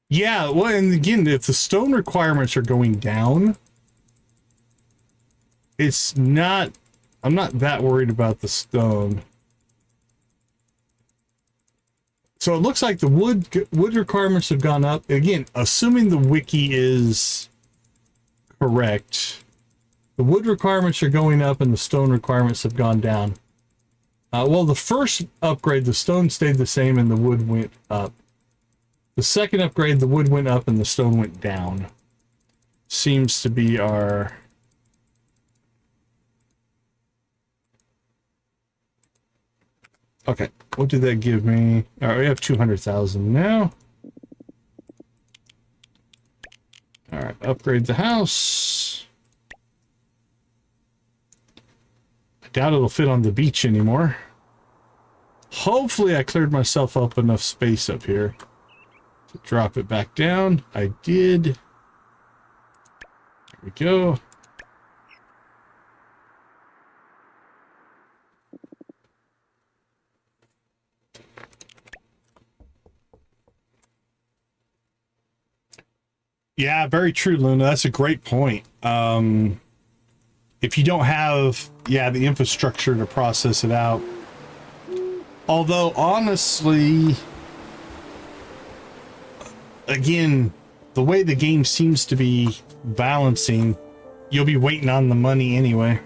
Yeah, well, and again, if the stone requirements are going down, it's not, I'm not that worried about the stone. So it looks like the wood requirements have gone up. Again, assuming the wiki is correct, the wood requirements are going up and the stone requirements have gone down. Well, the first upgrade, the stone stayed the same and the wood went up. The second upgrade, the wood went up and the stone went down. Seems to be our... Okay, what did that give me? All right, we have 200,000 now. All right, upgrade the house. I doubt it'll fit on the beach anymore. Hopefully I cleared myself up enough space up here. Drop it back down. I did. There we go. Yeah, very true, Luna. That's a great point. If you don't have, the infrastructure to process it out. Although, honestly... Again, the way the game seems to be balancing, you'll be waiting on the money anyway.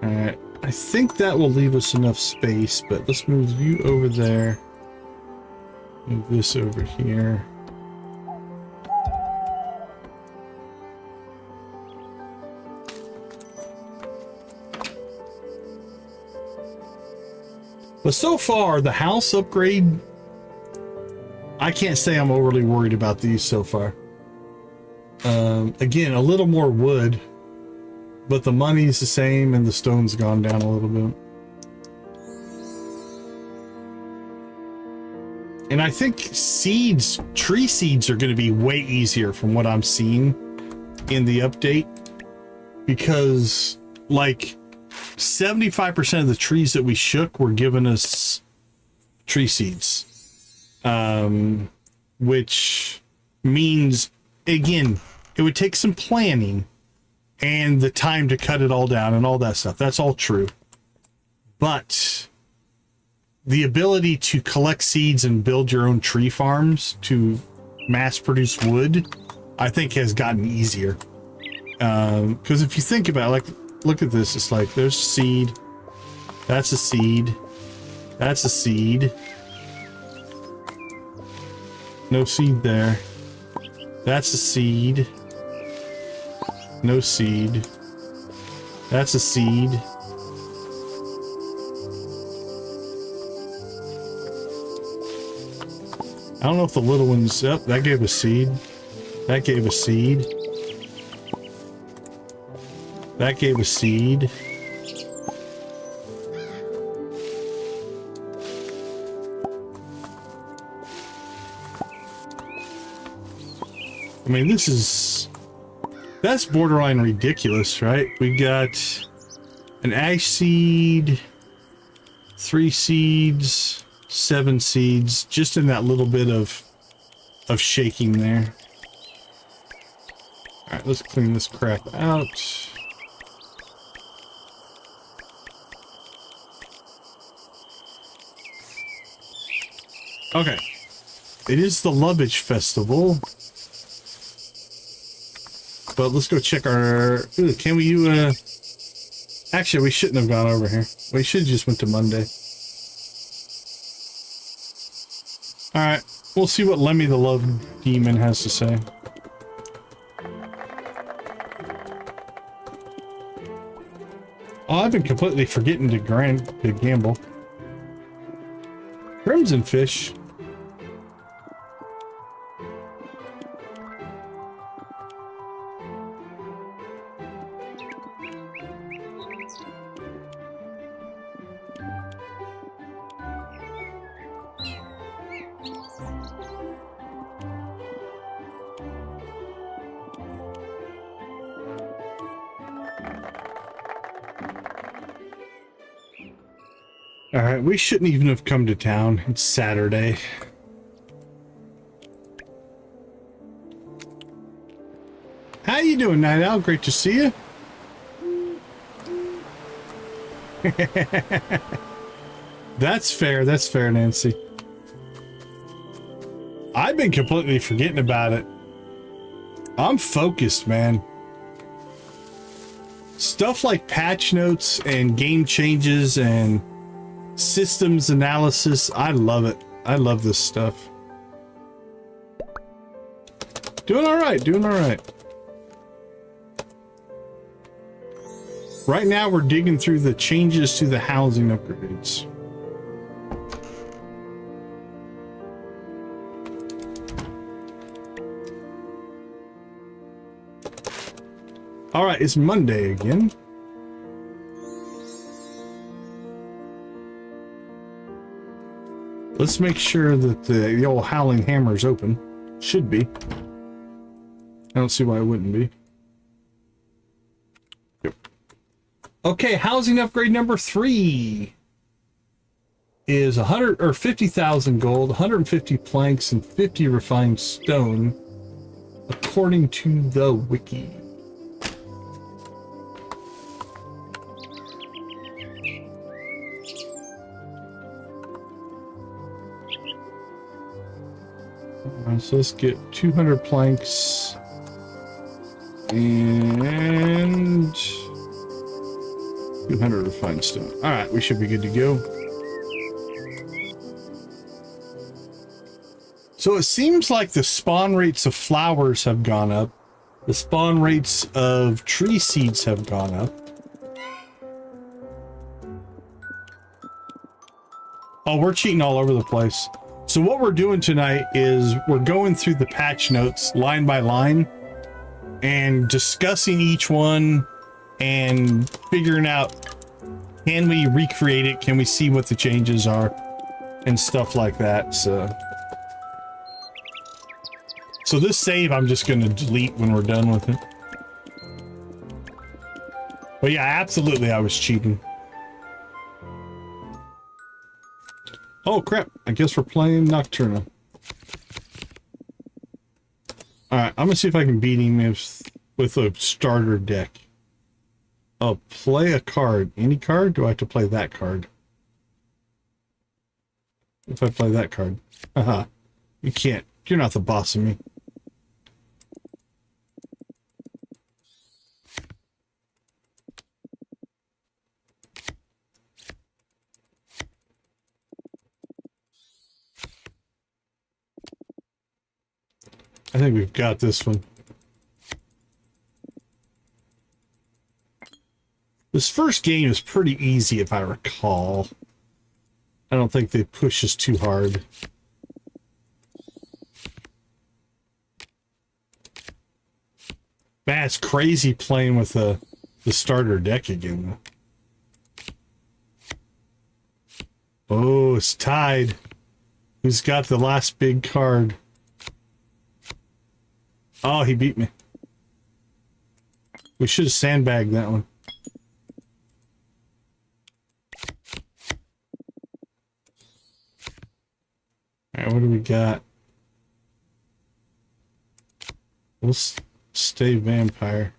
Alright, I think that will leave us enough space, but let's move you over there. Move this over here. But so far, the house upgrade, I can't say I'm overly worried about these so far. Again, a little more wood, but the money's the same and the stone's gone down a little bit. And I think seeds, tree seeds are going to be way easier from what I'm seeing in the update. Because, like... 75% of the trees that we shook were giving us tree seeds. Which means, again, it would take some planning and the time to cut it all down and all that stuff. That's all true. But the ability to collect seeds and build your own tree farms to mass produce wood, I think has gotten easier. Because if you think about it, like, look at this. It's like there's seed. That's a seed. That's a seed. No seed there. That's a seed. No seed. That's a seed. I don't know if the little ones... Oh, that gave a seed. That gave a seed. That gave a seed. I mean, this is... That's borderline ridiculous, right? We got an ash seed, 3 seeds, 7 seeds, just in that little bit of of shaking there. All right, let's clean this crap out. Okay. It is the Lovage Festival. But let's go check our... Ooh, can we... Actually, we shouldn't have gone over here. We should have just went to Monday. Alright. We'll see what Lemmy the Love Demon has to say. Oh, I've been completely forgetting to gamble. Crimson Fish. Alright, we shouldn't even have come to town. It's Saturday. How you doing, Night Owl? Great to see you. That's fair, Nancy. I've been completely forgetting about it. I'm focused, man. Stuff like patch notes and game changes and systems analysis, I love it. I love this stuff. Doing all right, doing all right. Right now we're digging through the changes to the housing upgrades. All right, it's Monday again. Let's make sure that the old Howling Hammer is open. Should be. I don't see why it wouldn't be. Yep. Okay, housing upgrade number 3 is 100 or 50,000 gold, 150 planks, and 50 refined stone, according to the wiki. So let's get 200 planks and 200 refined stone. All right, we should be good to go. So it seems like the spawn rates of flowers have gone up. The spawn rates of tree seeds have gone up. Oh, we're cheating all over the place. So what we're doing tonight is we're going through the patch notes line by line and discussing each one and figuring out, can we recreate it? Can we see what the changes are and stuff like that? So this save I'm just going to delete when we're done with it. But yeah, absolutely I was cheating. Oh crap, I guess we're playing Nocturna. Alright, I'm gonna see if I can beat him with a starter deck. Oh, play a card. Any card? Do I have to play that card? If I play that card. Haha. You can't. You're not the boss of me. I think we've got this one. This first game is pretty easy if I recall. I don't think they push us too hard. Man, it's crazy playing with the starter deck again. Oh, it's tied. Who's got the last big card? Oh, he beat me. We should have sandbagged that one. Alright, what do we got? We'll stay vampire.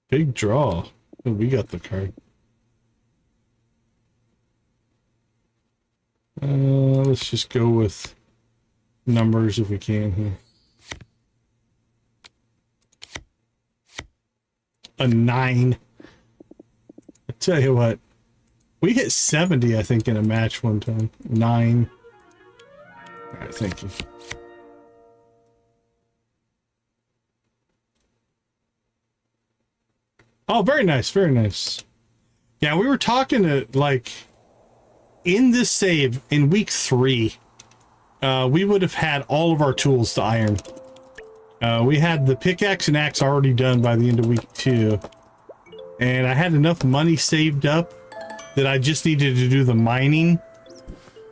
Big draw. Oh, we got the card. Let's just go with numbers if we can here. A 9. I tell you what, we hit 70, I think, in a match one time. 9. All right, thank you. Oh, very nice, very nice. Yeah, we were talking to, like, in this save, in week 3, we would have had all of our tools to iron. We had the pickaxe and axe already done by the end of week 2. And I had enough money saved up that I just needed to do the mining.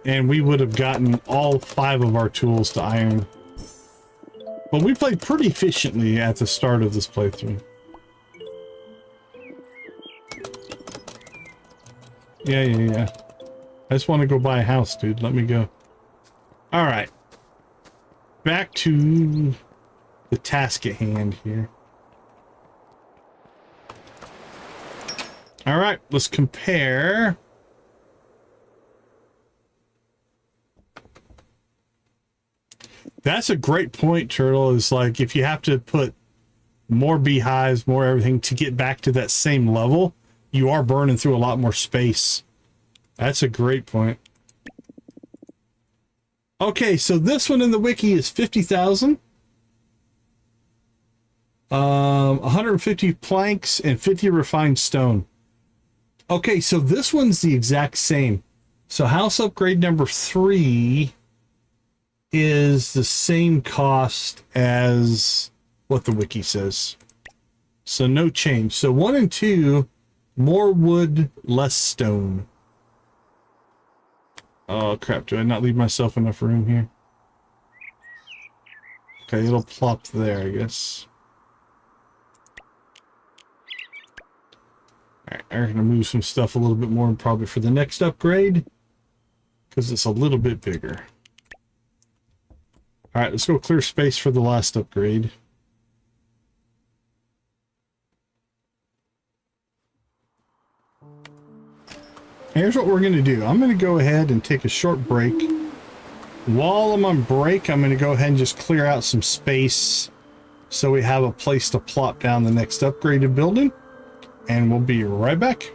And we would have gotten all 5 of our tools to iron. But we played pretty efficiently at the start of this playthrough. Yeah. I just want to go buy a house, dude. Let me go. Alright. Back to the task at hand here. Alright, let's compare. That's a great point, Turtle. Is like if you have to put more beehives, more everything to get back to that same level, you are burning through a lot more space. That's a great point. Okay, so this one in the wiki is 50,000. 150 planks and 50 refined stone. Okay, so this one's the exact same. So house upgrade number 3 is the same cost as what the wiki says. So no change. So 1 and 2, more wood, less stone. Oh crap, do I not leave myself enough room here? Okay, it'll plop there, I guess. Alright, I'm gonna move some stuff a little bit more probably for the next upgrade, because it's a little bit bigger. Alright, let's go clear space for the last upgrade. Here's what we're going to do. I'm going to go ahead and take a short break. While I'm on break, I'm going to go ahead and just clear out some space so we have a place to plop down the next upgraded building. And we'll be right back.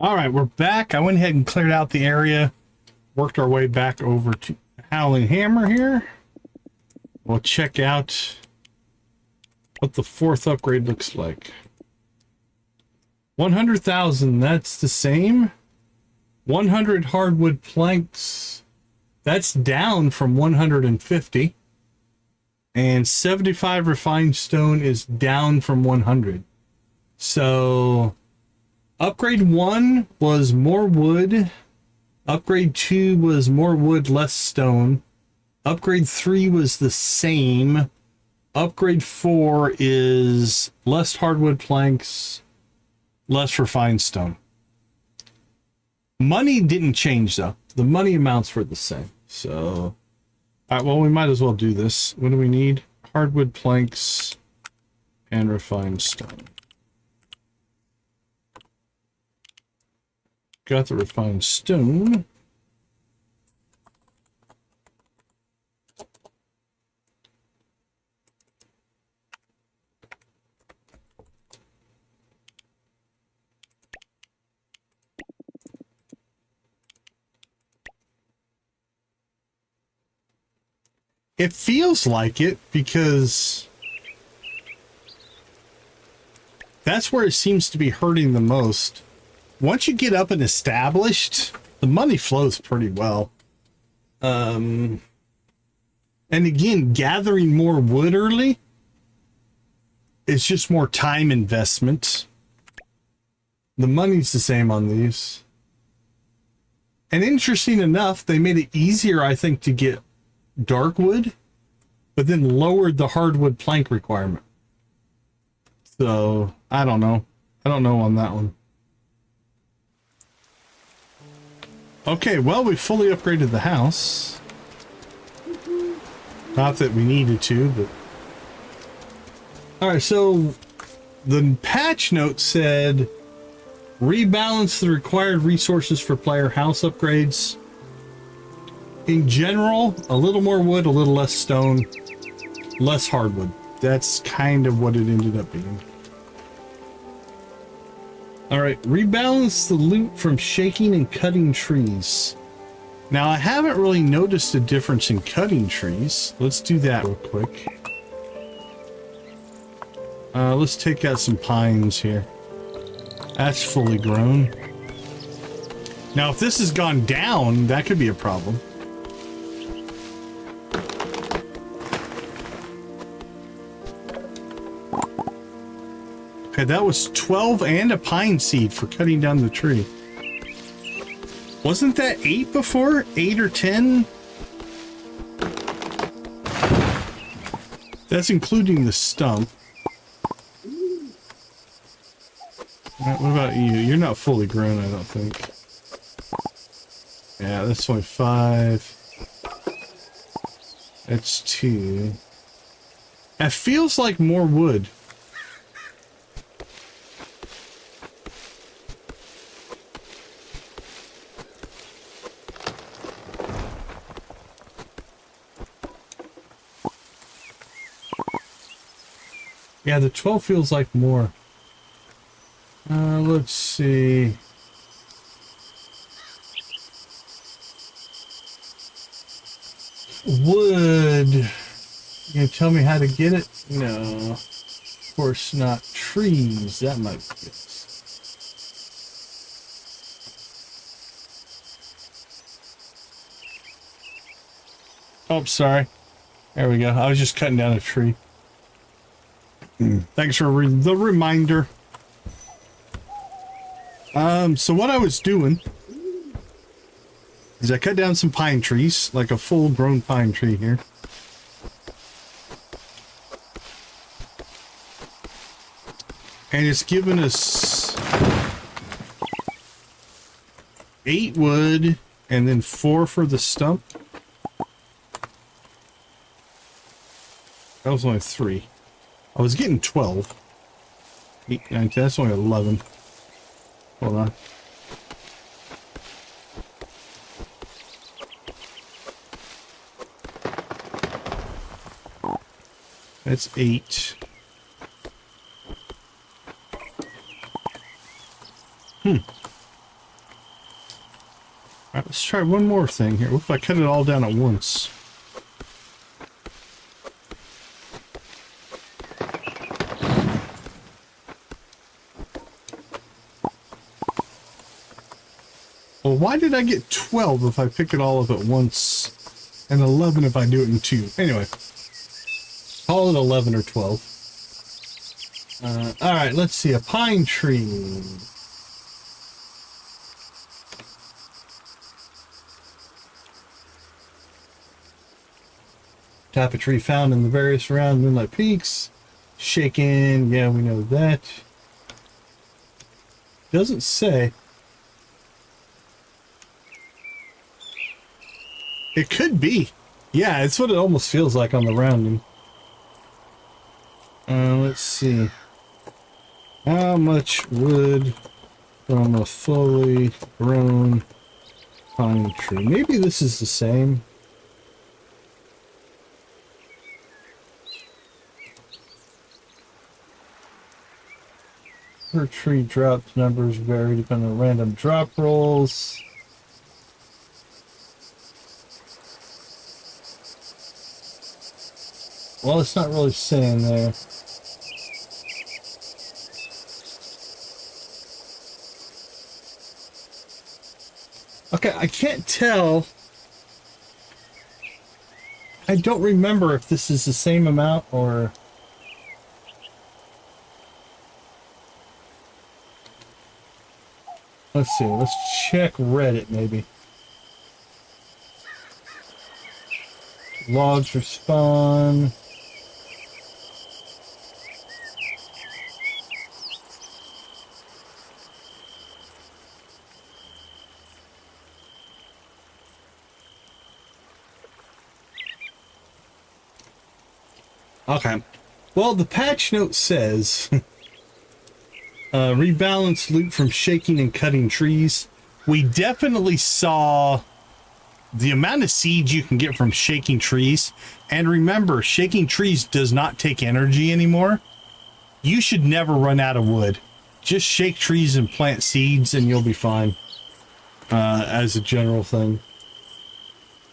All right, we're back. I went ahead and cleared out the area, worked our way back over to Howling Hammer here. We'll check out what the fourth upgrade looks like. 100,000, that's the same. 100 hardwood planks, that's down from 150. And 75 refined stone is down from 100. So upgrade 1 was more wood. Upgrade 2 was more wood, less stone. Upgrade 3 was the same. Upgrade 4 is less hardwood planks, less refined stone. Money didn't change though. The money amounts were the same. So, all right, well, we might as well do this. What do we need? Hardwood planks and refined stone. Got the refined stone. It feels like it because that's where it seems to be hurting the most. Once you get up and established, the money flows pretty well. And again, gathering more wood early is just more time investment. The money's the same on these. And interesting enough, they made it easier, I think, to get dark wood, but then lowered the hardwood plank requirement. So, I don't know. I don't know on that one. Okay, well, we fully upgraded the house. Not that we needed to, but... Alright, so the patch note said, rebalance the required resources for player house upgrades. In general, a little more wood, a little less stone, less hardwood. That's kind of what it ended up being. Alright, rebalance the loot from shaking and cutting trees. Now, I haven't really noticed a difference in cutting trees. Let's do that real quick. Let's take out some pines here. That's fully grown. Now, if this has gone down, that could be a problem. Okay, that was 12 and a pine seed for cutting down the tree. Wasn't that 8 before? 8 or 10? That's including the stump. Right, what about you? You're not fully grown, I don't think. Yeah, that's only 5. That's 2. It feels like more wood. Yeah, the 12 feels like more. Let's see. Wood. You gonna tell me how to get it? No. Of course not. Trees. That might be it. Oh, sorry. There we go. I was just cutting down a tree. Thanks for the reminder. So what I was doing is I cut down some pine trees, like a full-grown pine tree here. And it's given us 8 wood and then 4 for the stump. That was only 3. I was getting 12. 8, 9, 10, that's only 11. Hold on. That's 8. Alright, let's try one more thing here. What if I cut it all down at once? Well, why did I get 12 if I pick it all up at once, and 11 if I do it in 2? Anyway, call it 11 or 12. Alright, let's see. A pine tree. Type of tree found in the various around Moonlight Peaks. Shaken. Yeah, we know that. Doesn't say. It could be. Yeah, it's what it almost feels like on the rounding. Let's see. How much wood from a fully grown pine tree? Maybe this is the same. Per tree drop numbers vary depending on random drop rolls. Well, it's not really saying there. Okay, I can't tell. I don't remember if this is the same amount or... Let's see, let's check Reddit maybe. Logs respawn. Okay. Well, the patch note says rebalance loot from shaking and cutting trees. We definitely saw the amount of seeds you can get from shaking trees. And remember, shaking trees does not take energy anymore. You should never run out of wood. Just shake trees and plant seeds and you'll be fine. As a general thing.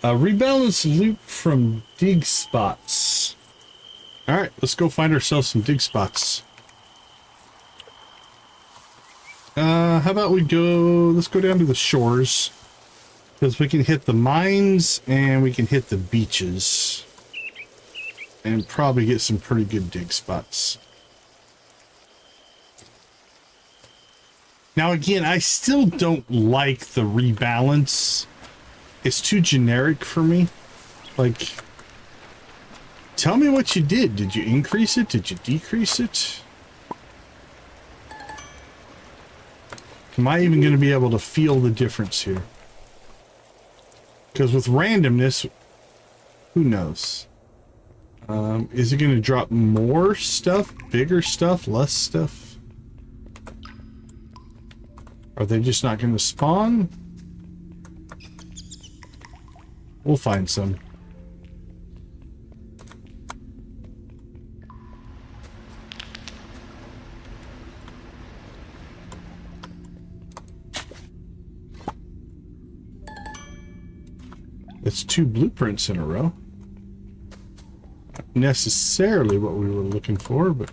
Rebalance loot from dig spots. Alright, let's go find ourselves some dig spots. How about we go... Let's go down to the shores. Because we can hit the mines and we can hit the beaches. And probably get some pretty good dig spots. Now again, I still don't like the rebalance. It's too generic for me. Like, tell me what you did. Did you increase it? Did you decrease it? Am I even going to be able to feel the difference here? Because with randomness, who knows? Is it going to drop more stuff, bigger stuff, less stuff? Are they just not going to spawn? We'll find some. It's 2 blueprints in a row. Not necessarily what we were looking for, but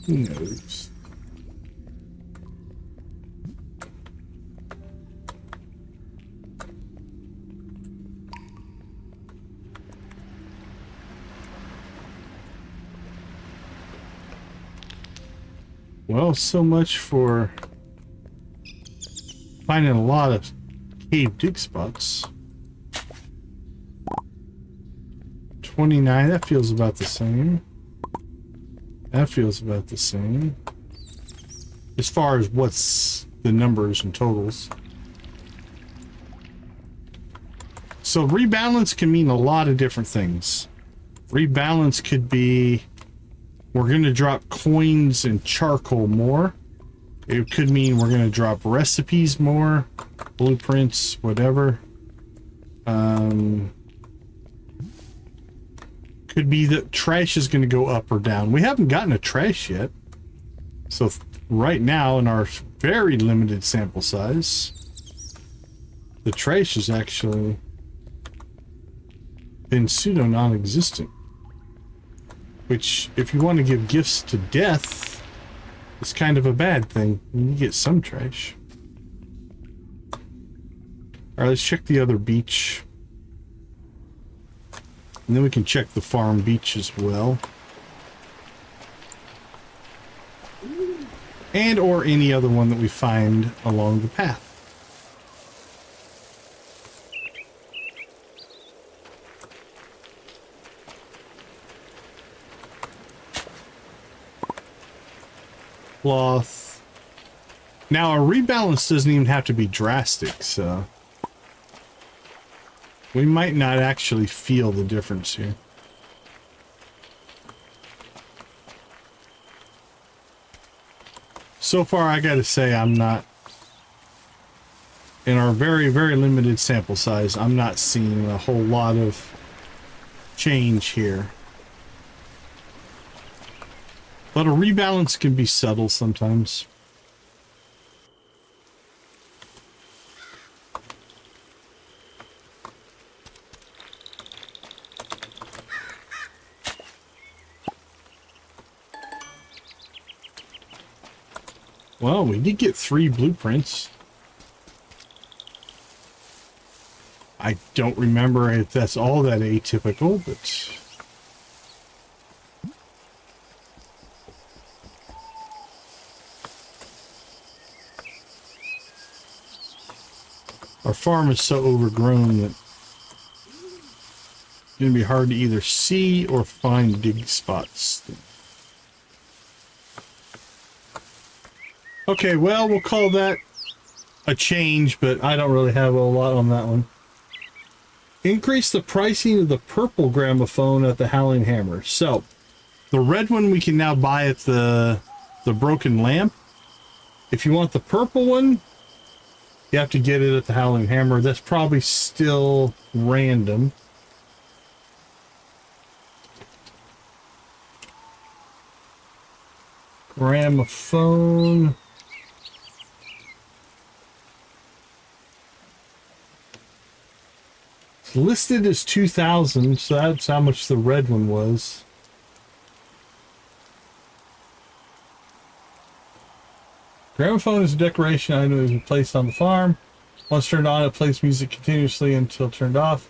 who knows? Well, so much for finding a lot of cave dig spots. 29, that feels about the same. That feels about the same. As far as what's the numbers and totals. So rebalance can mean a lot of different things. Rebalance could be we're going to drop coins and charcoal more. It could mean we're going to drop recipes more, blueprints, whatever. Could be that trash is going to go up or down. We haven't gotten a trash yet. So right now, in our very limited sample size, the trash has actually been pseudo non-existent. Which, if you want to give gifts to death, is kind of a bad thing. You get some trash. Alright, let's check the other beach. And then we can check the farm beach as well. And or any other one that we find along the path. Cloth. Now, a rebalance doesn't even have to be drastic, so we might not actually feel the difference here. So far, I gotta say, I'm not, in our very, very limited sample size, I'm not seeing a whole lot of change here. But a rebalance can be subtle sometimes. Well, we did get 3 blueprints. I don't remember if that's all that atypical, but our farm is so overgrown that it's going to be hard to either see or find dig spots. Okay, well, we'll call that a change, but I don't really have a lot on that one. Increase the pricing of the purple gramophone at the Howling Hammer. So, the red one we can now buy at the Broken Lamp. If you want the purple one, you have to get it at the Howling Hammer. That's probably still random. Gramophone. It's listed as 2,000, so that's how much the red one was. Gramophone is a decoration item that is placed on the farm. Once turned on, it plays music continuously until turned off.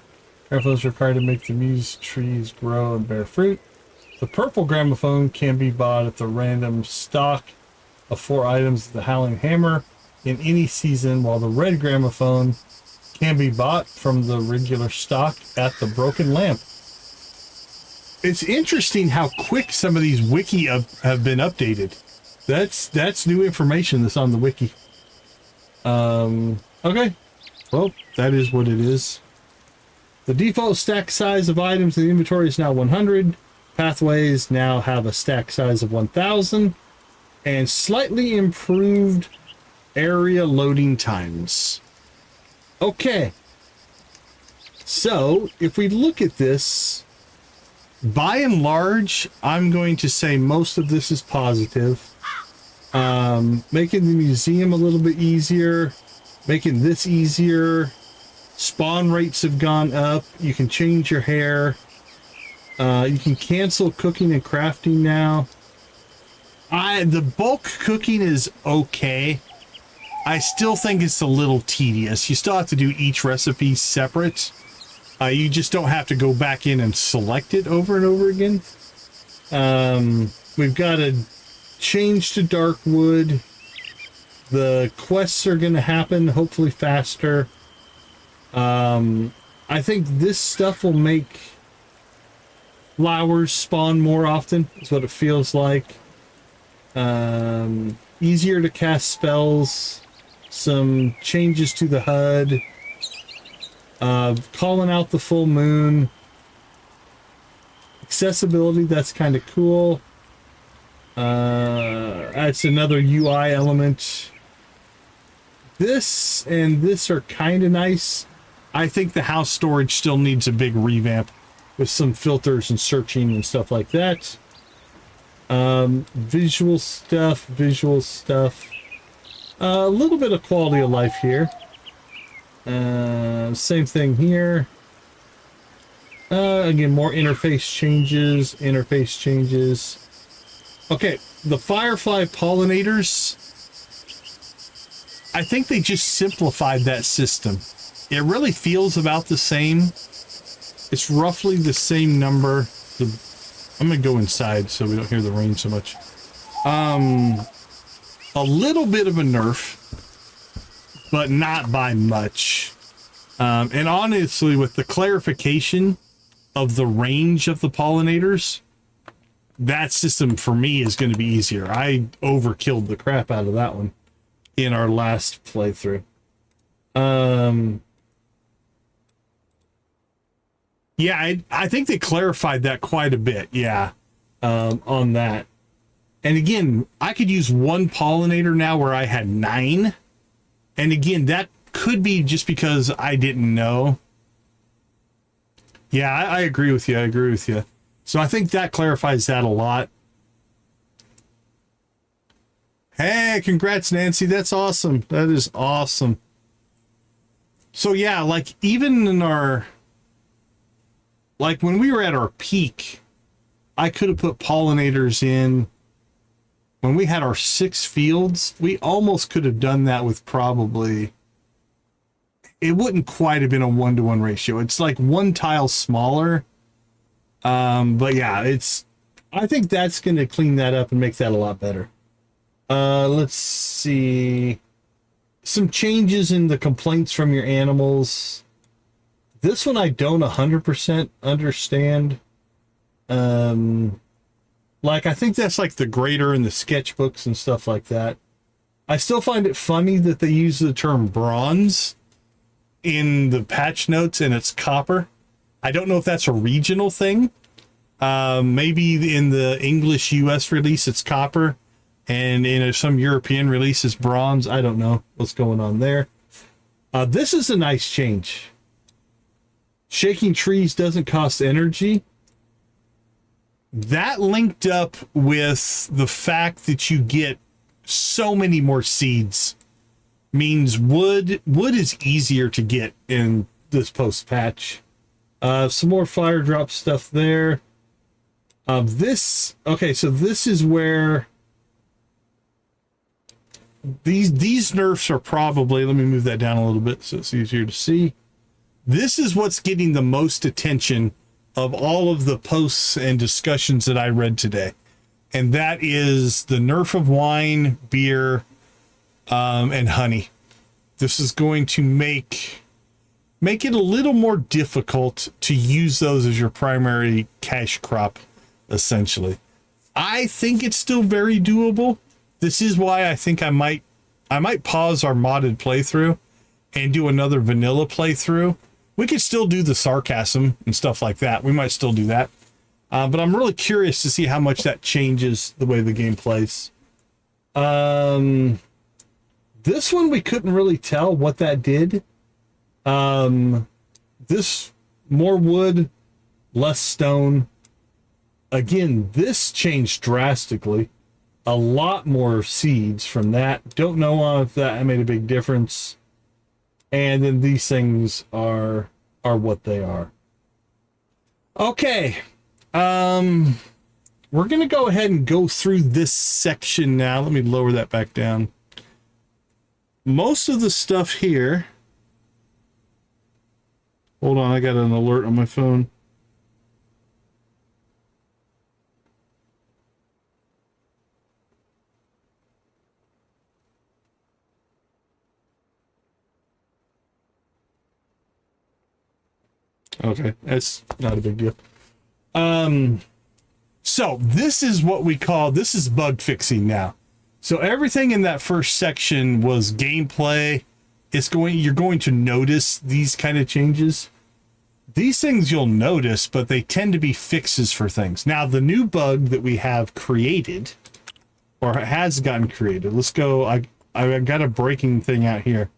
Gramophone is required to make the music trees grow and bear fruit. The purple gramophone can be bought at the random stock of 4 items of the Howling Hammer in any season, while the red gramophone can be bought from the regular stock at the Broken Lamp. It's interesting how quick some of these wiki have been updated. That's new information that's on the wiki. Okay. Well, that is what it is. The default stack size of items in the inventory is now 100. Pathways now have a stack size of 1000. And slightly improved area loading times. Okay. So, if we look at this, by and large, I'm going to say most of this is positive. Making the museum a little bit easier, making this easier. Spawn rates have gone up. You can change your hair. You can cancel cooking and crafting now. The bulk cooking is okay. I still think it's a little tedious. You still have to do each recipe separate. You just don't have to go back in and select it over and over again. We've got to change to dark wood. The quests are going to happen hopefully faster. I think this stuff will make flowers spawn more often, is what it feels like. Easier to cast spells. Some changes to the HUD. Calling out the full moon. Accessibility, that's kind of cool. That's another UI element. This and this are kind of nice. I think the house storage still needs a big revamp with some filters and searching and stuff like that. Visual stuff. A little bit of quality of life here. Same thing here. Again, more interface changes. Okay, the Firefly pollinators. I think they just simplified that system. It really feels about the same. It's roughly the same number. I'm going to go inside so we don't hear the rain so much. A little bit of a nerf, but not by much. And honestly, with the clarification of the range of the pollinators, that system for me is going to be easier. I overkilled the crap out of that one in our last playthrough. Yeah, I think they clarified that quite a bit. Yeah, on that. And again, I could use one pollinator now where I had 9. And again, that could be just because I didn't know. Yeah, I agree with you. So I think that clarifies that a lot. Hey, congrats, Nancy. That's awesome. That is awesome. So yeah, like even in our... Like when we were at our peak, I could have put pollinators in. When we had our 6 fields, we almost could have done that with probably... It wouldn't quite have been a 1-to-1 ratio. It's like 1 tile smaller. But yeah, I think that's going to clean that up and make that a lot better. Let's see. Some changes in the complaints from your animals. This one I don't 100% understand. Like, I think that's like the grader and the sketchbooks and stuff like that. I still find it funny that they use the term bronze in the patch notes and it's copper. I don't know if that's a regional thing. Maybe in the English US release it's copper, and in some European release it's bronze. I don't know what's going on there. This is a nice change. Shaking trees doesn't cost energy. That linked up with the fact that you get so many more seeds means wood is easier to get in this post patch. Some more fire drop stuff there. So this is where these nerfs are probably, let me move that down a little bit so it's easier to see. This is what's getting the most attention of all of the posts and discussions that I read today. and that is the nerf of wine, beer, and honey. This is going to make it a little more difficult to use those as your primary cash crop, essentially. I think it's still very doable. This is why I think I might pause our modded playthrough and do another vanilla playthrough. We could still do the sarcasm and stuff like that. We might still do that. But I'm really curious to see how much that changes the way the game plays. This one, we couldn't really tell what that did. This, more wood, less stone. Again, this changed drastically. A lot more seeds from that. Don't know if that made a big difference. And then these things are what they are. Okay. We're going to go ahead and go through this section now. Let me lower that back down. Most of the stuff here. Hold on, I got an alert on my phone. Okay, that's not a big deal. So this is what we call, this is bug fixing now. So everything in that first section was gameplay. You're going to notice these kind of changes. These things you'll notice, but they tend to be fixes for things. Now, the new bug that we have created, or has gotten created, let's go, I got a breaking thing out here.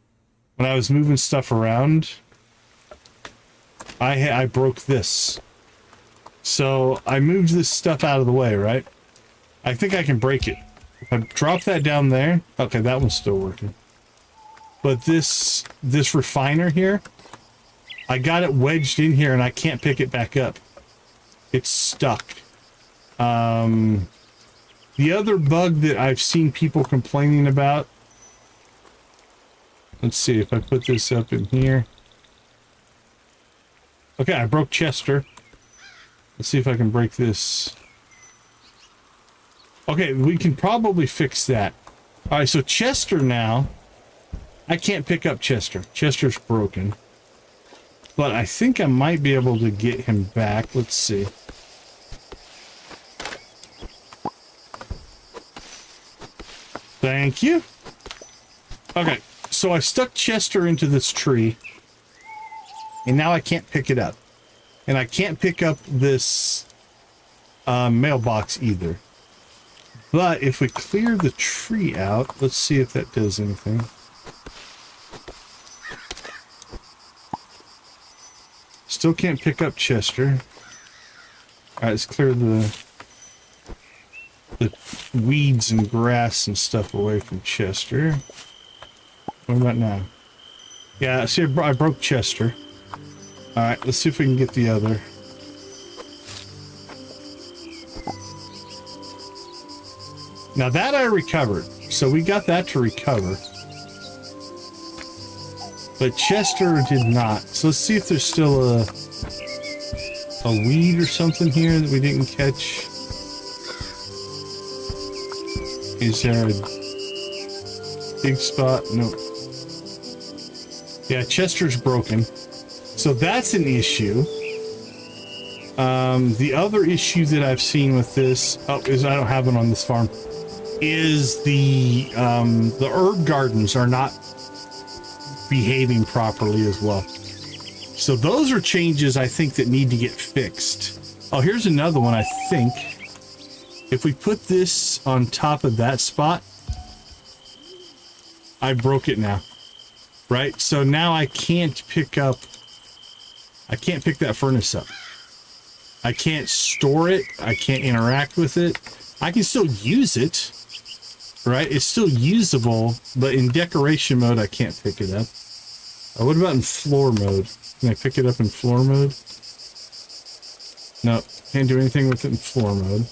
When I was moving stuff around, I broke this. So I moved this stuff out of the way, right? I think I can break it. If I drop that down there, okay, that one's still working. But this refiner here, I got it wedged in here and I can't pick it back up. It's stuck. The other bug that I've seen people complaining about, let's see if I put this up in here. Okay, I broke Chester. Let's see if I can break this. Okay, we can probably fix that. All right, so Chester now, I can't pick up Chester. Chester's broken. But I think I might be able to get him back. Let's see. Thank you. Okay, so I stuck Chester into this tree. And now I can't pick it up. And I can't pick up this mailbox either. But if we clear the tree out, let's see if that does anything. Still can't pick up Chester. Alright, let's clear the weeds and grass and stuff away from Chester. What about now? Yeah, see, I broke Chester. Alright, let's see if we can get the other. Now that I recovered. So we got that to recover. But Chester did not. So let's see if there's still a weed or something here that we didn't catch. Is there a big spot? Nope. Yeah, Chester's broken. So that's an issue. The other issue that I've seen with this, is I don't have it on this farm, is the herb gardens are not behaving properly as well. So those are changes I think that need to get fixed. Oh, here's another one. I think if we put this on top of that spot, I broke it now, right? So now I can't pick that furnace up. I can't store it. I can't interact with it. I can still use it, right? It's still usable, but in decoration mode, I can't pick it up. What about in floor mode? Can I pick it up in floor mode? No, can't do anything with it in floor mode.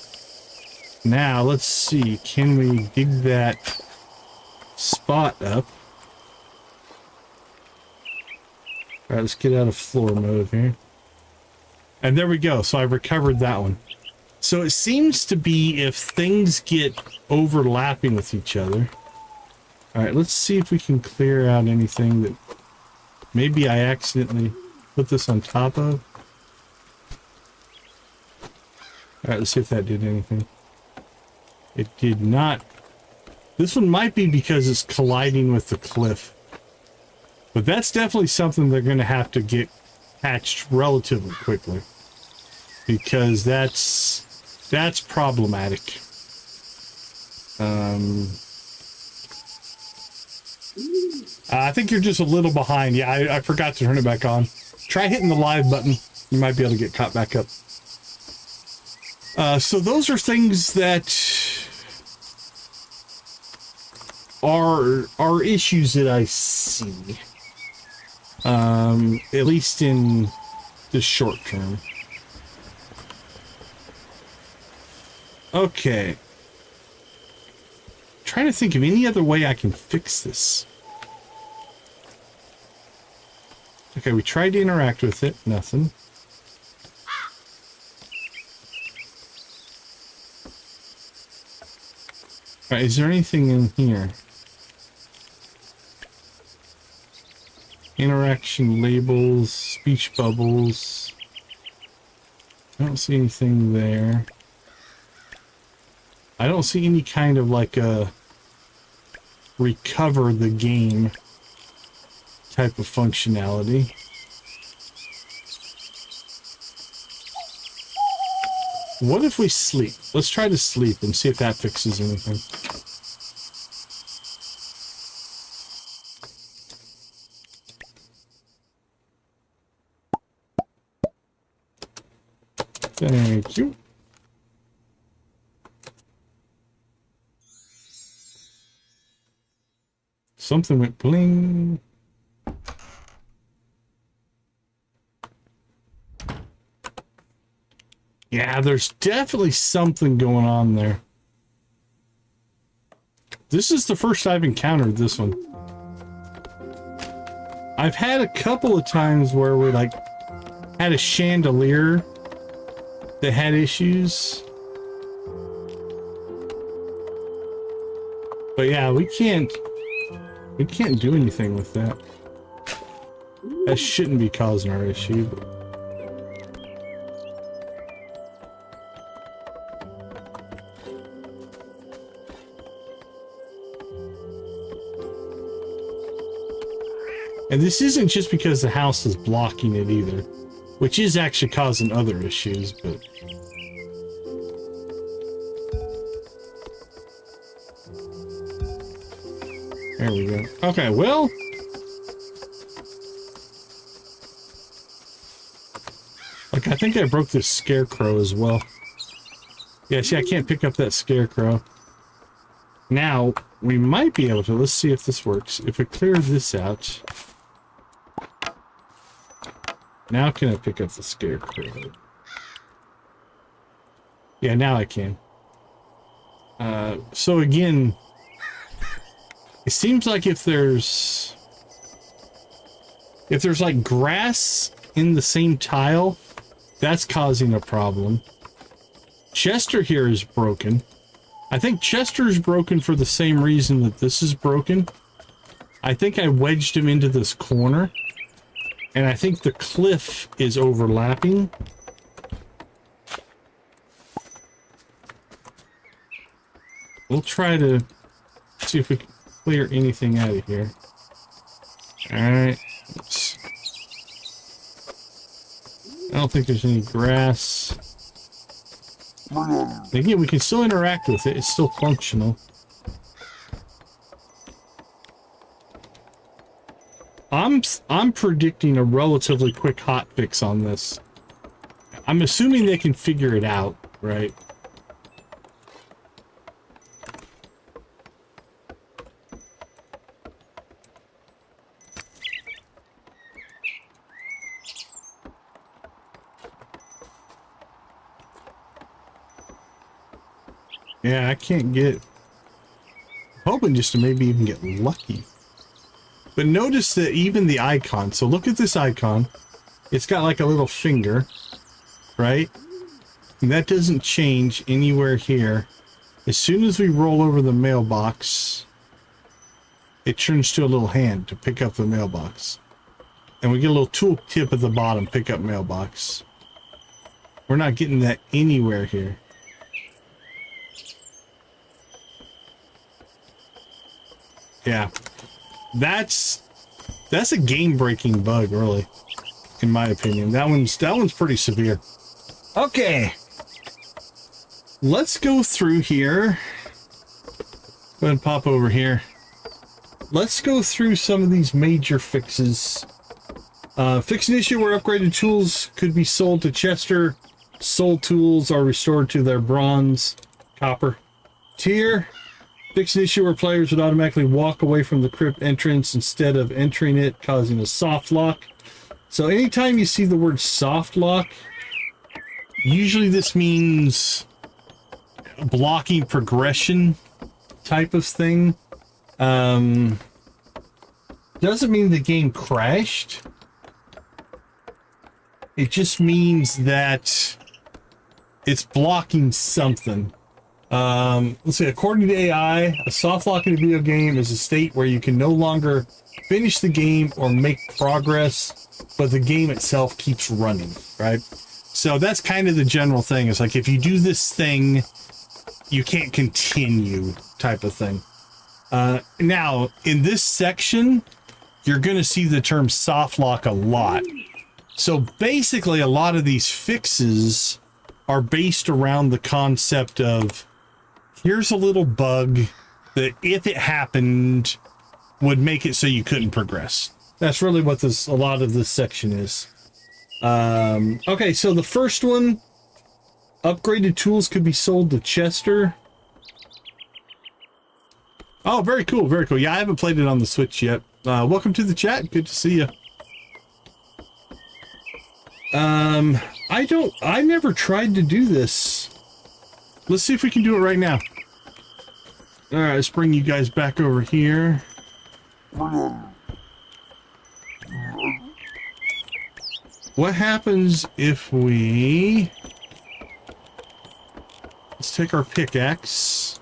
Now, let's see. Can we dig that spot up? All right, let's get out of floor mode here. And there we go. So I've recovered that one. So it seems to be if things get overlapping with each other. All right, let's see if we can clear out anything that maybe I accidentally put this on top of. All right, let's see if that did anything. It did not. This one might be because it's colliding with the cliff. But that's definitely something they're going to have to get patched relatively quickly. Because that's problematic. I think you're just a little behind. Yeah, I forgot to turn it back on. Try hitting the live button. You might be able to get caught back up. So those are things that are issues that I see. At least in the short term. Okay. Trying to think of any other way I can fix this. Okay, we tried to interact with it. Nothing. All right, is there anything in here? Interaction labels, speech bubbles. I don't see anything there. I don't see any kind of like a recover the game type of functionality. What if we sleep? Let's try to sleep and see if that fixes anything. Thank you. Something went bling. Yeah, there's definitely something going on there. This is the first I've encountered this one. I've had a couple of times where we like had a chandelier that had issues. But yeah, we can't do anything with that. That shouldn't be causing our issue. But and this isn't just because the house is blocking it either, which is actually causing other issues, but there we go. Okay, well, like I think I broke this scarecrow as well. Yeah, see, I can't pick up that scarecrow. Now, we might be able to, let's see if this works. If we clear this out, now can I pick up the scarecrow? Yeah, now I can. So again, it seems like if there's like grass in the same tile, that's causing a problem. Chester here is broken. I think Chester is broken for the same reason that this is broken. I think I wedged him into this corner. And I think the cliff is overlapping. We'll try to see if we can clear anything out of here. Alright. I don't think there's any grass. Again, we can still interact with it. It's still functional. I'm predicting a relatively quick hotfix on this. I'm assuming they can figure it out, right? Yeah, I can't get... I'm hoping just to maybe even get lucky. But notice that even the icon, so look at this icon. It's got like a little finger, right? And that doesn't change anywhere here. As soon as we roll over the mailbox, it turns to a little hand to pick up the mailbox. And we get a little tool tip at the bottom, pick up mailbox. We're not getting that anywhere here. Yeah. That's a game-breaking bug, really, in my opinion. That one's pretty severe. Okay. Let's go through here. Go ahead and pop over here. Let's go through some of these major fixes. Fix an issue where upgraded tools could be sold to Chester. Sold tools are restored to their bronze, copper tier. Fix an issue where players would automatically walk away from the crypt entrance instead of entering it, causing a soft lock. So anytime you see the word soft lock, usually this means blocking progression type of thing. Doesn't mean the game crashed. It just means that it's blocking something. Let's see, according to AI, a soft lock in a video game is a state where you can no longer finish the game or make progress, but the game itself keeps running, right? So that's kind of the general thing. It's like if you do this thing, you can't continue type of thing. Now, in this section, you're going to see the term soft lock a lot. So basically, a lot of these fixes are based around the concept of here's a little bug that if it happened would make it so you couldn't progress. That's really what a lot of this section is. Okay, so the first one, upgraded tools could be sold to Chester. Oh, very cool, very cool. Yeah, I haven't played it on the Switch yet. Welcome to the chat. Good to see you. I never tried to do this. Let's see if we can do it right now. All right, let's bring you guys back over here. What happens if we... Let's take our pickaxe.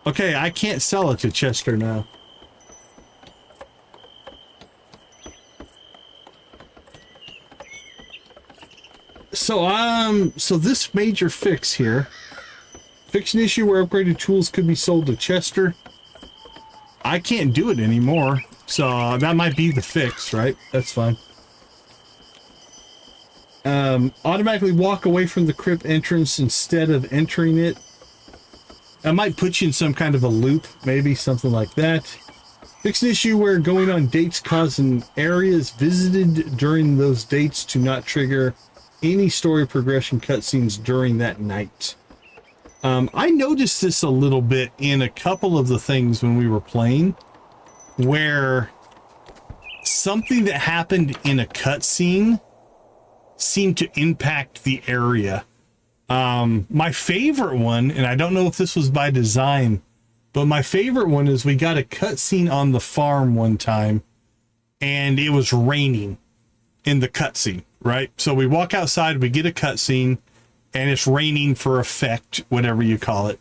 Okay, I can't sell it to Chester now. So this major fix here, fix an issue where upgraded tools could be sold to Chester. I can't do it anymore, so that might be the fix, right? That's fine. Automatically walk away from the crypt entrance instead of entering it. That might put you in some kind of a loop, maybe something like that. Fix an issue where going on dates causing areas visited during those dates to not trigger any story progression cutscenes during that night. I noticed this a little bit in a couple of the things when we were playing, where something that happened in a cutscene seemed to impact the area. My favorite one, and I don't know if this was by design, but my favorite one is we got a cutscene on the farm one time, and it was raining in the cutscene, right? So we walk outside, we get a cutscene, and it's raining for effect, whatever you call it.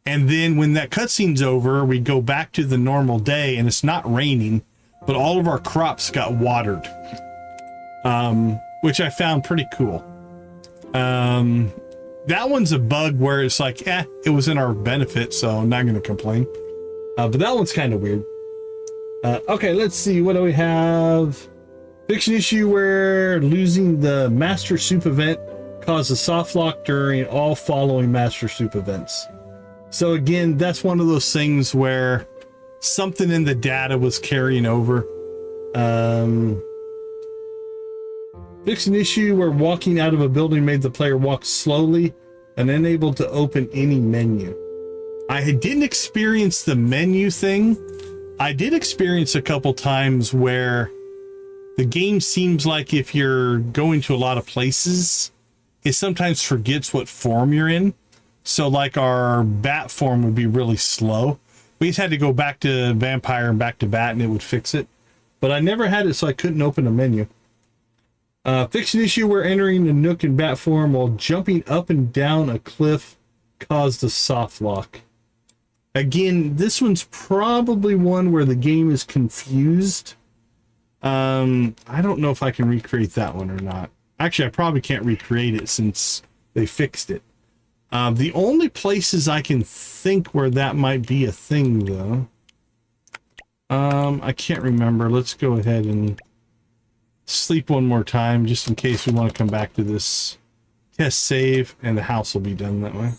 And then when that cutscene's over, we go back to the normal day, and it's not raining, but all of our crops got watered, which I found pretty cool. That one's a bug where it's like, it was in our benefit, so I'm not going to complain. But that one's kind of weird. Okay, let's see. What do we have? Fix an issue where losing the Master Soup event causes soft lock during all following Master Soup events. So again, that's one of those things where something in the data was carrying over. Fix an issue where walking out of a building made the player walk slowly and unable to open any menu. I didn't experience the menu thing. I did experience a couple times where the game seems like if you're going to a lot of places, it sometimes forgets what form you're in. So like our bat form would be really slow. We just had to go back to vampire and back to bat and it would fix it. But I never had it so I couldn't open a menu. Fix an issue where entering the Nook in bat form while jumping up and down a cliff caused a soft lock. Again, this one's probably one where the game is confused. I don't know if I can recreate that one or not. Actually, I probably can't recreate it since they fixed it. The only places I can think where that might be a thing, though, I can't remember. Let's go ahead and sleep one more time, just in case we want to come back to this test save, and the house will be done that way.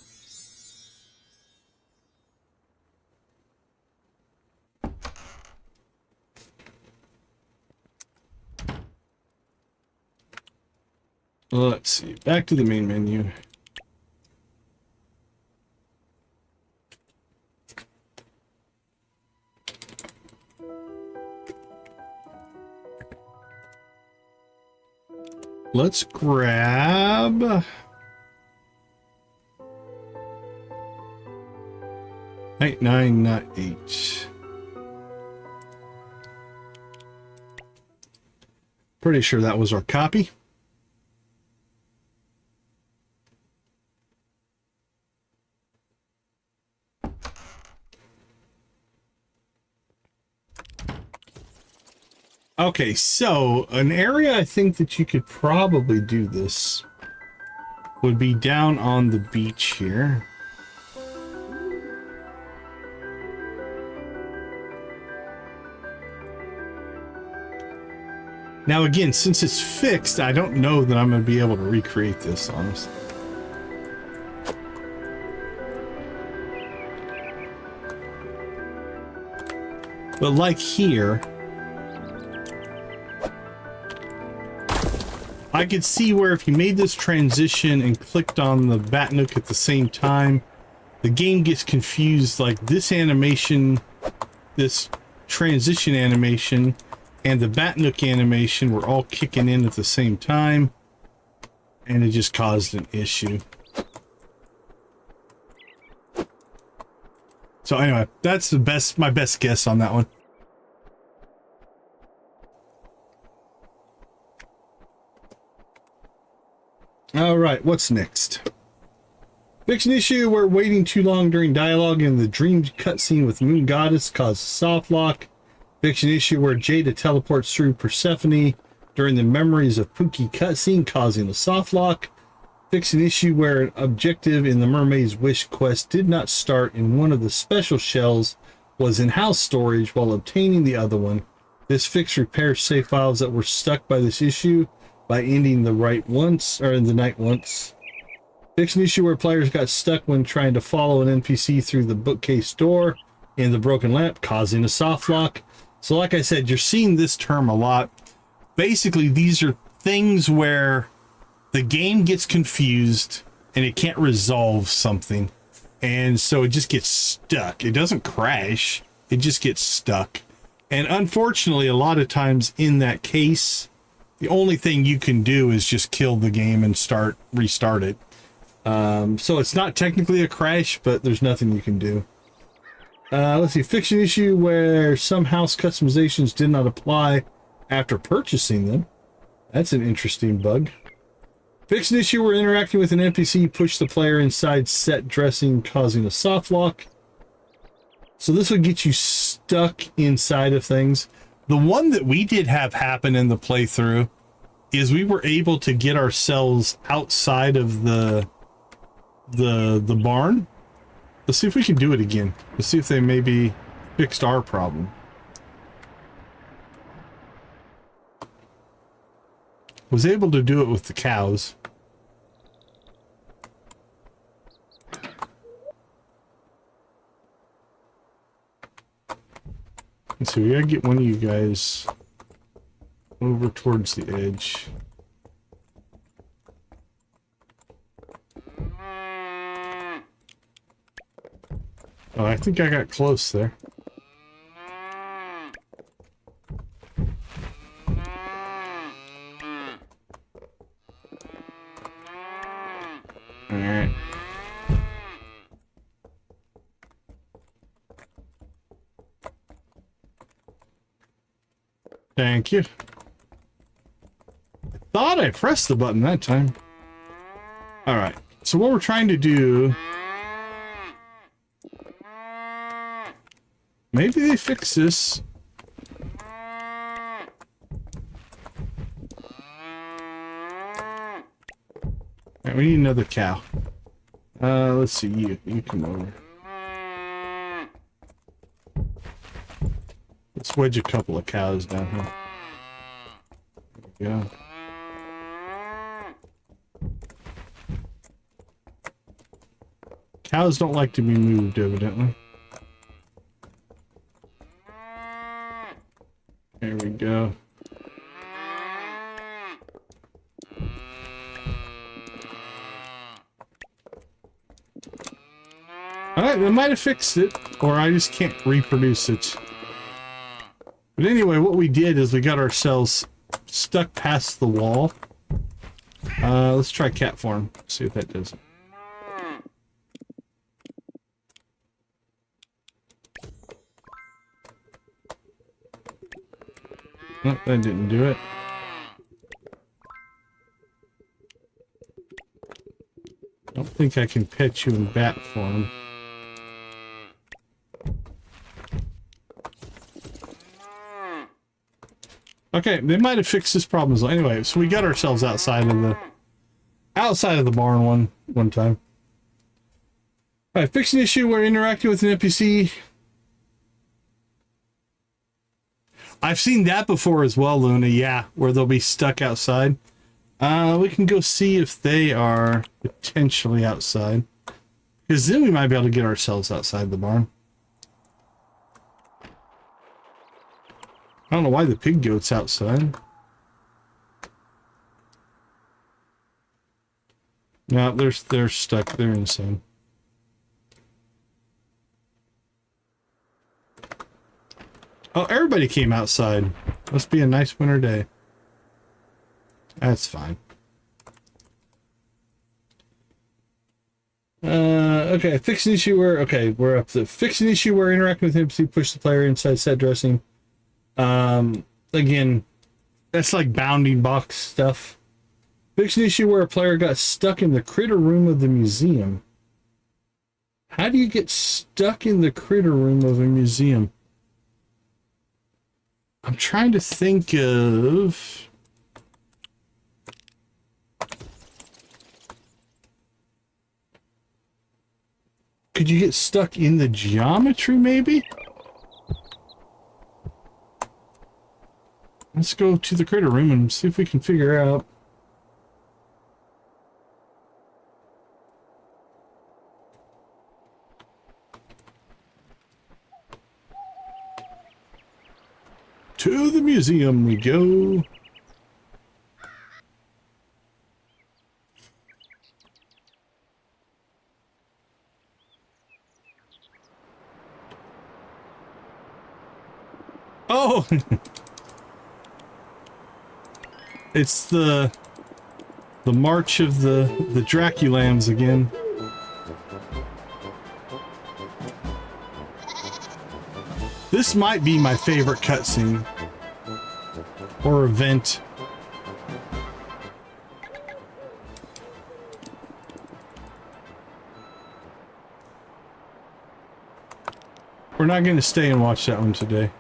Let's see, back to the main menu. Let's grab 8, 9, not 8. Pretty sure that was our copy. Okay, so an area I think that you could probably do this would be down on the beach here. Now again, since it's fixed, I don't know that I'm going to be able to recreate this, honestly. But like here, I could see where if you made this transition and clicked on the bat nook at the same time, the game gets confused. Like this animation, this transition animation, and the bat nook animation were all kicking in at the same time, and it just caused an issue. So anyway, that's my best guess on that one. All right, what's next? Fix an issue where waiting too long during dialogue in the dream cutscene with Moon Goddess causes soft lock. Fix an issue where Jada teleports through Persephone during the Memories of Pookie cutscene, causing a soft lock. Fix an issue where an objective in the Mermaid's Wish quest did not start in one of the special shells, was in house storage while obtaining the other one. This fix repairs save files that were stuck by this issue by ending the night once. Fix an issue where players got stuck when trying to follow an NPC through the bookcase door in the broken lamp, causing a soft lock. So like I said, you're seeing this term a lot. Basically, these are things where the game gets confused and it can't resolve something. And so it just gets stuck. It doesn't crash. It just gets stuck. And unfortunately, a lot of times in that case, the only thing you can do is just kill the game and restart it. So it's not technically a crash, but there's nothing you can do. Let's see, fix an issue where some house customizations did not apply after purchasing them. That's an interesting bug. Fix an issue where interacting with an NPC pushed the player inside set dressing, causing a soft lock. So this would get you stuck inside of things. The one that we did have happen in the playthrough is we were able to get ourselves outside of the barn. Let's see if we can do it again. Let's see if they maybe fixed our problem. Was able to do it with the cows. So we gotta get one of you guys over towards the edge. Oh, I think I got close there. All right. Thank you. I thought I pressed the button that time. All right. So what we're trying to do... Maybe they fix this. All right, we need another cow. Let's see. You come over. Let's wedge a couple of cows down here. There we go. Cows don't like to be moved, evidently. There we go. Alright, they might have fixed it, or I just can't reproduce it. But anyway, what we did is we got ourselves stuck past the wall. Let's try cat form, see if that does it. Nope, that didn't do it. I don't think I can pet you in bat form. Okay, they might have fixed this problem as well. Anyway, so we got ourselves outside of the barn one time. Alright, fix an issue where interacting with an NPC. I've seen that before as well, Luna, yeah, where they'll be stuck outside. We can go see if they are potentially outside. Because then we might be able to get ourselves outside the barn. I don't know why the pig goat's outside. No, they're stuck. They're insane. Oh, everybody came outside. Must be a nice winter day. That's fine. Okay, fix an issue where... Okay, we're up to... Fix an issue where interacting with NPC push the player inside set dressing. Again, that's like bounding box stuff. Fix an issue where a player got stuck in the critter room of the museum. How do you get stuck in the critter room of a museum? I'm trying to think of... Could you get stuck in the geometry, maybe? Let's go to the critter room and see if we can figure out. To the museum we go. Oh! It's the march of the Draculams again. This might be my favorite cutscene or event. We're not going to stay and watch that one today.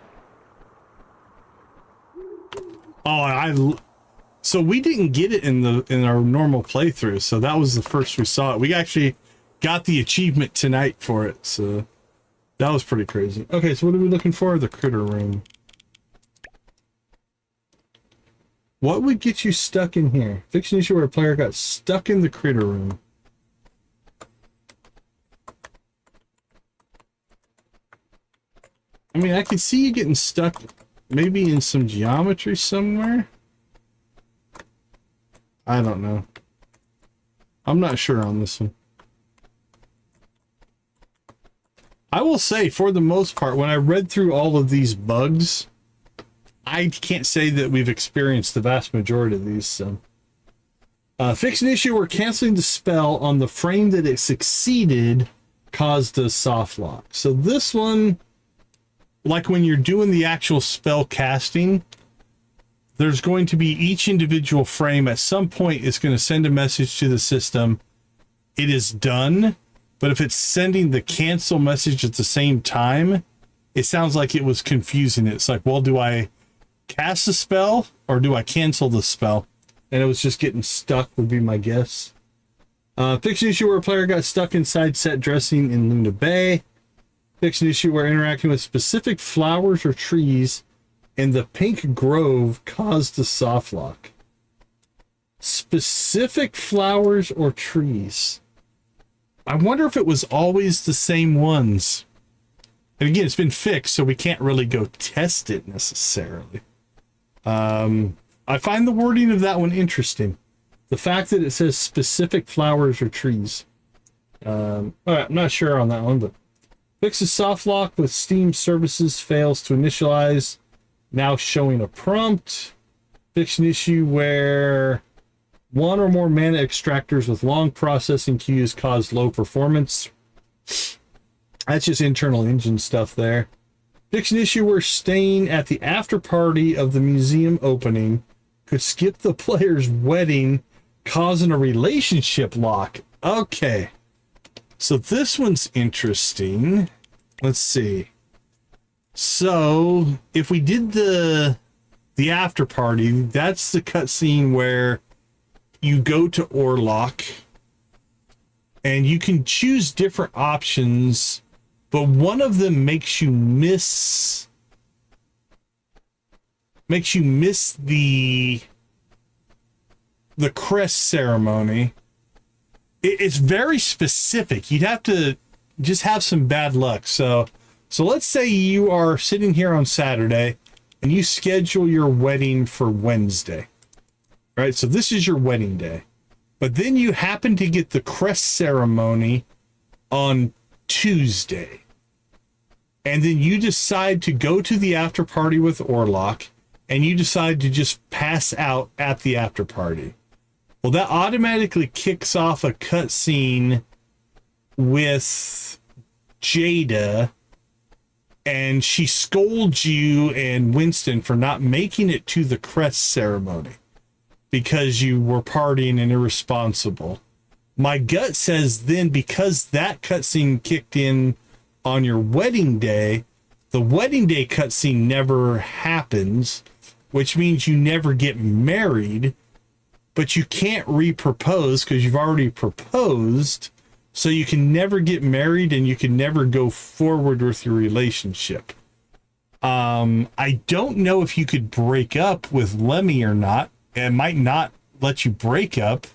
Oh, so we didn't get it in our normal playthrough, so that was the first we saw it. We actually got the achievement tonight for it, so that was pretty crazy. Okay, so what are we looking for? The critter room. What would get you stuck in here? Fix an issue where a player got stuck in the critter room. I mean, I could see you getting stuck maybe in some geometry somewhere. I don't know. I'm not sure on this one. I will say, for the most part, when I read through all of these bugs, I can't say that we've experienced the vast majority of these. So. Fix an issue where canceling the spell on the frame that it succeeded caused a soft lock. So this one, like when you're doing the actual spell casting, there's going to be each individual frame at some point it's going to send a message to the system. It is done. But if it's sending the cancel message at the same time, it sounds like it was confusing. It's like, well, do I cast a spell or do I cancel the spell? And it was just getting stuck would be my guess. Fiction issue where a player got stuck inside set dressing in Luna Bay. Fiction issue where interacting with specific flowers or trees in the Pink Grove caused a soft lock. Specific flowers or trees. I wonder if it was always the same ones. And again, it's been fixed, so we can't really go test it necessarily. I find the wording of that one interesting. The fact that it says specific flowers or trees. All right, I'm not sure on that one, but fixes soft lock with Steam services, fails to initialize, now showing a prompt. Fix an issue where one or more mana extractors with long processing queues cause low performance. That's just internal engine stuff there. Fix an issue where staying at the after party of the museum opening could skip the player's wedding, causing a relationship lock. Okay. So this one's interesting. Let's see. So if we did the after party, that's the cutscene where you go to Orlok and you can choose different options, but one of them makes you miss the crest ceremony. It's very specific. You'd have to just have some bad luck. So let's say you are sitting here on Saturday and you schedule your wedding for Wednesday. Right? So this is your wedding day. But then you happen to get the crest ceremony on Tuesday. And then you decide to go to the after party with Orlok, and you decide to just pass out at the after party. Well, that automatically kicks off a cutscene with Jada, and she scolds you and Winston for not making it to the crest ceremony because you were partying and irresponsible. My gut says then, because that cutscene kicked in on your wedding day, the wedding day cutscene never happens, which means you never get married, but you can't re-propose because you've already proposed, so you can never get married and you can never go forward with your relationship. I don't know if you could break up with Lemmy or not. It might not let you break up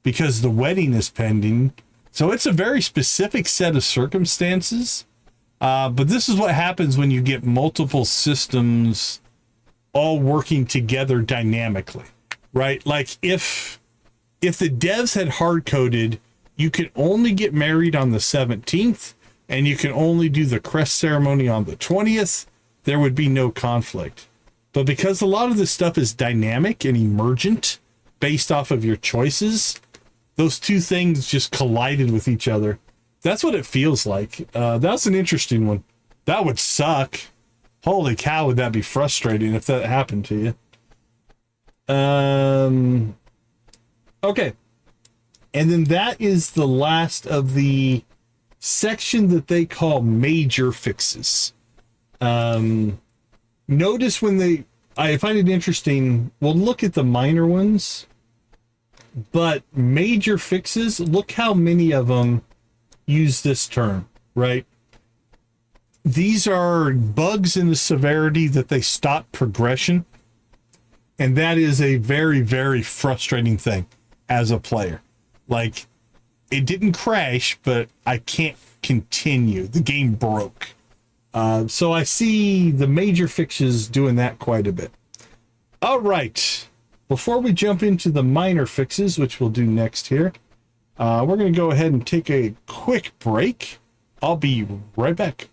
because the wedding is pending. So it's a very specific set of circumstances. But this is what happens when you get multiple systems all working together dynamically, right? Like if the devs had hard-coded, you can only get married on the 17th and you can only do the crest ceremony on the 20th, there would be no conflict. But because a lot of this stuff is dynamic and emergent based off of your choices, those two things just collided with each other. That's what it feels like. That's an interesting one. That would suck. Holy cow, would that be frustrating if that happened to you. Okay. And then that is the last of the section that they call major fixes. Notice when I find it interesting, we'll look at the minor ones, but major fixes, look how many of them use this term, right? These are bugs in the severity that they stop progression, and that is a very, very frustrating thing as a player. Like, it didn't crash, but I can't continue. The game broke. So I see the major fixes doing that quite a bit. All right. Before we jump into the minor fixes, which we'll do next here, we're going to go ahead and take a quick break. I'll be right back.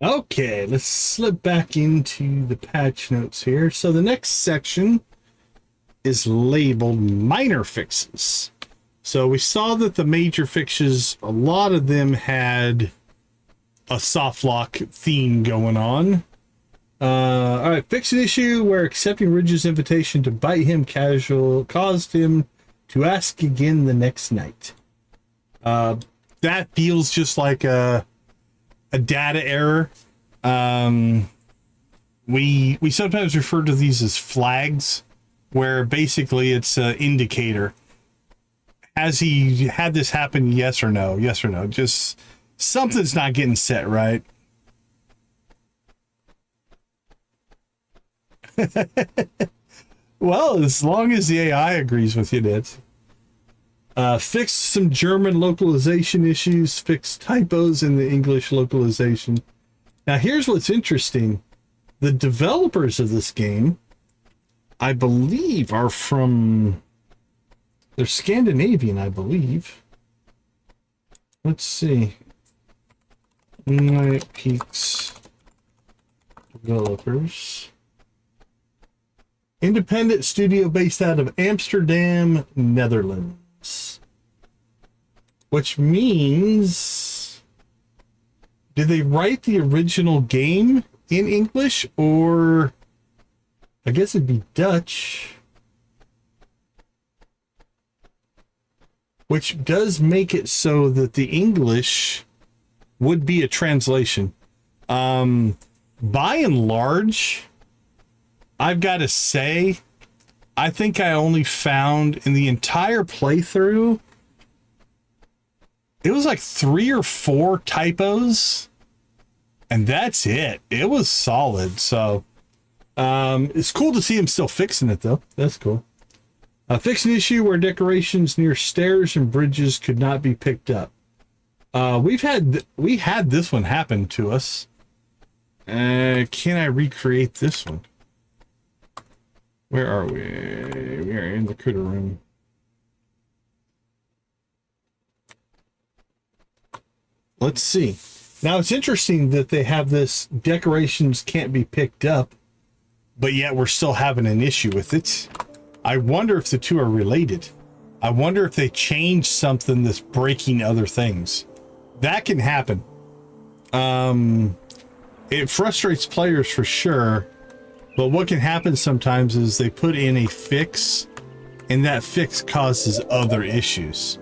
Okay, let's slip back into the patch notes here. So the next section is labeled minor fixes. So we saw that the major fixes, a lot of them had a soft lock theme going on. All right, fix an issue where accepting Ridge's invitation to bite him casual caused him to ask again the next night. That feels just like a data error. We sometimes refer to these as flags, where basically it's an indicator. Has he had this happen? Yes or no? Yes or no? Just something's not getting set right. Well, as long as the AI agrees with you, Ned. Fix some German localization issues, fix typos in the English localization. Now, here's what's interesting. The developers of this game, I believe, are from... They're Scandinavian, I believe. Let's see. Moonlight Peaks developers. Independent studio based out of Amsterdam, Netherlands. Which means... Did they write the original game in English? Or... I guess it'd be Dutch. Which does make it so that the English would be a translation. By and large, I've got to say, I think I only found in the entire playthrough, it was like 3 or 4 typos, and that's it. It was solid. So it's cool to see him still fixing it, though. That's cool. Fix an issue where decorations near stairs and bridges could not be picked up. We had this one happen to us. Can I recreate this one? Where are we? We are in the critter room. Let's see. Now it's interesting that they have this decorations can't be picked up, but yet we're still having an issue with it. I wonder if the two are related. I wonder if they changed something that's breaking other things. That can happen. It frustrates players for sure, but what can happen sometimes is they put in a fix, and that fix causes other issues.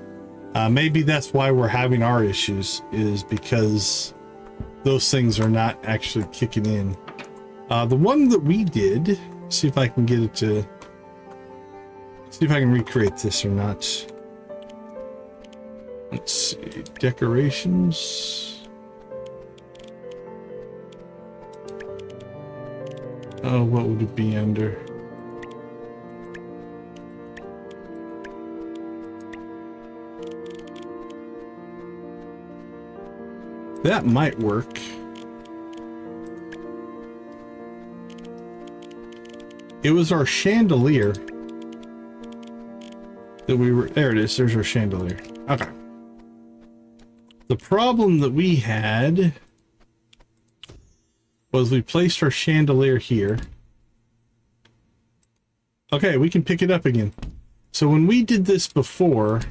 Maybe that's why we're having our issues, is because those things are not actually kicking in. The one that we did, see if I can get it to, see if I can recreate this or not. Let's see, decorations. Oh, what would it be under? That might work. It was our chandelier that we were, there it is, there's our chandelier. Okay. The problem that we had was we placed our chandelier here. Okay, we can pick it up again. So when we did this before,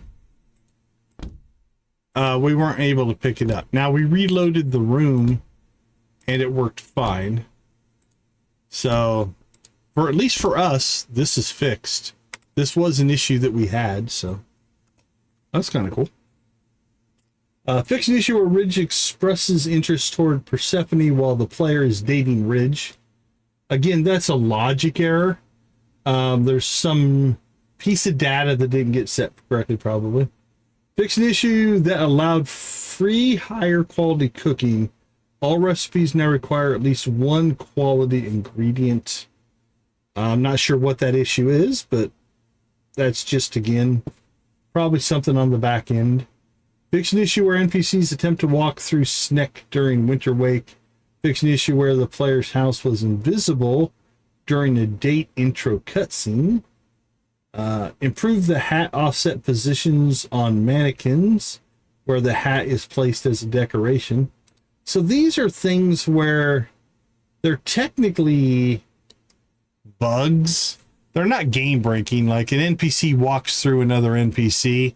we weren't able to pick it up. Now we reloaded the room and it worked fine. So, for at least for us, this is fixed. This was an issue that we had, so that's kind of cool. Fix an issue where Ridge expresses interest toward Persephone while the player is dating Ridge. Again, that's a logic error. There's some piece of data that didn't get set correctly, probably. Fix an issue that allowed free higher quality cooking. All recipes now require at least one quality ingredient. I'm not sure what that issue is, but that's just, again, probably something on the back end. Fix an issue where NPCs attempt to walk through Sneck during Winter Wake. Fix an issue where the player's house was invisible during the date intro cutscene. Improve the hat offset positions on mannequins where the hat is placed as a decoration. So these are things where they're technically bugs. They're not game breaking. Like an NPC walks through another NPC.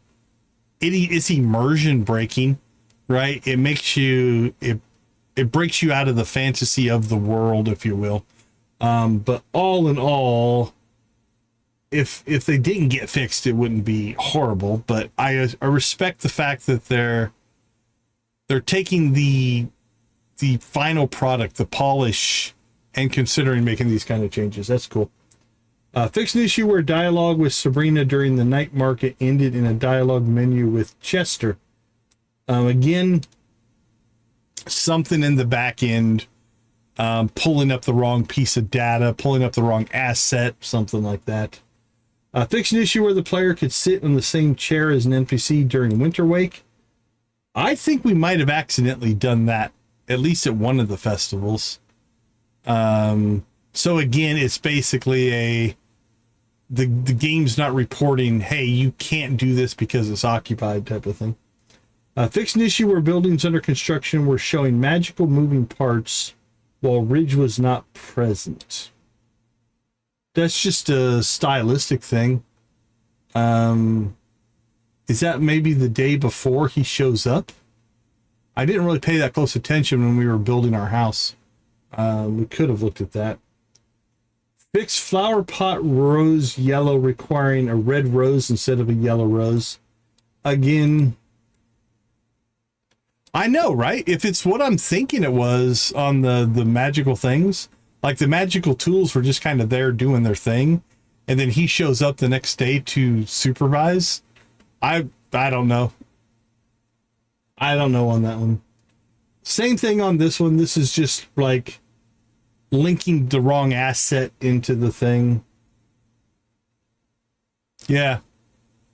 It's immersion breaking, right? It makes you, it breaks you out of the fantasy of the world, if you will. But all in all, if they didn't get fixed, it wouldn't be horrible. But I respect the fact that they're taking the final product, the polish, and considering making these kind of changes. That's cool. Fix an issue where dialogue with Sabrina during the night market ended in a dialogue menu with Chester. Again, something in the back end, pulling up the wrong piece of data, pulling up the wrong asset, something like that. Fix an issue where the player could sit in the same chair as an NPC during Winter Wake. I think we might have accidentally done that, at least at one of the festivals. So again, it's basically the game's not reporting, hey, you can't do this because it's occupied type of thing. Fix an issue where buildings under construction were showing magical moving parts while Ridge was not present. That's just a stylistic thing. Is that maybe the day before he shows up? I didn't really pay that close attention when we were building our house. We could have looked at that. Fix flower pot rose yellow requiring a red rose instead of a yellow rose. Again, I know, right? If it's what I'm thinking it was on the magical things, like the magical tools were just kind of there doing their thing, and then he shows up the next day to supervise. I don't know. I don't know on that one. Same thing on this one. This is just like linking the wrong asset into the thing. Yeah.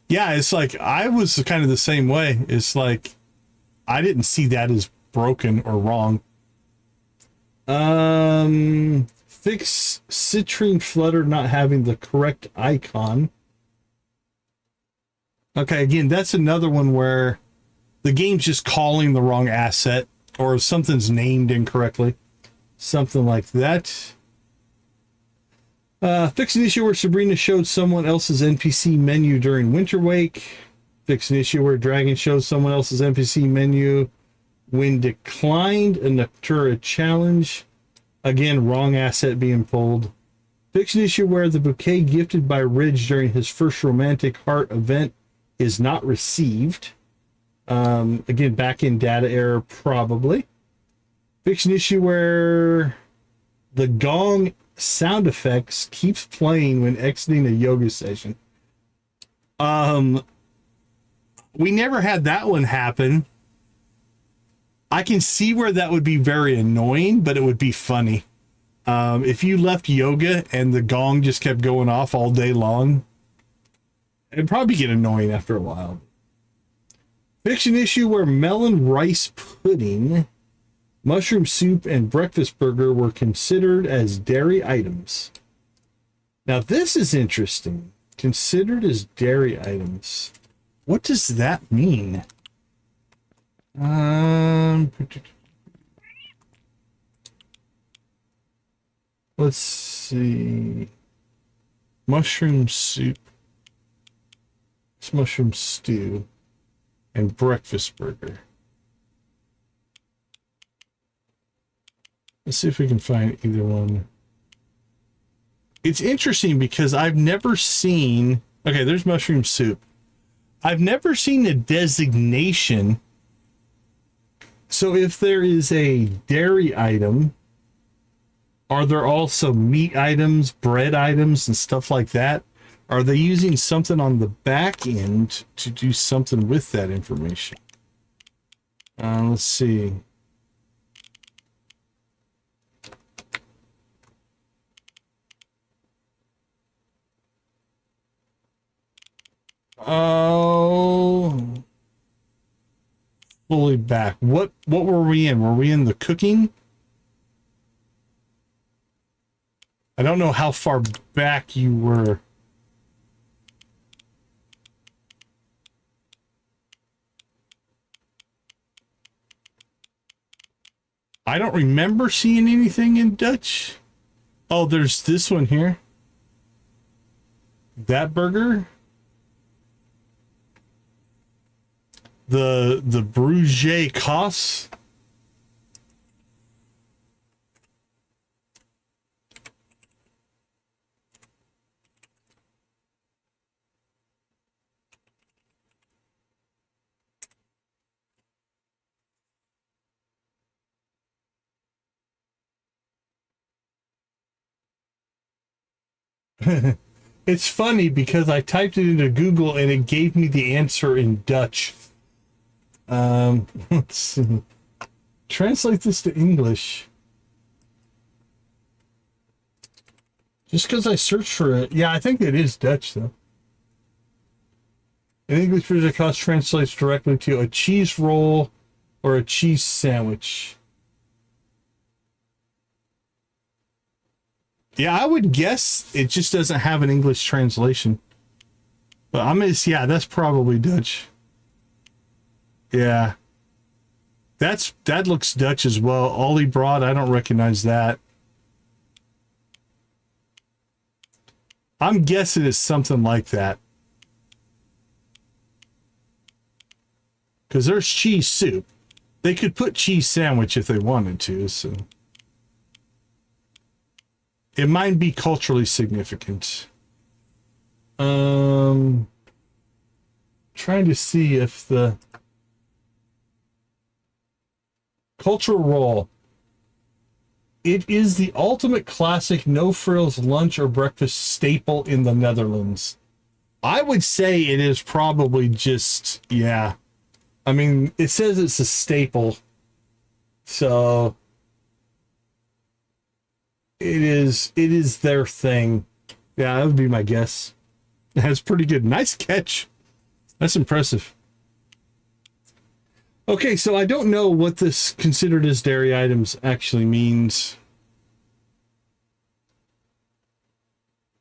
Yeah, it's like I was kind of the same way. It's like I didn't see that as broken or wrong. Fix Citrine Flutter not having the correct icon. Okay, again, that's another one where the game's just calling the wrong asset or something's named incorrectly. Something like that. Fix an issue where Sabrina showed someone else's NPC menu during Winter Wake. Fix an issue where Dragon shows someone else's NPC menu when declined a Noctura challenge. Again, wrong asset being pulled. Fix an issue where the bouquet gifted by Ridge during his first romantic heart event is not received. Again, back in data error, probably. Fix an issue where the gong sound effects keeps playing when exiting a yoga session. We never had that one happen. I can see where that would be very annoying, but it would be funny. If you left yoga and the gong just kept going off all day long, it'd probably get annoying after a while. Fix an issue where melon rice pudding, mushroom soup, and breakfast burger were considered as dairy items. Now, this is interesting. Considered as dairy items. What does that mean? Let's see. Mushroom soup. It's mushroom stew. And breakfast burger. Let's see if we can find either one. It's interesting because I've never seen... Okay, there's mushroom soup. I've never seen a designation. So if there is a dairy item, are there also meat items, bread items, and stuff like that? Are they using something on the back end to do something with that information? Let's see. Oh, fully back. What were we in? Were we in the cooking? I don't know how far back you were. I don't remember seeing anything in Dutch. Oh, there's this one here. That burger. The Bruges Kos. It's funny because I typed it into Google and it gave me the answer in Dutch. Let's see. Translate this to English. Just because I searched for it. Yeah, I think it is Dutch, though. In English, Bruges Kos translates directly to a cheese roll or a cheese sandwich. Yeah, I would guess it just doesn't have an English translation. But I'm gonna, yeah, that's probably Dutch. Yeah. That looks Dutch as well. Ollie Broad, I don't recognize that. I'm guessing it's something like that. Because there's cheese soup. They could put cheese sandwich if they wanted to, so... It might be culturally significant. Trying to see if the... Cultural roll. It is the ultimate classic no-frills lunch or breakfast staple in the Netherlands. I would say it is probably just, yeah. I mean, it says it's a staple. So... It is their thing. Yeah, that would be my guess. That's pretty good. Nice catch. That's impressive. Okay, so I don't know what this considered as dairy items actually means.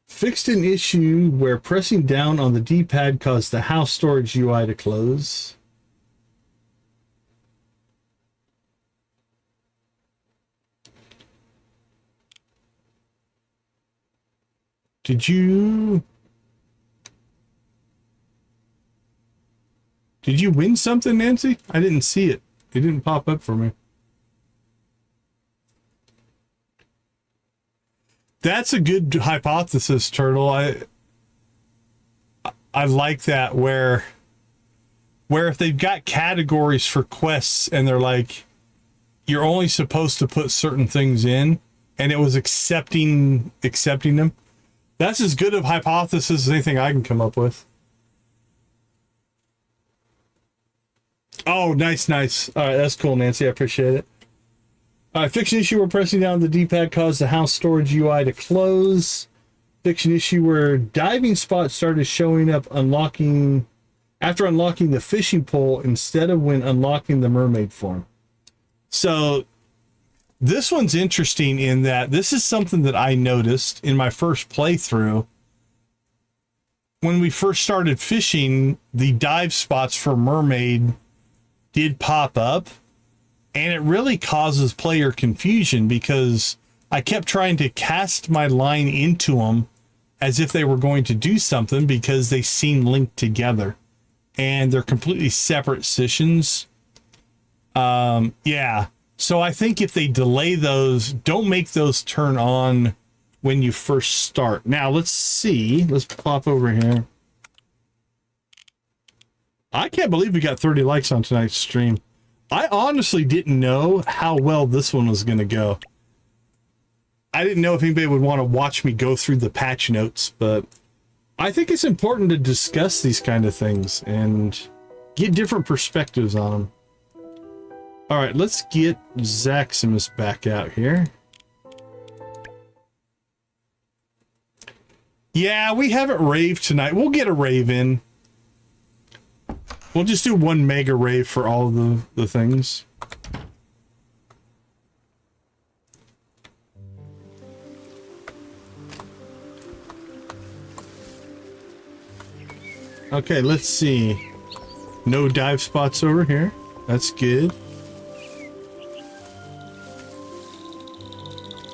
Fixed an issue where pressing down on the D-pad caused the house storage UI to close. Did you win something, Nancy? I didn't see it. It didn't pop up for me. That's a good hypothesis, Turtle. I like that, where where if they've got categories for quests and they're like, you're only supposed to put certain things in, and it was accepting them. That's as good of hypothesis as anything I can come up with. Oh, nice. All right, that's cool, Nancy. I appreciate it. All right, fiction issue where pressing down the D-pad caused the house storage UI to close. Fiction issue where diving spots started showing up after unlocking the fishing pole instead of when unlocking the mermaid form. So this one's interesting in that this is something that I noticed in my first playthrough. When we first started fishing, the dive spots for mermaid did pop up, and it really causes player confusion because I kept trying to cast my line into them as if they were going to do something because they seem linked together and they're completely separate sessions. Yeah. So I think if they delay those, don't make those turn on when you first start. Now let's see. Let's pop over here. I can't believe we got 30 likes on tonight's stream. I honestly didn't know how well this one was going to go. I didn't know if anybody would want to watch me go through the patch notes, but I think it's important to discuss these kind of things and get different perspectives on them. All right, let's get Zaximus back out here. Yeah, we haven't raved tonight. We'll get a rave in. We'll just do one mega rave for all of the things. Okay, let's see. No dive spots over here. That's good.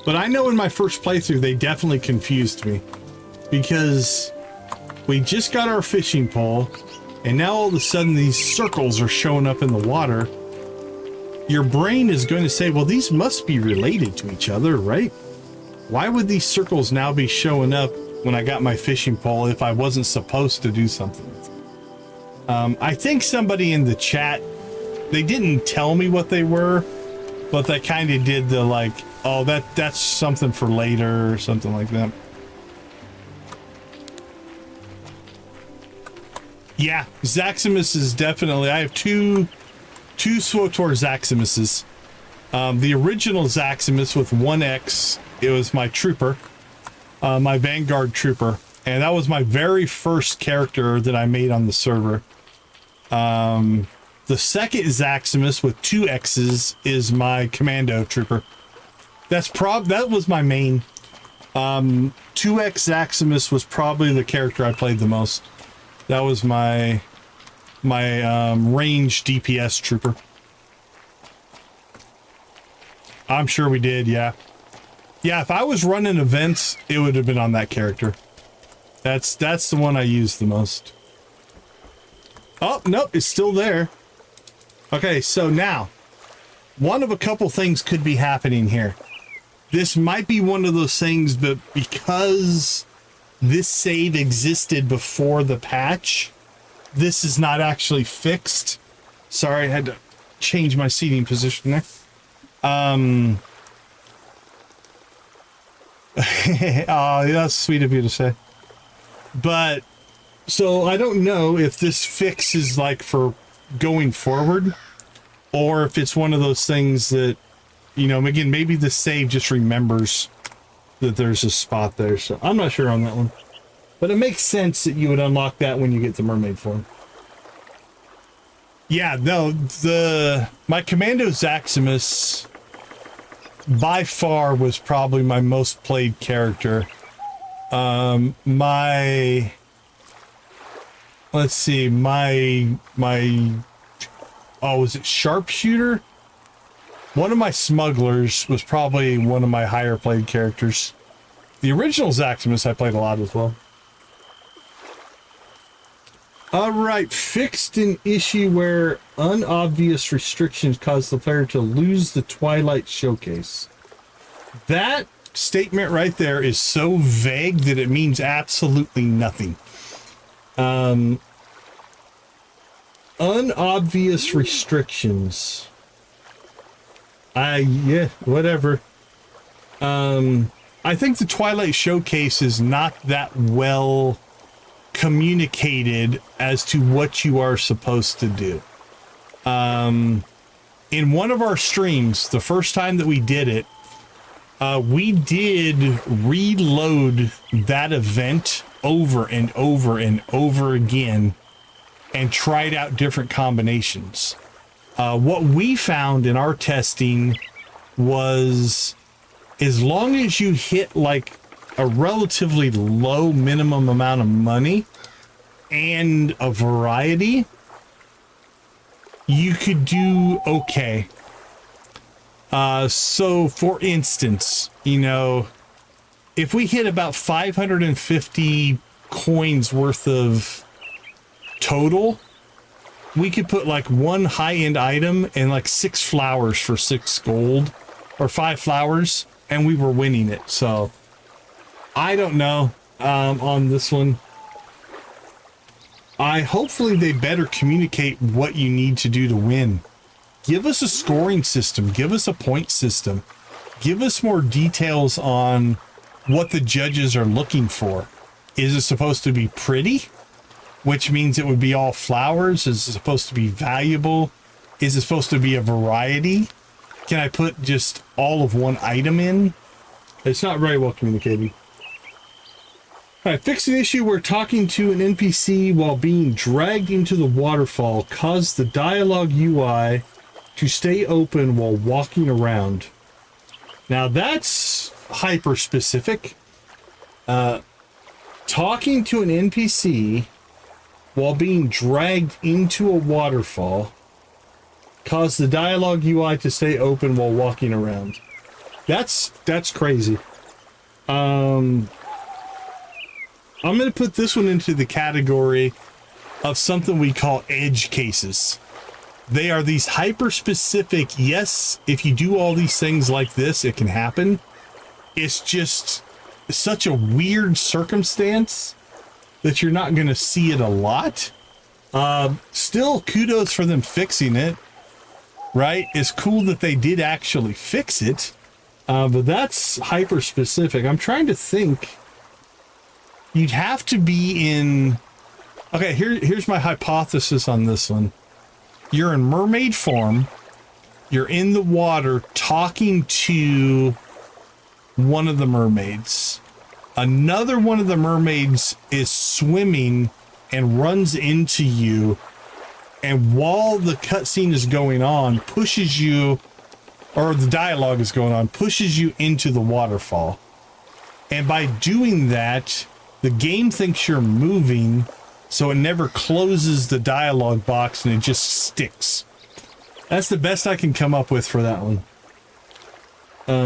But I know in my first playthrough, they definitely confused me. Because we just got our fishing pole, and now all of a sudden these circles are showing up in the water. Your brain is going to say, well, these must be related to each other, right? Why would these circles now be showing up when I got my fishing pole if I wasn't supposed to do something with it? I think somebody in the chat, they didn't tell me what they were, but they kind of did the like, oh, that's something for later or something like that. Yeah, Zaximus is definitely, I have two SWTOR Zaximuses. The original Zaximus with 1X, it was my trooper, my Vanguard trooper, and that was my very first character that I made on the server. The second Zaximus with 2 X's is my commando trooper. That was my main. 2X Zaximus was probably the character I played the most. That was my range DPS trooper. I'm sure we did, yeah. Yeah, if I was running events, it would have been on that character. That's the one I used the most. Oh, nope, it's still there. Okay, so now, one of a couple things could be happening here. This might be one of those things, but because this save existed before the patch, this is not actually fixed. Sorry, I had to change my seating position there. Oh, that's sweet of you to say. But, so I don't know if this fix is like for going forward, or if it's one of those things that, you know, again, maybe the save just remembers that there's a spot there. So I'm not sure on that one, but it makes sense that you would unlock that when you get the mermaid form. Yeah, no, my Commando Zaximus by far was probably my most played character. Let's see, was it Sharpshooter? One of my smugglers was probably one of my higher played characters. The original Zaximus I played a lot as well. Alright, fixed an issue where unobvious restrictions cause the player to lose the Twilight Showcase. That statement right there is so vague that it means absolutely nothing. Unobvious restrictions. Yeah, whatever. I think the Twilight Showcase is not that well communicated as to what you are supposed to do. In one of our streams, the first time that we did it, we did reload that event over and over and over again and tried out different combinations. What we found in our testing was as long as you hit like a relatively low minimum amount of money and a variety, you could do okay. So for instance, you know, if we hit about 550 coins worth of total, we could put like one high-end item and like 6 flowers for 6 gold or 5 flowers, and we were winning it. So I don't know on this one. Hopefully they better communicate what you need to do to win. Give us a scoring system. Give us a point system. Give us more details on what the judges are looking for. Is it supposed to be pretty? Which means it would be all flowers. Is it supposed to be valuable? Is it supposed to be a variety? Can I put just all of one item in? It's not very well communicated. All right, fix an issue where talking to an NPC while being dragged into the waterfall caused the dialogue UI to stay open while walking around. Now that's hyper specific. Talking to an NPC while being dragged into a waterfall caused the dialogue UI to stay open while walking around. That's crazy. I'm going to put this one into the category of something we call edge cases. They are these hyper-specific, yes, if you do all these things like this, it can happen. It's just such a weird circumstance that you're not going to see it a lot. Still, kudos for them fixing it, right? It's cool that they did actually fix it, but that's hyper-specific. I'm trying to think. You'd have to be in... Okay, here's my hypothesis on this one. You're in mermaid form. You're in the water talking to one of the mermaids. Another one of the mermaids is swimming and runs into you. And while the cutscene is going on, pushes you, or the dialogue is going on, pushes you into the waterfall. And by doing that, the game thinks you're moving, so it never closes the dialogue box and it just sticks. That's the best I can come up with for that one.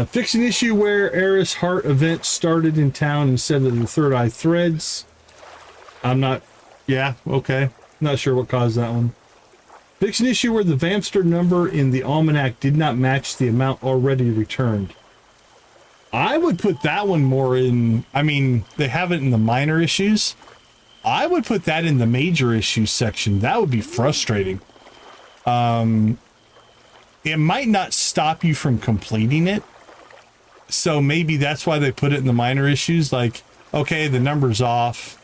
Fix an issue where Eris Heart event started in town instead of the Third Eye Threads. Yeah, okay. Not sure what caused that one. Fix an issue where the Vampster number in the almanac did not match the amount already returned. I would put that one more in... I mean, they have it in the minor issues. I would put that in the major issues section. That would be frustrating. It might not stop you from completing it. So maybe that's why they put it in the minor issues. Like, okay, the number's off.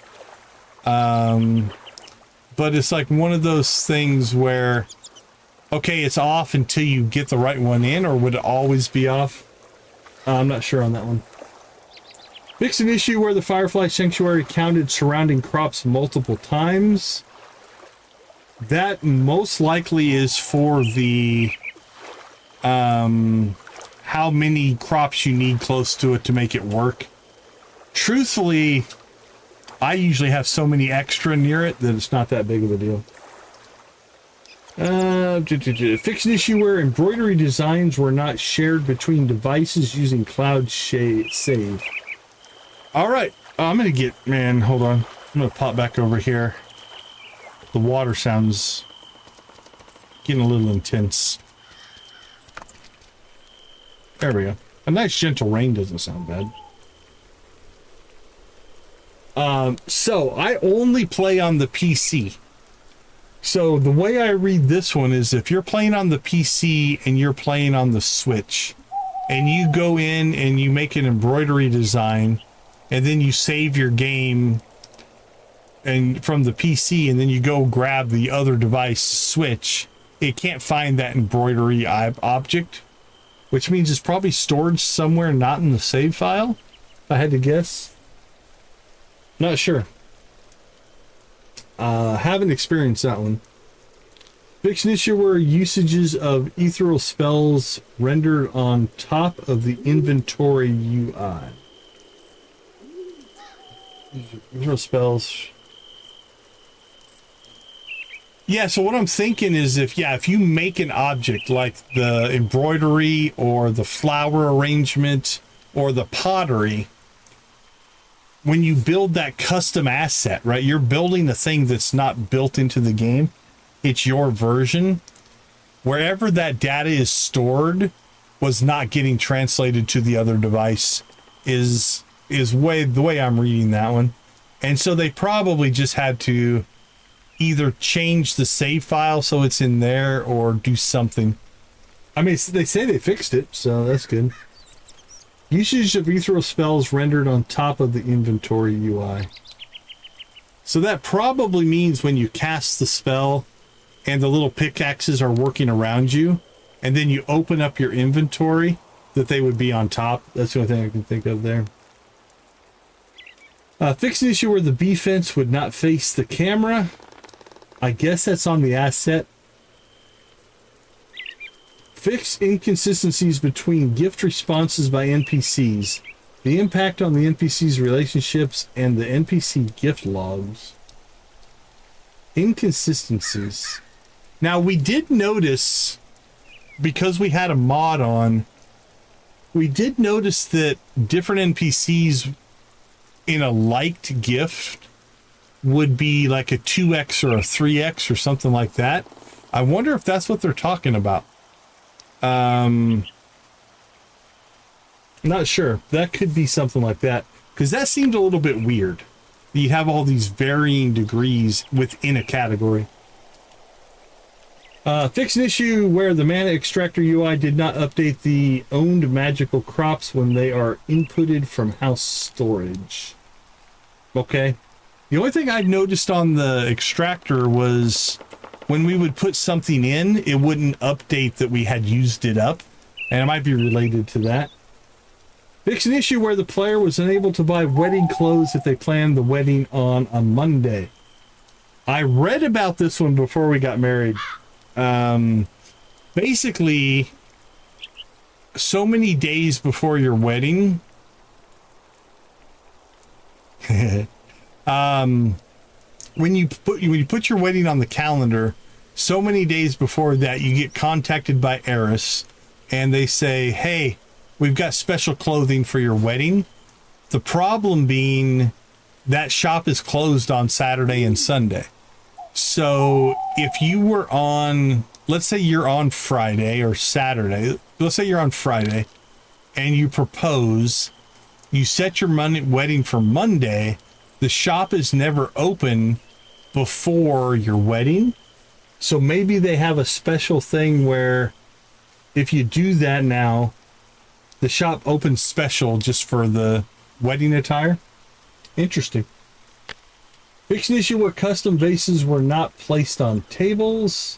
But it's like one of those things where, okay, it's off until you get the right one in, or would it always be off? I'm not sure on that one. Fix an issue where the Firefly Sanctuary counted surrounding crops multiple times. That most likely is for the how many crops you need close to it to make it work. Truthfully, I usually have so many extra near it that it's not that big of a deal. Fix an issue where embroidery designs were not shared between devices using cloud save. All right, I'm gonna get, man, hold on. I'm gonna pop back over here. The water sounds getting a little intense. There we go. A nice gentle rain doesn't sound bad. So I only play on the PC. So the way I read this one is if you're playing on the PC and you're playing on the Switch, and you go in and you make an embroidery design, and then you save your game and from the PC, and then you go grab the other device, Switch, it can't find that embroidery object, which means it's probably stored somewhere not in the save file, if I had to guess. Not sure. Haven't experienced that one. Fix an issue where usages of ethereal spells rendered on top of the inventory UI. Ethereal spells. Yeah, so what I'm thinking is if you make an object like the embroidery or the flower arrangement or the pottery, when you build that custom asset, right, you're building a thing that's not built into the game. It's your version. Wherever that data is stored was not getting translated to the other device is the way I'm reading that one. And so they probably just had to either change the save file so it's in there or do something. I mean, they say they fixed it, so that's good. Usage of ethereal spells rendered on top of the inventory UI. So that probably means when you cast the spell and the little pickaxes are working around you, and then you open up your inventory, that they would be on top. That's the only thing I can think of there. Fix an issue where the B fence would not face the camera. I guess that's on the asset. Fix inconsistencies between gift responses by NPCs. The impact on the NPC's relationships and the NPC gift logs. Inconsistencies. Now, we did notice, because we had a mod on, we did notice that different NPCs in a liked gift would be like a 2x or a 3x or something like that. I wonder if that's what they're talking about. Not sure. That could be something like that, because that seemed a little bit weird. You have all these varying degrees within a category. Fix an issue where the mana extractor UI did not update the owned magical crops when they are inputted from house storage. Okay. The only thing I've noticed on the extractor was when we would put something in, it wouldn't update that we had used it up, and it might be related to that. Fix an issue where the player was unable to buy wedding clothes if they planned the wedding on a Monday. I read about this one before we got married. Basically, so many days before your wedding, when you put your wedding on the calendar, so many days before that, you get contacted by Eris, and they say, "Hey, we've got special clothing for your wedding." The problem being that shop is closed on Saturday and Sunday. So if you were on, let's say you're on Friday or Saturday, let's say you're on Friday and you propose, you set your wedding for Monday, the shop is never open before your wedding. So maybe they have a special thing where if you do that now, the shop opens special just for the wedding attire. Interesting. Fix an issue where custom vases were not placed on tables.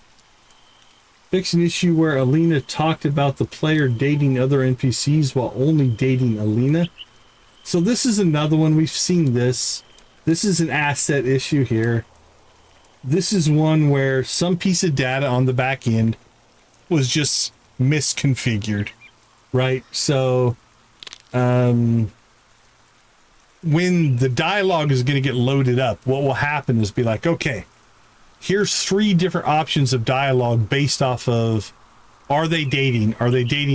Fix an issue where Alina talked about the player dating other NPCs while only dating Alina. So this is another one. We've seen this. This is an asset issue here. This is one where some piece of data on the back end was just misconfigured, right? So, when the dialogue is going to get loaded up, what will happen is be like, okay, here's 3 different options of dialogue based off of, are they dating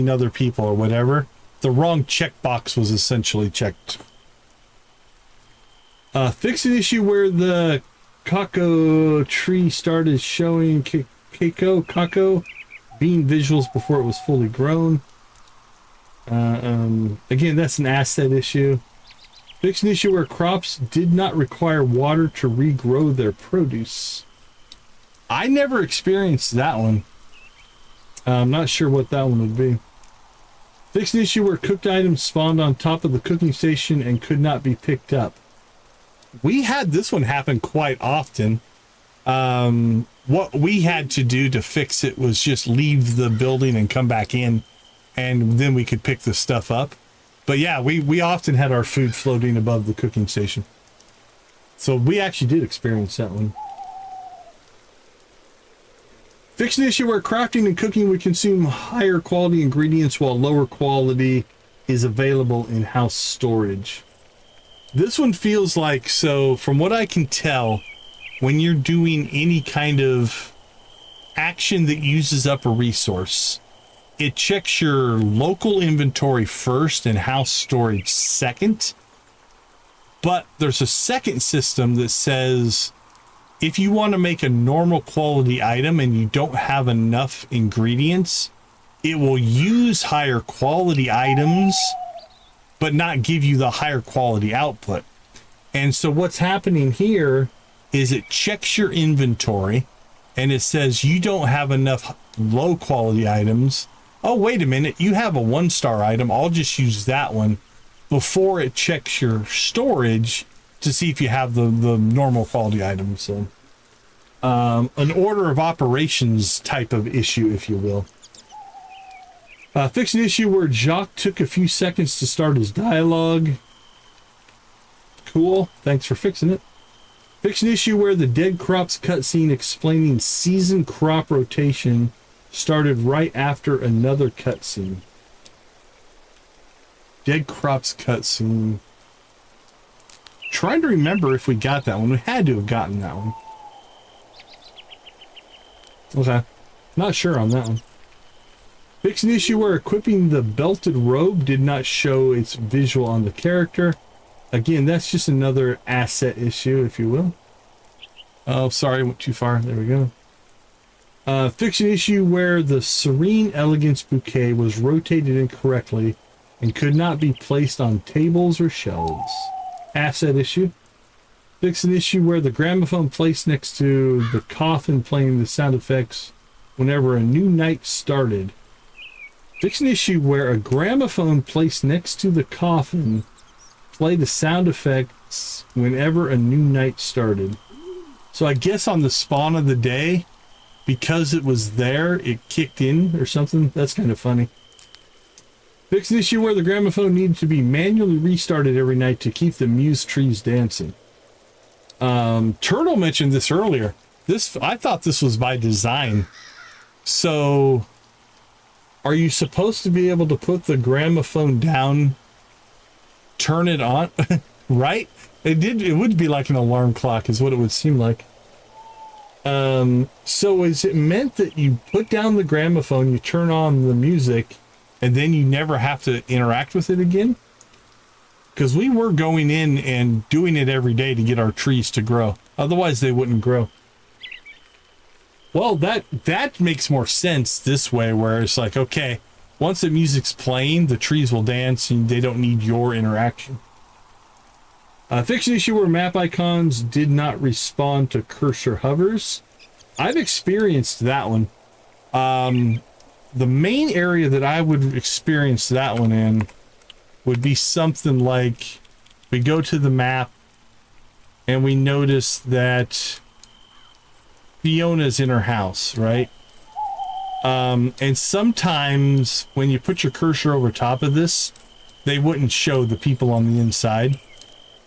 other people or whatever. The wrong checkbox was essentially checked. Fix an issue where the Kako tree started showing Kako bean visuals before it was fully grown. Again, that's an asset issue. Fix an issue where crops did not require water to regrow their produce. I never experienced that one. I'm not sure what that one would be. Fixed an issue where cooked items spawned on top of the cooking station and could not be picked up. We had this one happen quite often. What we had to do to fix it was just leave the building and come back in, and then we could pick the stuff up. But yeah, we often had our food floating above the cooking station. So we actually did experience that one. Fix an issue where crafting and cooking would consume higher quality ingredients while lower quality is available in house storage. This one feels like, so from what I can tell, when you're doing any kind of action that uses up a resource, it checks your local inventory first and house storage second. But there's a second system that says if you want to make a normal quality item and you don't have enough ingredients, it will use higher quality items but not give you the higher quality output. And so what's happening here is it checks your inventory and it says you don't have enough low quality items. Oh, wait a minute, you have a 1-star item. I'll just use that one before it checks your storage to see if you have the normal quality items. So an order of operations type of issue, if you will. Fix an issue where Jacques took a few seconds to start his dialogue. Cool, thanks for fixing it. Fix an issue where the dead crops cutscene explaining season crop rotation started right after another cutscene. Dead crops cutscene. Trying to remember if we got that one. We had to have gotten that one. Okay. Not sure on that one. Fix an issue where equipping the belted robe did not show its visual on the character. Again, that's just another asset issue, if you will. Oh, sorry, I went too far. There we go. Fix an issue where the Serene Elegance bouquet was rotated incorrectly and could not be placed on tables or shelves. Asset issue. Fix an issue where the gramophone placed next to the coffin playing the sound effects whenever a new night started. Fix an issue where a gramophone placed next to the coffin played the sound effects whenever a new night started. So I guess on the spawn of the day, because it was there, it kicked in or something. That's kind of funny. Fix an issue where the gramophone needed to be manually restarted every night to keep the muse trees dancing. Turtle mentioned this earlier. I thought this was by design. So are you supposed to be able to put the gramophone down, turn it on, right? It would be like an alarm clock is what it would seem like. So is it meant that you put down the gramophone, you turn on the music, and then you never have to interact with it again? Because we were going in and doing it every day to get our trees to grow. Otherwise, they wouldn't grow. Well, that makes more sense this way, where it's like, okay, once the music's playing, the trees will dance and they don't need your interaction. Fix an issue where map icons did not respond to cursor hovers. I've experienced that one. The main area that I would experience that one in would be something like we go to the map and we notice that Fiona's in her house, right? And sometimes when you put your cursor over top of this, they wouldn't show the people on the inside.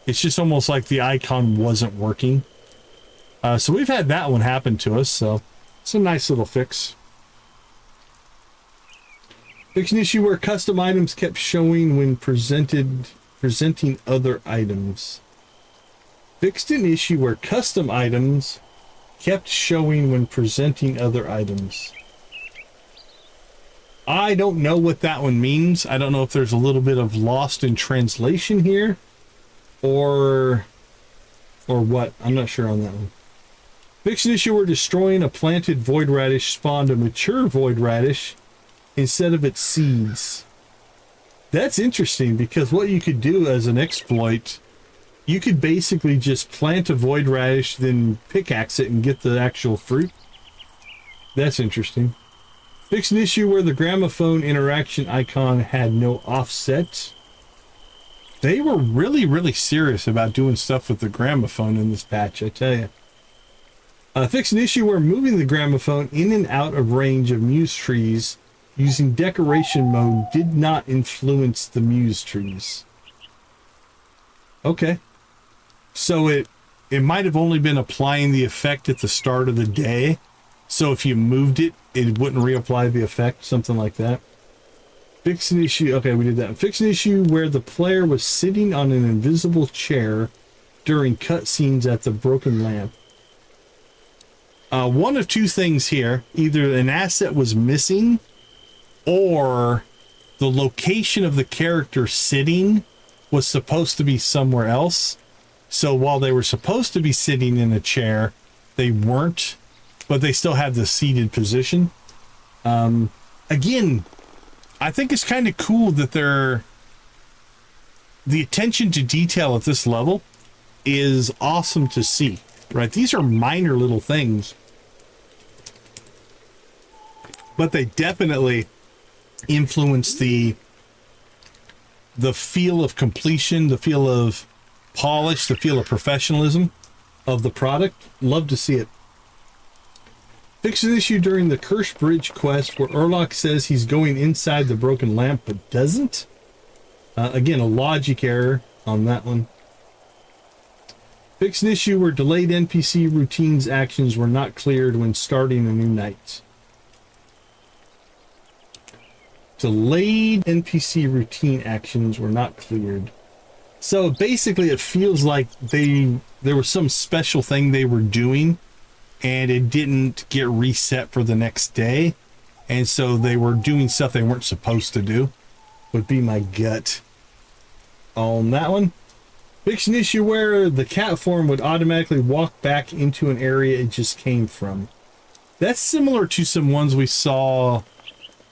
It's just almost like the icon wasn't working. So we've had that one happen to us, so it's a nice little fix. Fix an issue where custom items kept showing when presenting other items. Fixed an issue where custom items kept showing when presenting other items. I don't know what that one means. I don't know if there's a little bit of lost in translation here or what. I'm not sure on that one. Fix an issue where destroying a planted void radish spawned a mature void radish instead of its seeds. That's interesting, because what you could do as an exploit, you could basically just plant a void radish, then pickaxe it and get the actual fruit. That's interesting. Fix an issue where the gramophone interaction icon had no offset. They were really, really serious about doing stuff with the gramophone in this patch, I tell you. Fix an issue where moving the gramophone in and out of range of muse trees using decoration mode did not influence the muse trees. Okay. So it might have only been applying the effect at the start of the day. So if you moved it, it wouldn't reapply the effect, something like that. Fix an issue. Okay, we did that. Fix an issue where the player was sitting on an invisible chair during cutscenes at the broken lamp. One of two things here. Either an asset was missing or the location of the character sitting was supposed to be somewhere else. So while they were supposed to be sitting in a chair, they weren't, but they still had the seated position. Again, I think it's kind of cool that the attention to detail at this level is awesome to see, right? These are minor little things, but they definitely influence the feel of completion, the feel of polish, the feel of professionalism of the product. Love to see it. Fix an issue during the Cursed Bridge quest where Urlock says he's going inside the broken lamp but doesn't. Again, a logic error on that one. Fix an issue where delayed NPC routines actions were not cleared when starting a new night. Delayed NPC routine actions were not cleared. So basically it feels like there was some special thing they were doing and it didn't get reset for the next day. And so they were doing stuff they weren't supposed to do, would be my gut on that one. Fix an issue where the cat form would automatically walk back into an area it just came from. That's similar to some ones we saw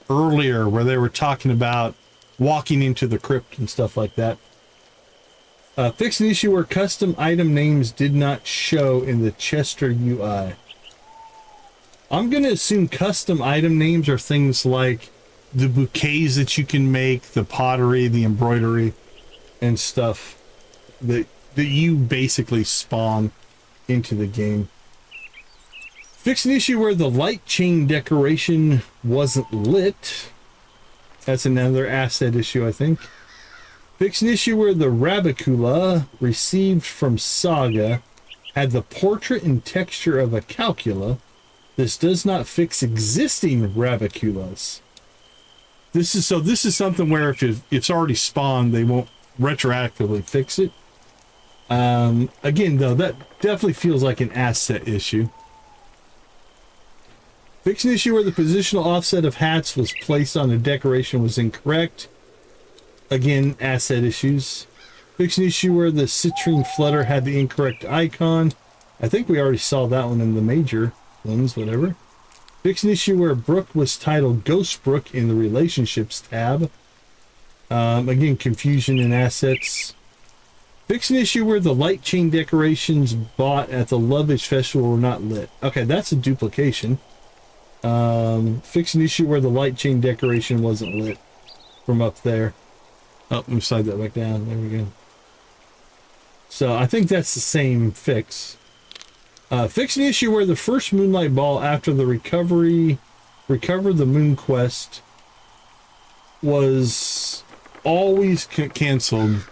earlier where they were talking about walking into the crypt and stuff like that. Fix an issue where custom item names did not show in the Chester UI. I'm going to assume custom item names are things like the bouquets that you can make, the pottery, the embroidery, and stuff that you basically spawn into the game. Fix an issue where the light chain decoration wasn't lit. That's another asset issue, I think. Fix an issue where the Rabicula received from Saga had the portrait and texture of a calcula. This does not fix existing Rabiculas. This is something where if it's already spawned, they won't retroactively fix it. Again, though, that definitely feels like an asset issue. Fix an issue where the positional offset of hats was placed on a decoration was incorrect. Again, asset issues. Fix an issue where the citrine flutter had the incorrect icon. I think we already saw that one in the major ones, whatever. Fix an issue where Brooke was titled Ghost Brooke in the relationships tab. Again, confusion in assets. Fix an issue where the light chain decorations bought at the Lovage Festival were not lit. Okay, that's a duplication. Fix an issue where the light chain decoration wasn't lit from up there. Oh, let me slide that back down. There we go. So I think that's the same fix. Fix an issue where the first Moonlight Ball after the recover the Moon Quest was always canceled.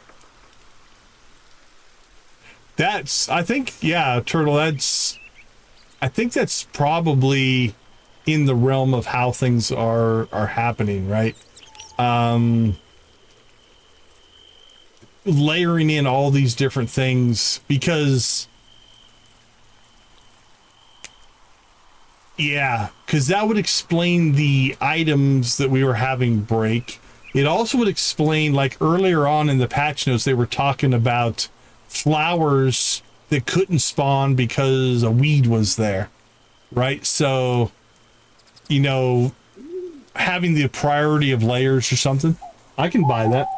I think, yeah, Turtle, I think that's probably in the realm of how things are happening, right? Layering in all these different things because that would explain the items that we were having break. It also would explain, like earlier on in the patch notes, they were talking about flowers that couldn't spawn because a weed was there, right? So, you know, having the priority of layers or something, I can buy that.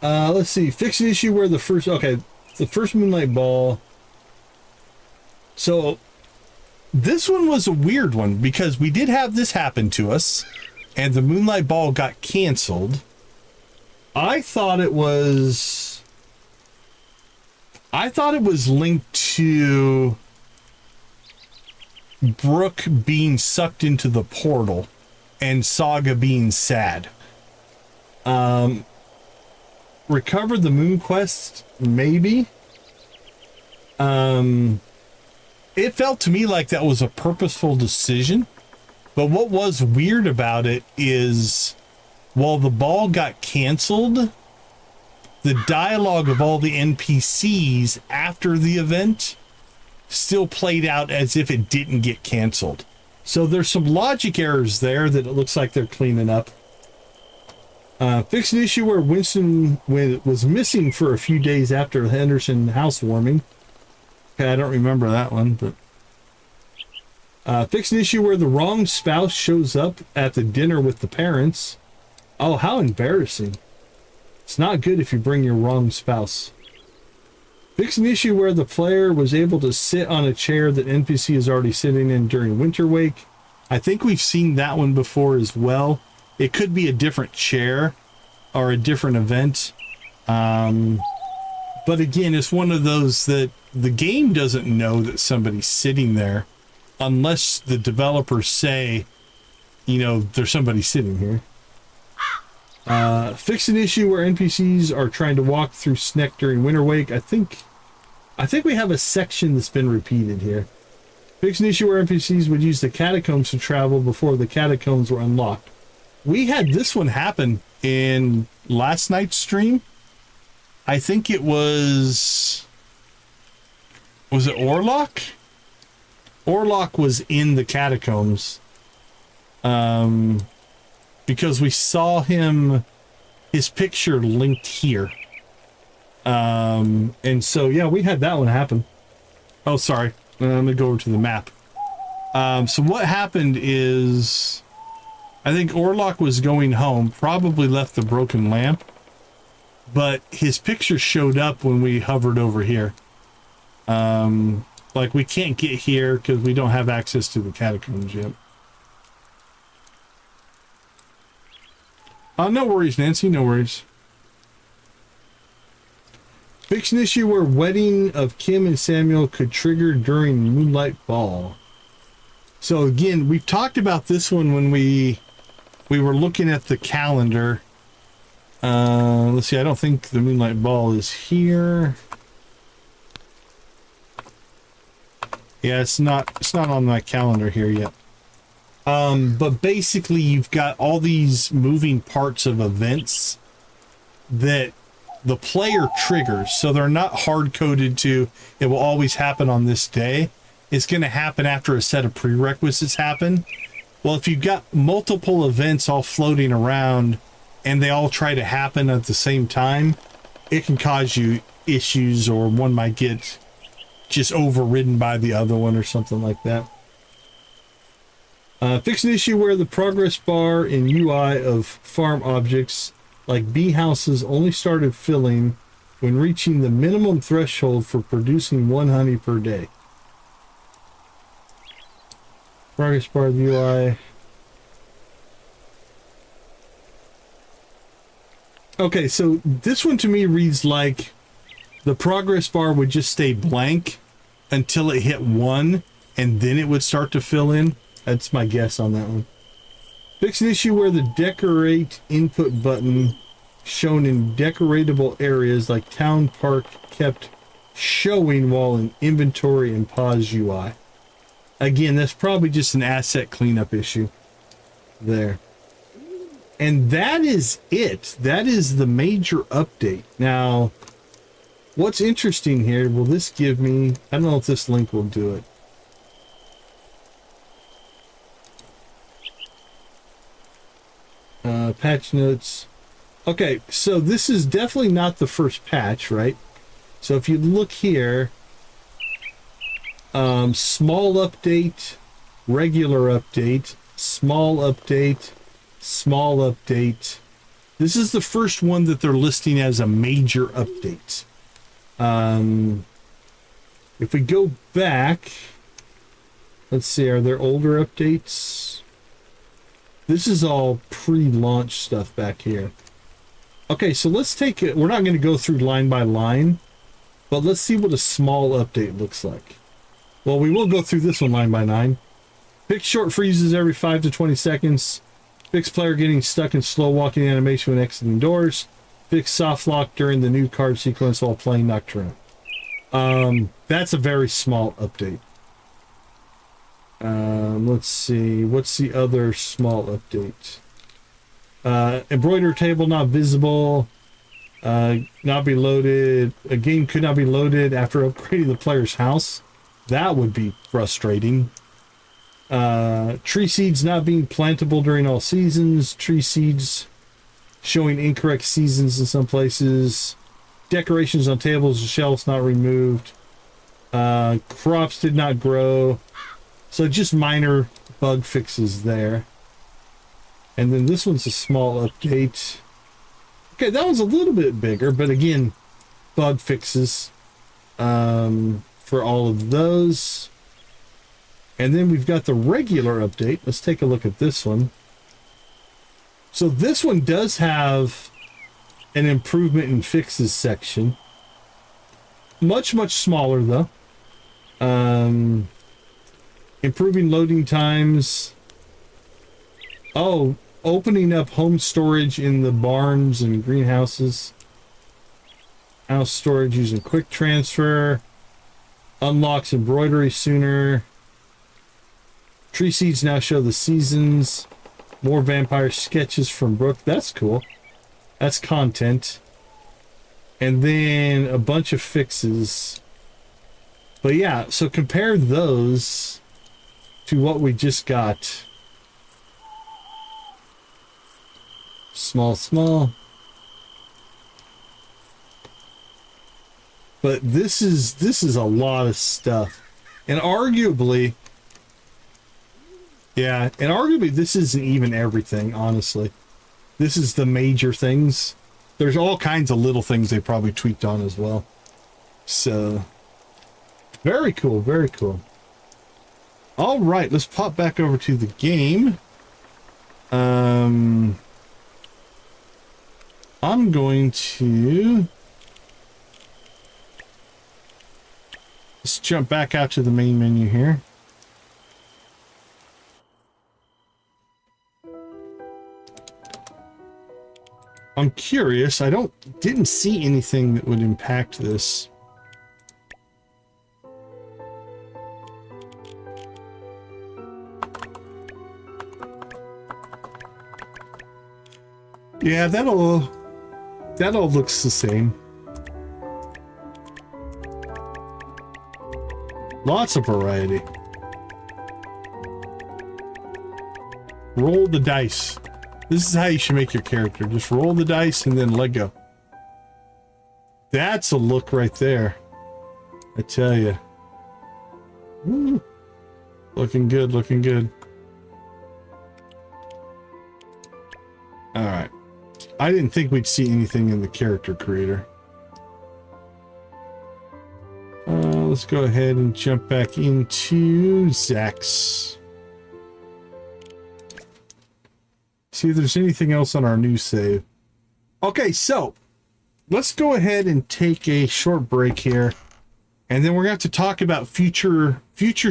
Let's see. Fix an issue where the first Moonlight Ball. So this one was a weird one because we did have this happen to us and the Moonlight Ball got canceled. I thought it was linked to Brooke being sucked into the portal and Saga being sad. Recovered the moon quest, maybe. It felt to me like that was a purposeful decision, but what was weird about it is while the ball got canceled, the dialogue of all the NPCs after the event still played out as if it didn't get canceled. So there's some logic errors there that it looks like they're cleaning up. Fixed an issue where Winston was missing for a few days after the Henderson housewarming. Okay, I don't remember that one, but fixed an issue where the wrong spouse shows up at the dinner with the parents. Oh, how embarrassing. It's not good if you bring your wrong spouse. Fix an issue where the player was able to sit on a chair that NPC is already sitting in during Winter Wake. I think we've seen that one before as well. It could be a different chair or a different event. But again, it's one of those that the game doesn't know that somebody's sitting there unless the developers say, you know, there's somebody sitting here. Fix an issue where NPCs are trying to walk through Sneck during Winter Wake. I think we have a section that's been repeated here. Fix an issue where NPCs would use the catacombs to travel before the catacombs were unlocked. We had this one happen in last night's stream. I think it was it Orlok? Orlok was in the catacombs. Because we saw his picture linked here. And so, yeah, we had that one happen. Oh, sorry. Let me go over to the map. So what happened is, I think Orlok was going home, probably left the broken lamp, but his picture showed up when we hovered over here. Like we can't get here because we don't have access to the catacombs yet. No worries, Nancy, no worries. Fix an issue where wedding of Kim and Samuel could trigger during Moonlight Ball. So again, we've talked about this one when we were looking at the calendar. Let's see, I don't think the Moonlight Ball is here. Yeah, it's not on my calendar here yet. But basically you've got all these moving parts of events that the player triggers. So they're not hard-coded to, it will always happen on this day. It's going to happen after a set of prerequisites happen. Well, if you've got multiple events all floating around and they all try to happen at the same time, it can cause you issues, or one might get just overridden by the other one or something like that. Fix an issue where the progress bar in UI of farm objects like bee houses only started filling when reaching the minimum threshold for producing 1 honey per day. Progress bar of UI. Okay, so this one to me reads like the progress bar would just stay blank until it hit 1 and then it would start to fill in. That's my guess on that one. Fix an issue where the decorate input button shown in decoratable areas like town park kept showing while in inventory and pause UI. Again, that's probably just an asset cleanup issue there. And that is it. That is the major update. Now, what's interesting here, will this give me, I don't know if this link will do it. Patch notes. Okay, so this is definitely not the first patch, right? So if you look here, small update, regular update, small update, small update. This is the first one that they're listing as a major update. If we go back, Let's see, are there older updates? This is all pre-launch stuff back here. Okay, so let's take it. We're not going to go through line by line, but let's see what a small update looks like. Well, we will go through this one line by line. Fix short freezes every 5 to 20 seconds. Fix player getting stuck in slow walking animation when exiting doors. Fix soft lock during the new card sequence while playing Nocturne. That's a very small update. Let's see. What's the other small update? Embroider table not visible. Not be loaded. A game could not be loaded after upgrading the player's house. That would be frustrating. Tree seeds not being plantable during all seasons. Tree seeds showing incorrect seasons in some places. Decorations on tables and shelves not removed. Crops did not grow. So just minor bug fixes there. And then this one's a small update. Okay, that one's a little bit bigger, but again, bug fixes for all of those. And then we've got the regular update. Let's take a look at this one. So this one does have an improvement in fixes section. Much, much smaller though. Improving loading times. Oh, opening up home storage in the barns and greenhouses. House storage using quick transfer. Unlocks embroidery sooner. Tree seeds now show the seasons. More vampire sketches from Brooke. That's cool. That's content. And then a bunch of fixes. But yeah, so compare those to what we just got. Small. But this is a lot of stuff. And arguably, yeah, and arguably this isn't even everything, honestly. This is the major things. There's all kinds of little things they probably tweaked on as well. So, very cool, very cool. All right, let's pop back over to the game. I'm going to... Let's jump back out to the main menu here. I'm curious. I didn't see anything that would impact this. Yeah, that all looks the same. Lots of variety. Roll the dice. This is how you should make your character. Just roll the dice and then let go. That's a look right there. I tell you. Looking good, looking good. All right. I didn't think we'd see anything in the character creator. Let's go ahead and jump back into Zax. See if there's anything else on our new save. Okay, so let's go ahead and take a short break here, and then we're going to have to talk about future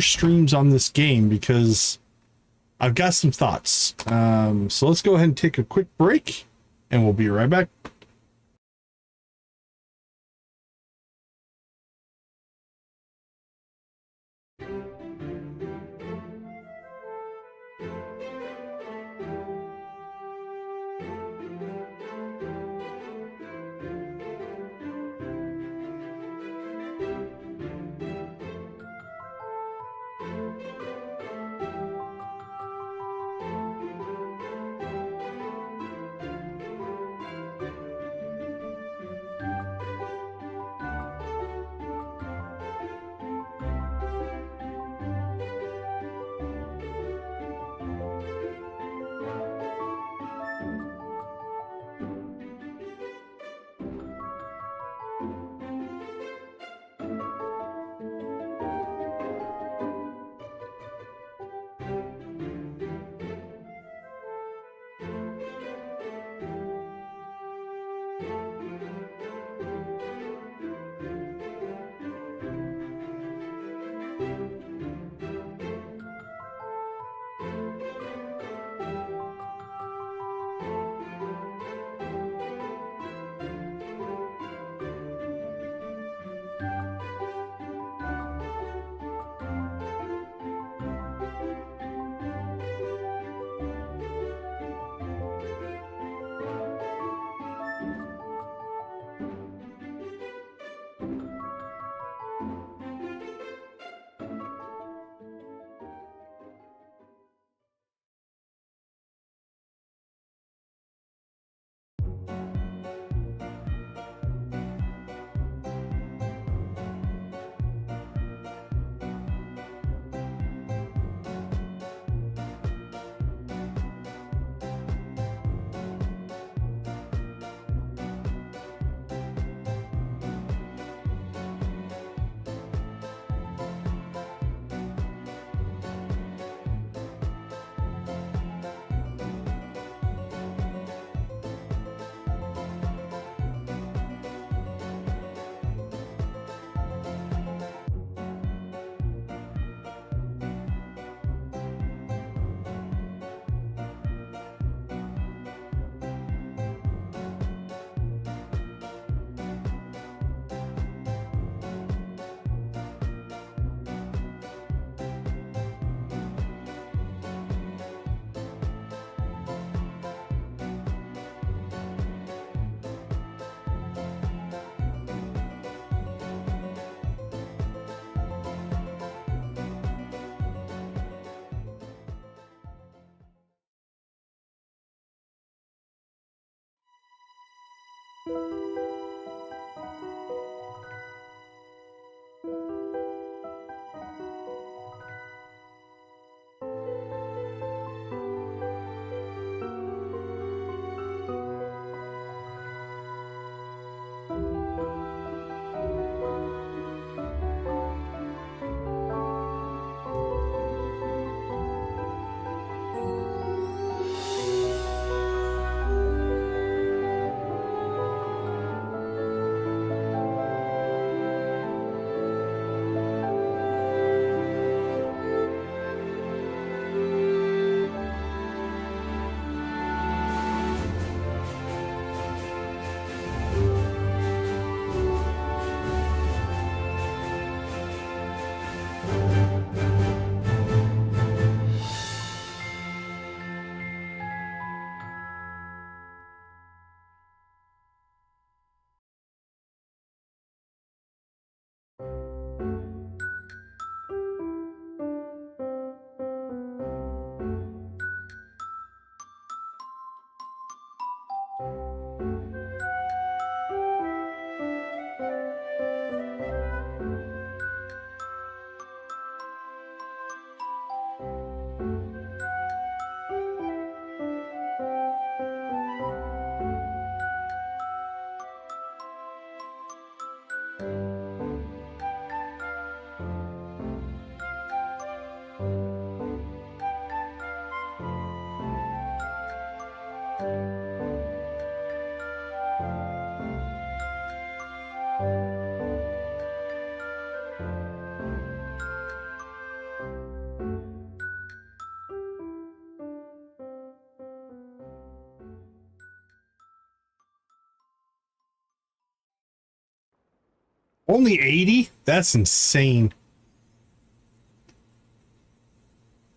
streams on this game because I've got some thoughts. So let's go ahead and take a quick break, and we'll be right back. Only 80? That's insane.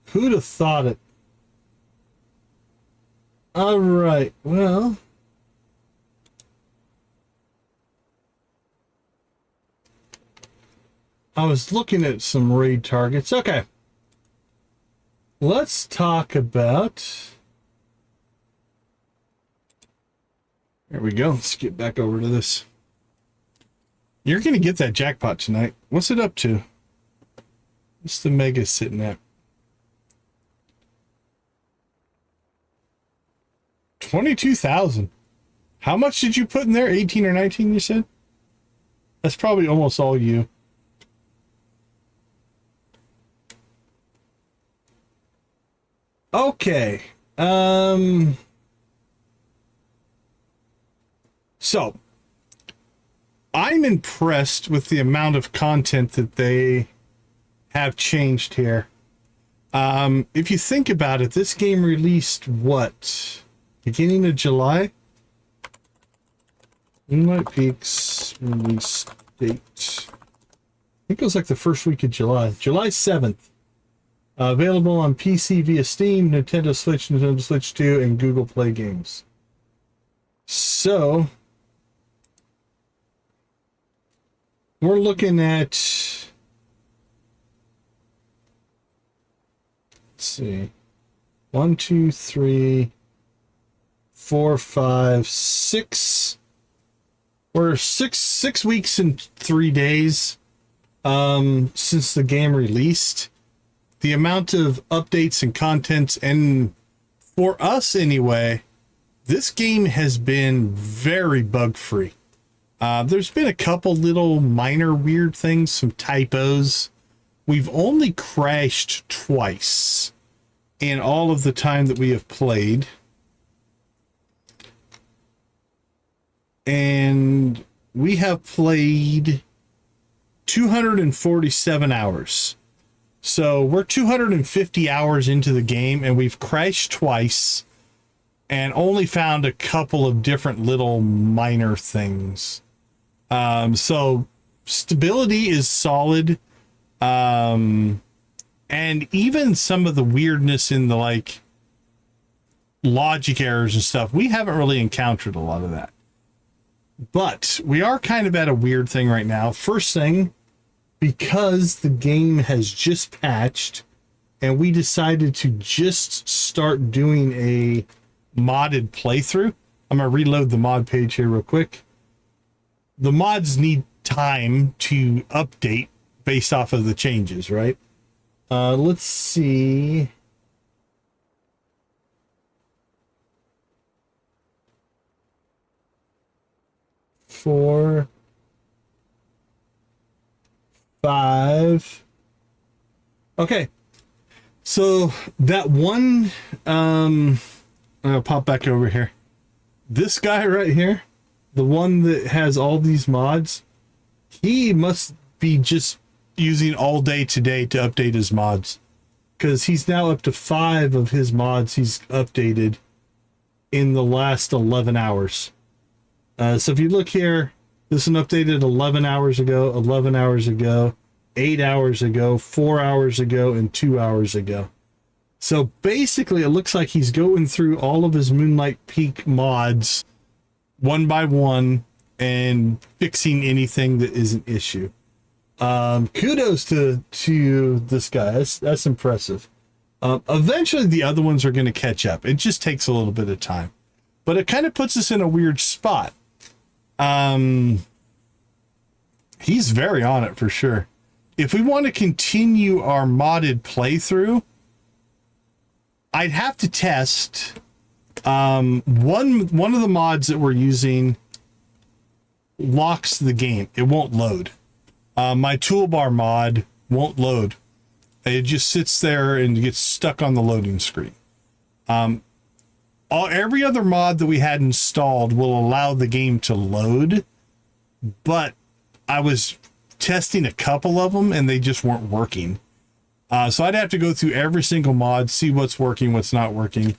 Who'd have thought it? All right, well. I was looking at some raid targets. Okay. Let's talk about... There we go. Let's get back over to this. You're going to get that jackpot tonight. What's it up to? What's the mega sitting at? 22,000. How much did you put in there? 18 or 19, you said? That's probably almost all you. Okay. So, I'm impressed with the amount of content that they have changed here. If you think about it, this game released what? Beginning of July? Moonlight Peaks release date. I think it was like the first week of July. July 7th. Available on PC via Steam, Nintendo Switch 2, and Google Play Games. So, we're looking at, let's see, 1, 2, 3, 4, 5, 6. We're six weeks and 3 days since the game released. The amount of updates and contents, and for us anyway, this game has been very bug-free. There's been a couple little minor weird things, some typos. We've only crashed twice in all of the time that we have played. And we have played 247 hours. So we're 250 hours into the game, and we've crashed twice and only found a couple of different little minor things. So stability is solid. And even some of the weirdness in the like logic errors and stuff, we haven't really encountered a lot of that. But we are kind of at a weird thing right now. First thing, because the game has just patched and we decided to just start doing a modded playthrough. I'm going to reload the mod page here real quick. the mods need time to update based off of the changes, right? Let's see. Four, 5. Okay. So that one, I'll pop back over here. This guy right here, the one that has all these mods, he must be just using all day today to update his mods, because he's now up to 5 of his mods he's updated in the last 11 hours. So if you look here, this one updated 11 hours ago, 11 hours ago, 8 hours ago, 4 hours ago, and 2 hours ago. So basically, it looks like he's going through all of his Moonlight Peak mods one by one and fixing anything that is an issue. Kudos to this guy. That's impressive. Eventually, the other ones are going to catch up. It just takes a little bit of time. But it kind of puts us in a weird spot. He's very on it for sure. If we want to continue our modded playthrough, I'd have to test one of the mods that we're using locks the game. It won't load. My toolbar mod won't load. It just sits there and gets stuck on the loading screen. Every other mod that we had installed will allow the game to load, but I was testing a couple of them and they just weren't working. So I'd have to go through every single mod, see what's working, what's not working.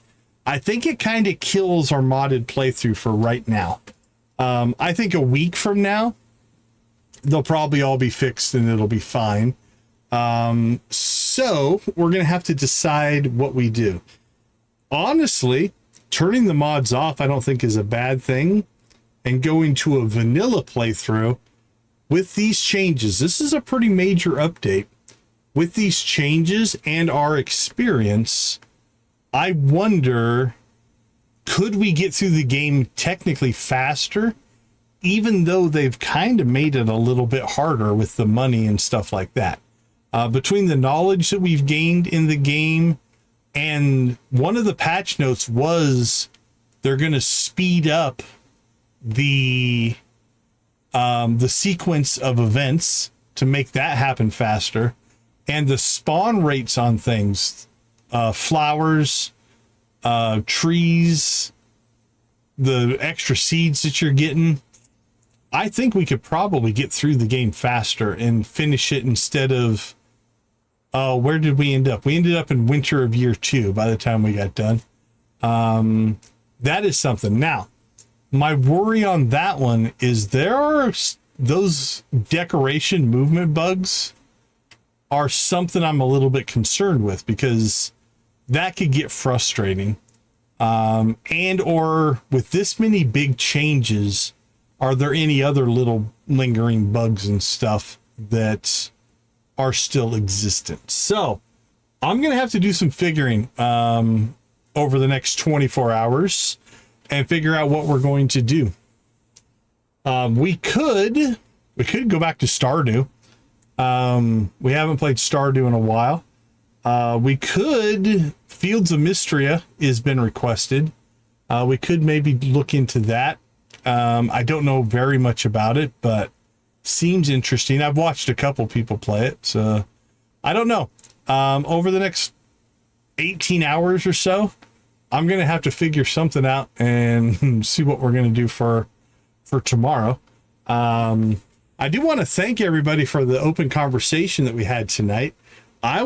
I think it kind of kills our modded playthrough for right now. I think a week from now, they'll probably all be fixed and it'll be fine. So we're going to have to decide what we do. Honestly, turning the mods off, I don't think is a bad thing. And going to a vanilla playthrough with these changes, this is a pretty major update. With these changes and our experience, I wonder, could we get through the game technically faster, even though they've kind of made it a little bit harder with the money and stuff like that? Between the knowledge that we've gained in the game, and one of the patch notes was they're going to speed up the sequence of events to make that happen faster. And the spawn rates on things, flowers, trees, the extra seeds that you're getting, I think we could probably get through the game faster and finish it instead of, where did we end up? We ended up in winter of year 2 by the time we got done. That is something. Now, my worry on that one is there are those decoration movement bugs are something I'm a little bit concerned with, because that could get frustrating. And or with this many big changes, are there any other little lingering bugs and stuff that are still existent? So I'm going to have to do some figuring over the next 24 hours and figure out what we're going to do. We could go back to Stardew. We haven't played Stardew in a while. We could, Fields of Mystria has been requested. We could maybe look into that. I don't know very much about it, but seems interesting. I've watched a couple people play it, so I don't know. Over the next 18 hours or so, I'm going to have to figure something out and see what we're going to do for tomorrow. I do want to thank everybody for the open conversation that we had tonight. I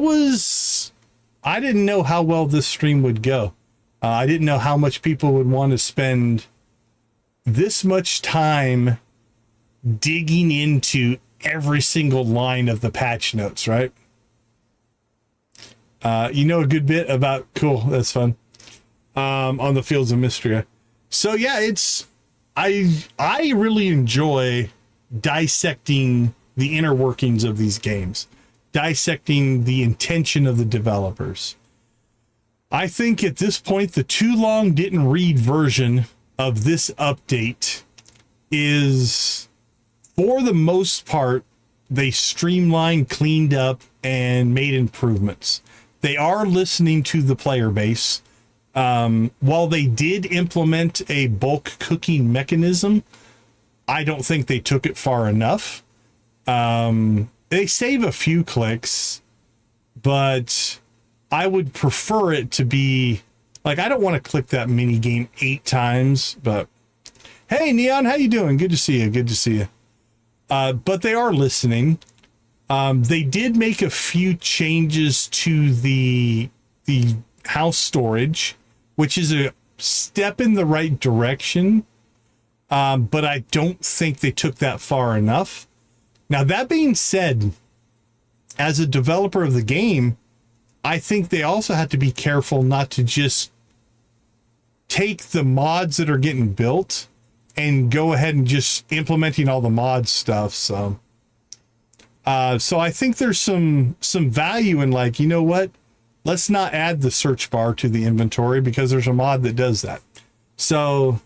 didn't know how well this stream would go. I didn't know how much people would want to spend this much time digging into every single line of the patch notes, right? You know a good bit about, cool, that's fun, on the Fields of Mystria. So yeah, I really enjoy dissecting the inner workings of these games, dissecting the intention of the developers. I think at this point, the too long didn't read version of this update is for the most part, they streamlined, cleaned up, and made improvements. They are listening to the player base. While they did implement a bulk cooking mechanism, I don't think they took it far enough. They save a few clicks, but I would prefer it to be like, I don't want to click that mini game 8 times, but hey, Neon, how you doing? Good to see you. Good to see you. But they are listening. They did make a few changes to the house storage, which is a step in the right direction. But I don't think they took that far enough. Now, that being said, as a developer of the game, I think they also have to be careful not to just take the mods that are getting built and go ahead and just implementing all the mod stuff. So I think there's some value in, like, you know what? Let's not add the search bar to the inventory because there's a mod that does that. So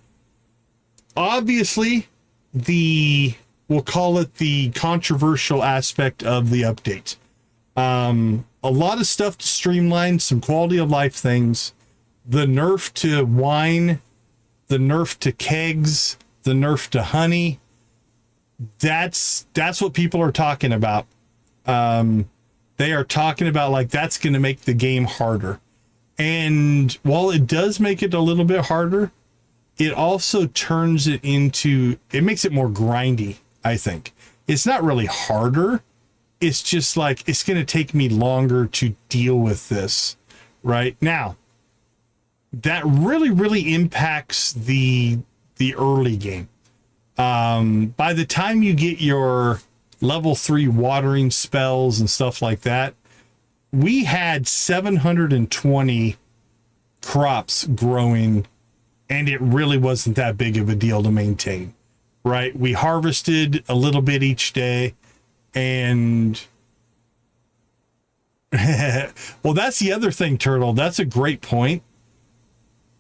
obviously, we'll call it the controversial aspect of the update. A lot of stuff to streamline, some quality of life things, the nerf to wine, the nerf to kegs, the nerf to honey. That's what people are talking about. They are talking about, like, that's going to make the game harder. And while it does make it a little bit harder, it also turns it into, it makes it more grindy, I think. It's not really harder. It's just like, it's going to take me longer to deal with this right now. That really, really impacts the early game. By the time you get your level 3 watering spells and stuff like that, we had 720 crops growing, and it really wasn't that big of a deal to maintain, right? We harvested a little bit each day, and well, that's the other thing, Turtle. That's a great point.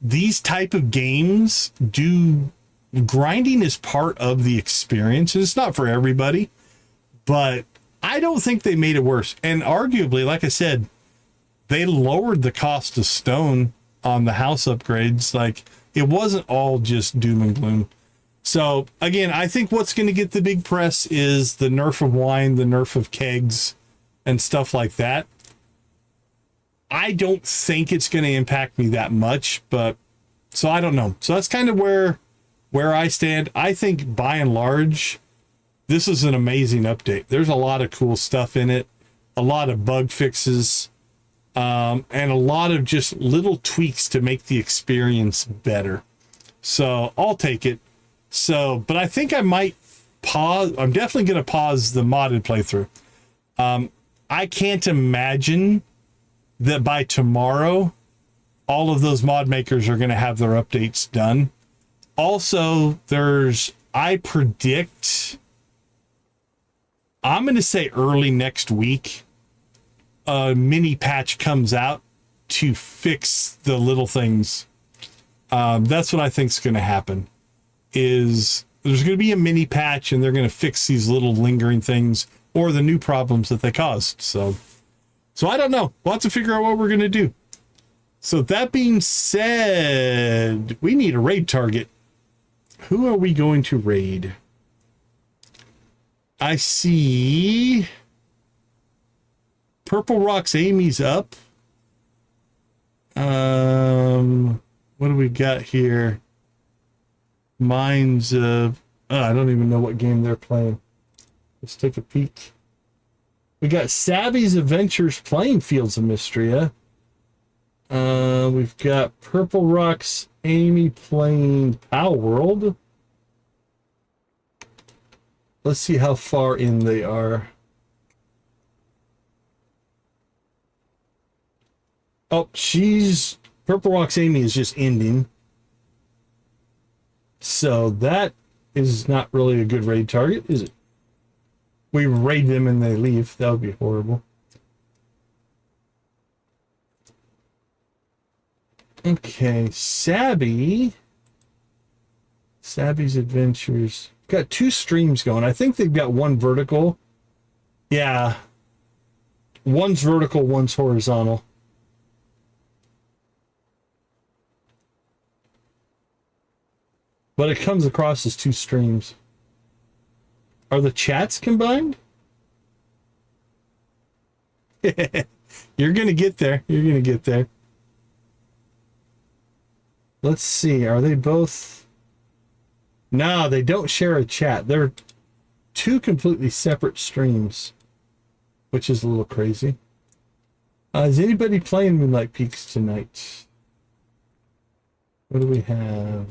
These type of games grinding is part of the experience. It's not for everybody, but I don't think they made it worse. And arguably, like I said, they lowered the cost of stone on the house upgrades. Like, it wasn't all just doom and gloom. So again, I think what's going to get the big press is the nerf of wine, the nerf of kegs, and stuff like that. I don't think it's going to impact me that much, but so I don't know. So that's kind of where I stand. I think by and large, this is an amazing update. There's a lot of cool stuff in it, a lot of bug fixes, and a lot of just little tweaks to make the experience better. So I'll take it. So, but I think I might pause. I'm definitely going to pause the modded playthrough. I can't imagine that by tomorrow, all of those mod makers are going to have their updates done. Also, I predict, I'm going to say early next week, a mini patch comes out to fix the little things. That's what I think is going to happen. Is there's going to be a mini patch and they're going to fix these little lingering things or the new problems that they caused. So I don't know. We'll have to figure out what we're going to do. So that being said, we need a raid target. Who are we going to raid? I see Purple Rocks Amy's up. What do we got here? Minds of... I don't even know what game they're playing. Let's take a peek. We got Savvy's Adventures playing Fields of Mystria. We've got Purple Rocks Amy playing Pow World. Let's see how far in they are. Oh, Purple Rocks Amy is just ending. So that is not really a good raid target, is it? We raid them and they leave. That would be horrible. Okay, Sabby's Adventures. Got 2 streams going. I think they've got one vertical. Yeah. One's vertical, one's horizontal. But it comes across as 2 streams. Are the chats combined? You're going to get there. You're going to get there. Let's see. Are they both... No, they don't share a chat. They're 2 completely separate streams, which is a little crazy. Is anybody playing Moonlight Peaks tonight? What do we have?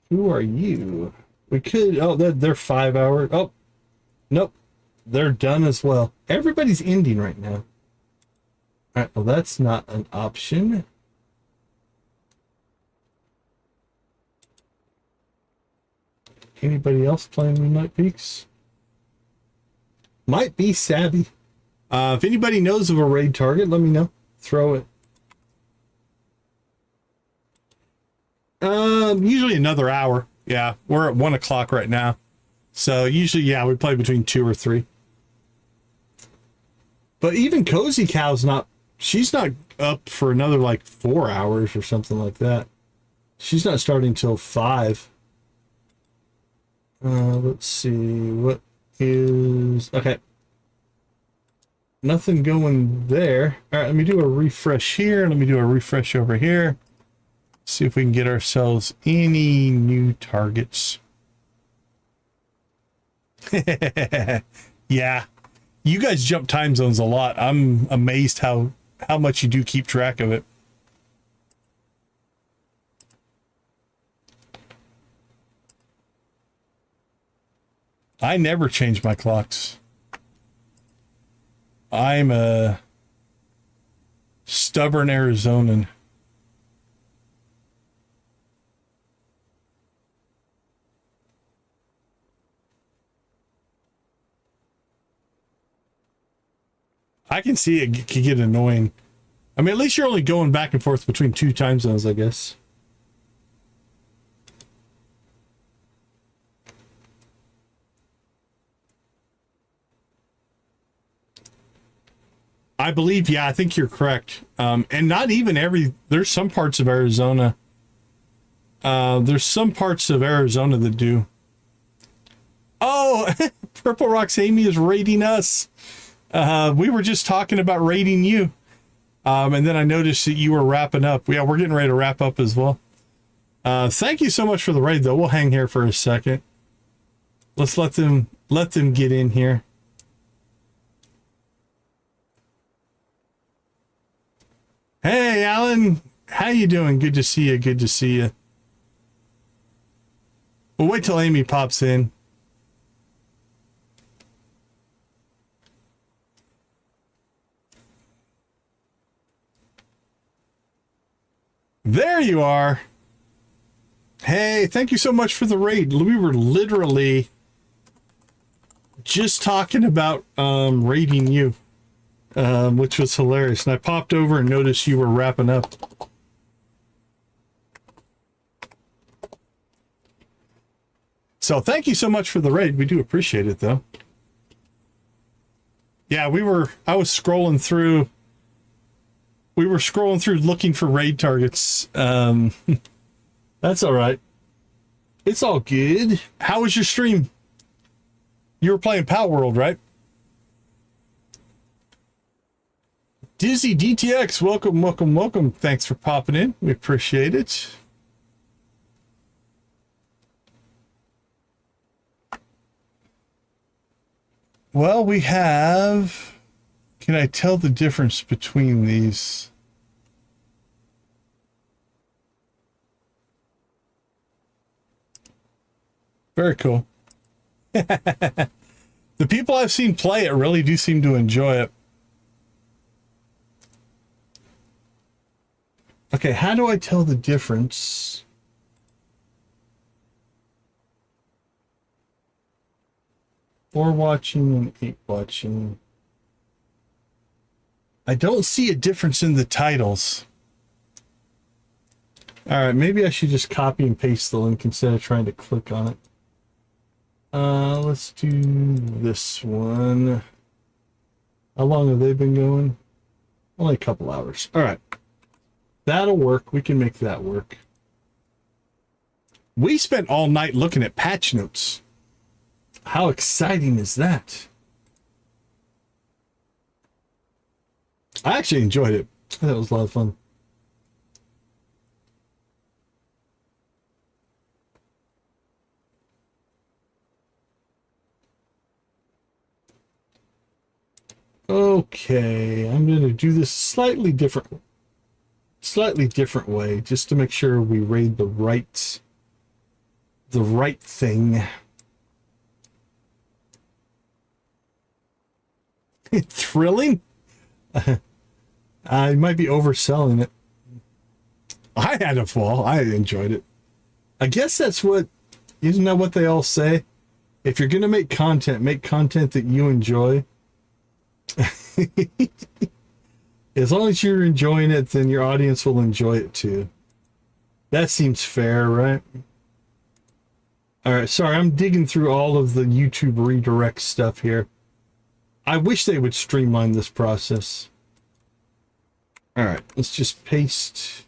Who are you? We could... Oh, they're 5 hours. Oh, nope. They're done as well. Everybody's ending right now. All right, well, that's not an option. Anybody else playing Moonlight Peaks? Might be Savvy. If anybody knows of a raid target, let me know. Throw it. Usually another hour. Yeah, we're at 1 o'clock right now. So usually, yeah, we play between 2 or 3. But even Cozy Cow's not... She's not up for another, like, 4 hours or something like that. She's not starting till 5. Let's see. What is... Okay. Nothing going there. All right, let me do a refresh here. Let me do a refresh over here. See if we can get ourselves any new targets. Yeah. You guys jump time zones a lot. I'm amazed how much you do keep track of it. I never change my clocks. I'm a stubborn Arizonan. I can see it can get annoying. I mean, at least you're only going back and forth between 2 time zones, I guess. I believe, yeah, I think you're correct. And not even there's some parts of Arizona. There's some parts of Arizona that do. Oh, Purple Rocks Amy is raiding us. We were just talking about raiding you. And then I noticed that you were wrapping up. Yeah, we're getting ready to wrap up as well. Thank you so much for the raid, though. We'll hang here for a second. Let's let them get in here. Hey, Alan. How you doing? Good to see you. Good to see you. We'll wait till Amy pops in. There you are. Hey, thank you so much for the raid. We were literally just talking about raiding you, which was hilarious. And I popped over and noticed you were wrapping up. So thank you so much for the raid. We do appreciate it, though. Yeah, I was scrolling through. We were scrolling through looking for raid targets. That's all right. It's all good. How was your stream? You were playing Pal World, right? Dizzy DTX, welcome, welcome, welcome. Thanks for popping in. We appreciate it. Well, we have... Can I tell the difference between these? Very cool. The people I've seen play it really do seem to enjoy it. Okay, how do I tell the difference? Or watching and 8 watching. I don't see a difference in the titles. All right, maybe I should just copy and paste the link instead of trying to click on it. Let's do this one. How long have they been going? Only a couple hours. All right. That'll work. We can make that work. We spent all night looking at patch notes. How exciting is that? I actually enjoyed it. That was a lot of fun. Okay, I'm going to do this slightly different way, just to make sure we raid the right thing. Thrilling? I might be overselling it. I had a fall. I enjoyed it. I guess isn't that what they all say? If you're going to make content that you enjoy. As long as you're enjoying it, then your audience will enjoy it too. That seems fair, right? All right, sorry, I'm digging through all of the YouTube redirect stuff here. I wish they would streamline this process. All right, let's just paste.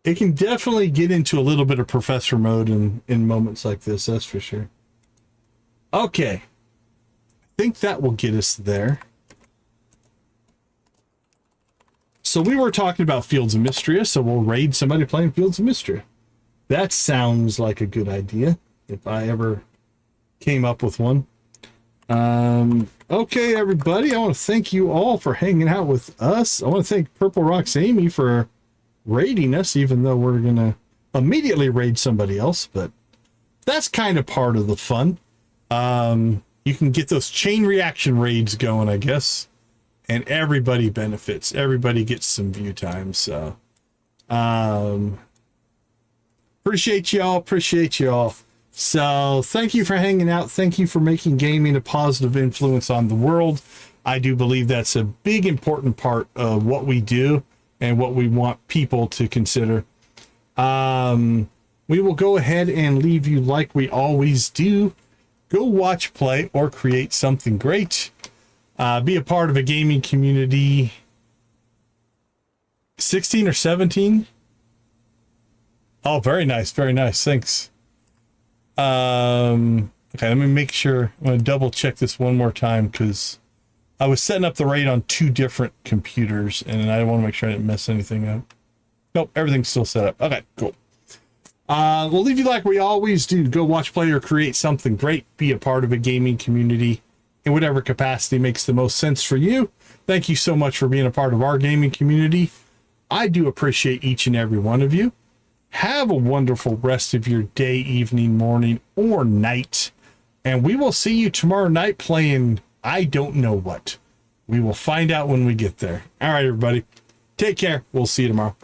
It can definitely get into a little bit of professor mode in moments like this, that's for sure. Okay. I think that will get us there. So we were talking about Fields of Mystria, so we'll raid somebody playing Fields of Mystria. That sounds like a good idea, if I ever came up with one. Okay, everybody, I want to thank you all for hanging out with us. I want to thank Purple Rocks Amy for raiding us, even though we're going to immediately raid somebody else, but that's kind of part of the fun. You can get those chain reaction raids going, I guess, and everybody benefits. Everybody gets some view time, so appreciate y'all. So thank you for hanging out. Thank you for making gaming a positive influence on the world. I do believe that's a big important part of what we do and what we want people to consider. We will go ahead and leave you like we always do. Go watch, play, or create something great. Be a part of a gaming community. 16 or 17? Oh, very nice. Very nice. Thanks. Okay, let me make sure. I'm going to double check this one more time because I was setting up the raid on 2 different computers and I want to make sure I didn't mess anything up. Nope, everything's still set up. Okay, cool. We'll leave you like we always do. Go watch, play, or create something great. Be a part of a gaming community in whatever capacity makes the most sense for you. Thank you so much for being a part of our gaming community. I do appreciate each and every one of you. Have a wonderful rest of your day, evening, morning, or night. And we will see you tomorrow night playing I don't know what. We will find out when we get there. All right, everybody. Take care. We'll see you tomorrow.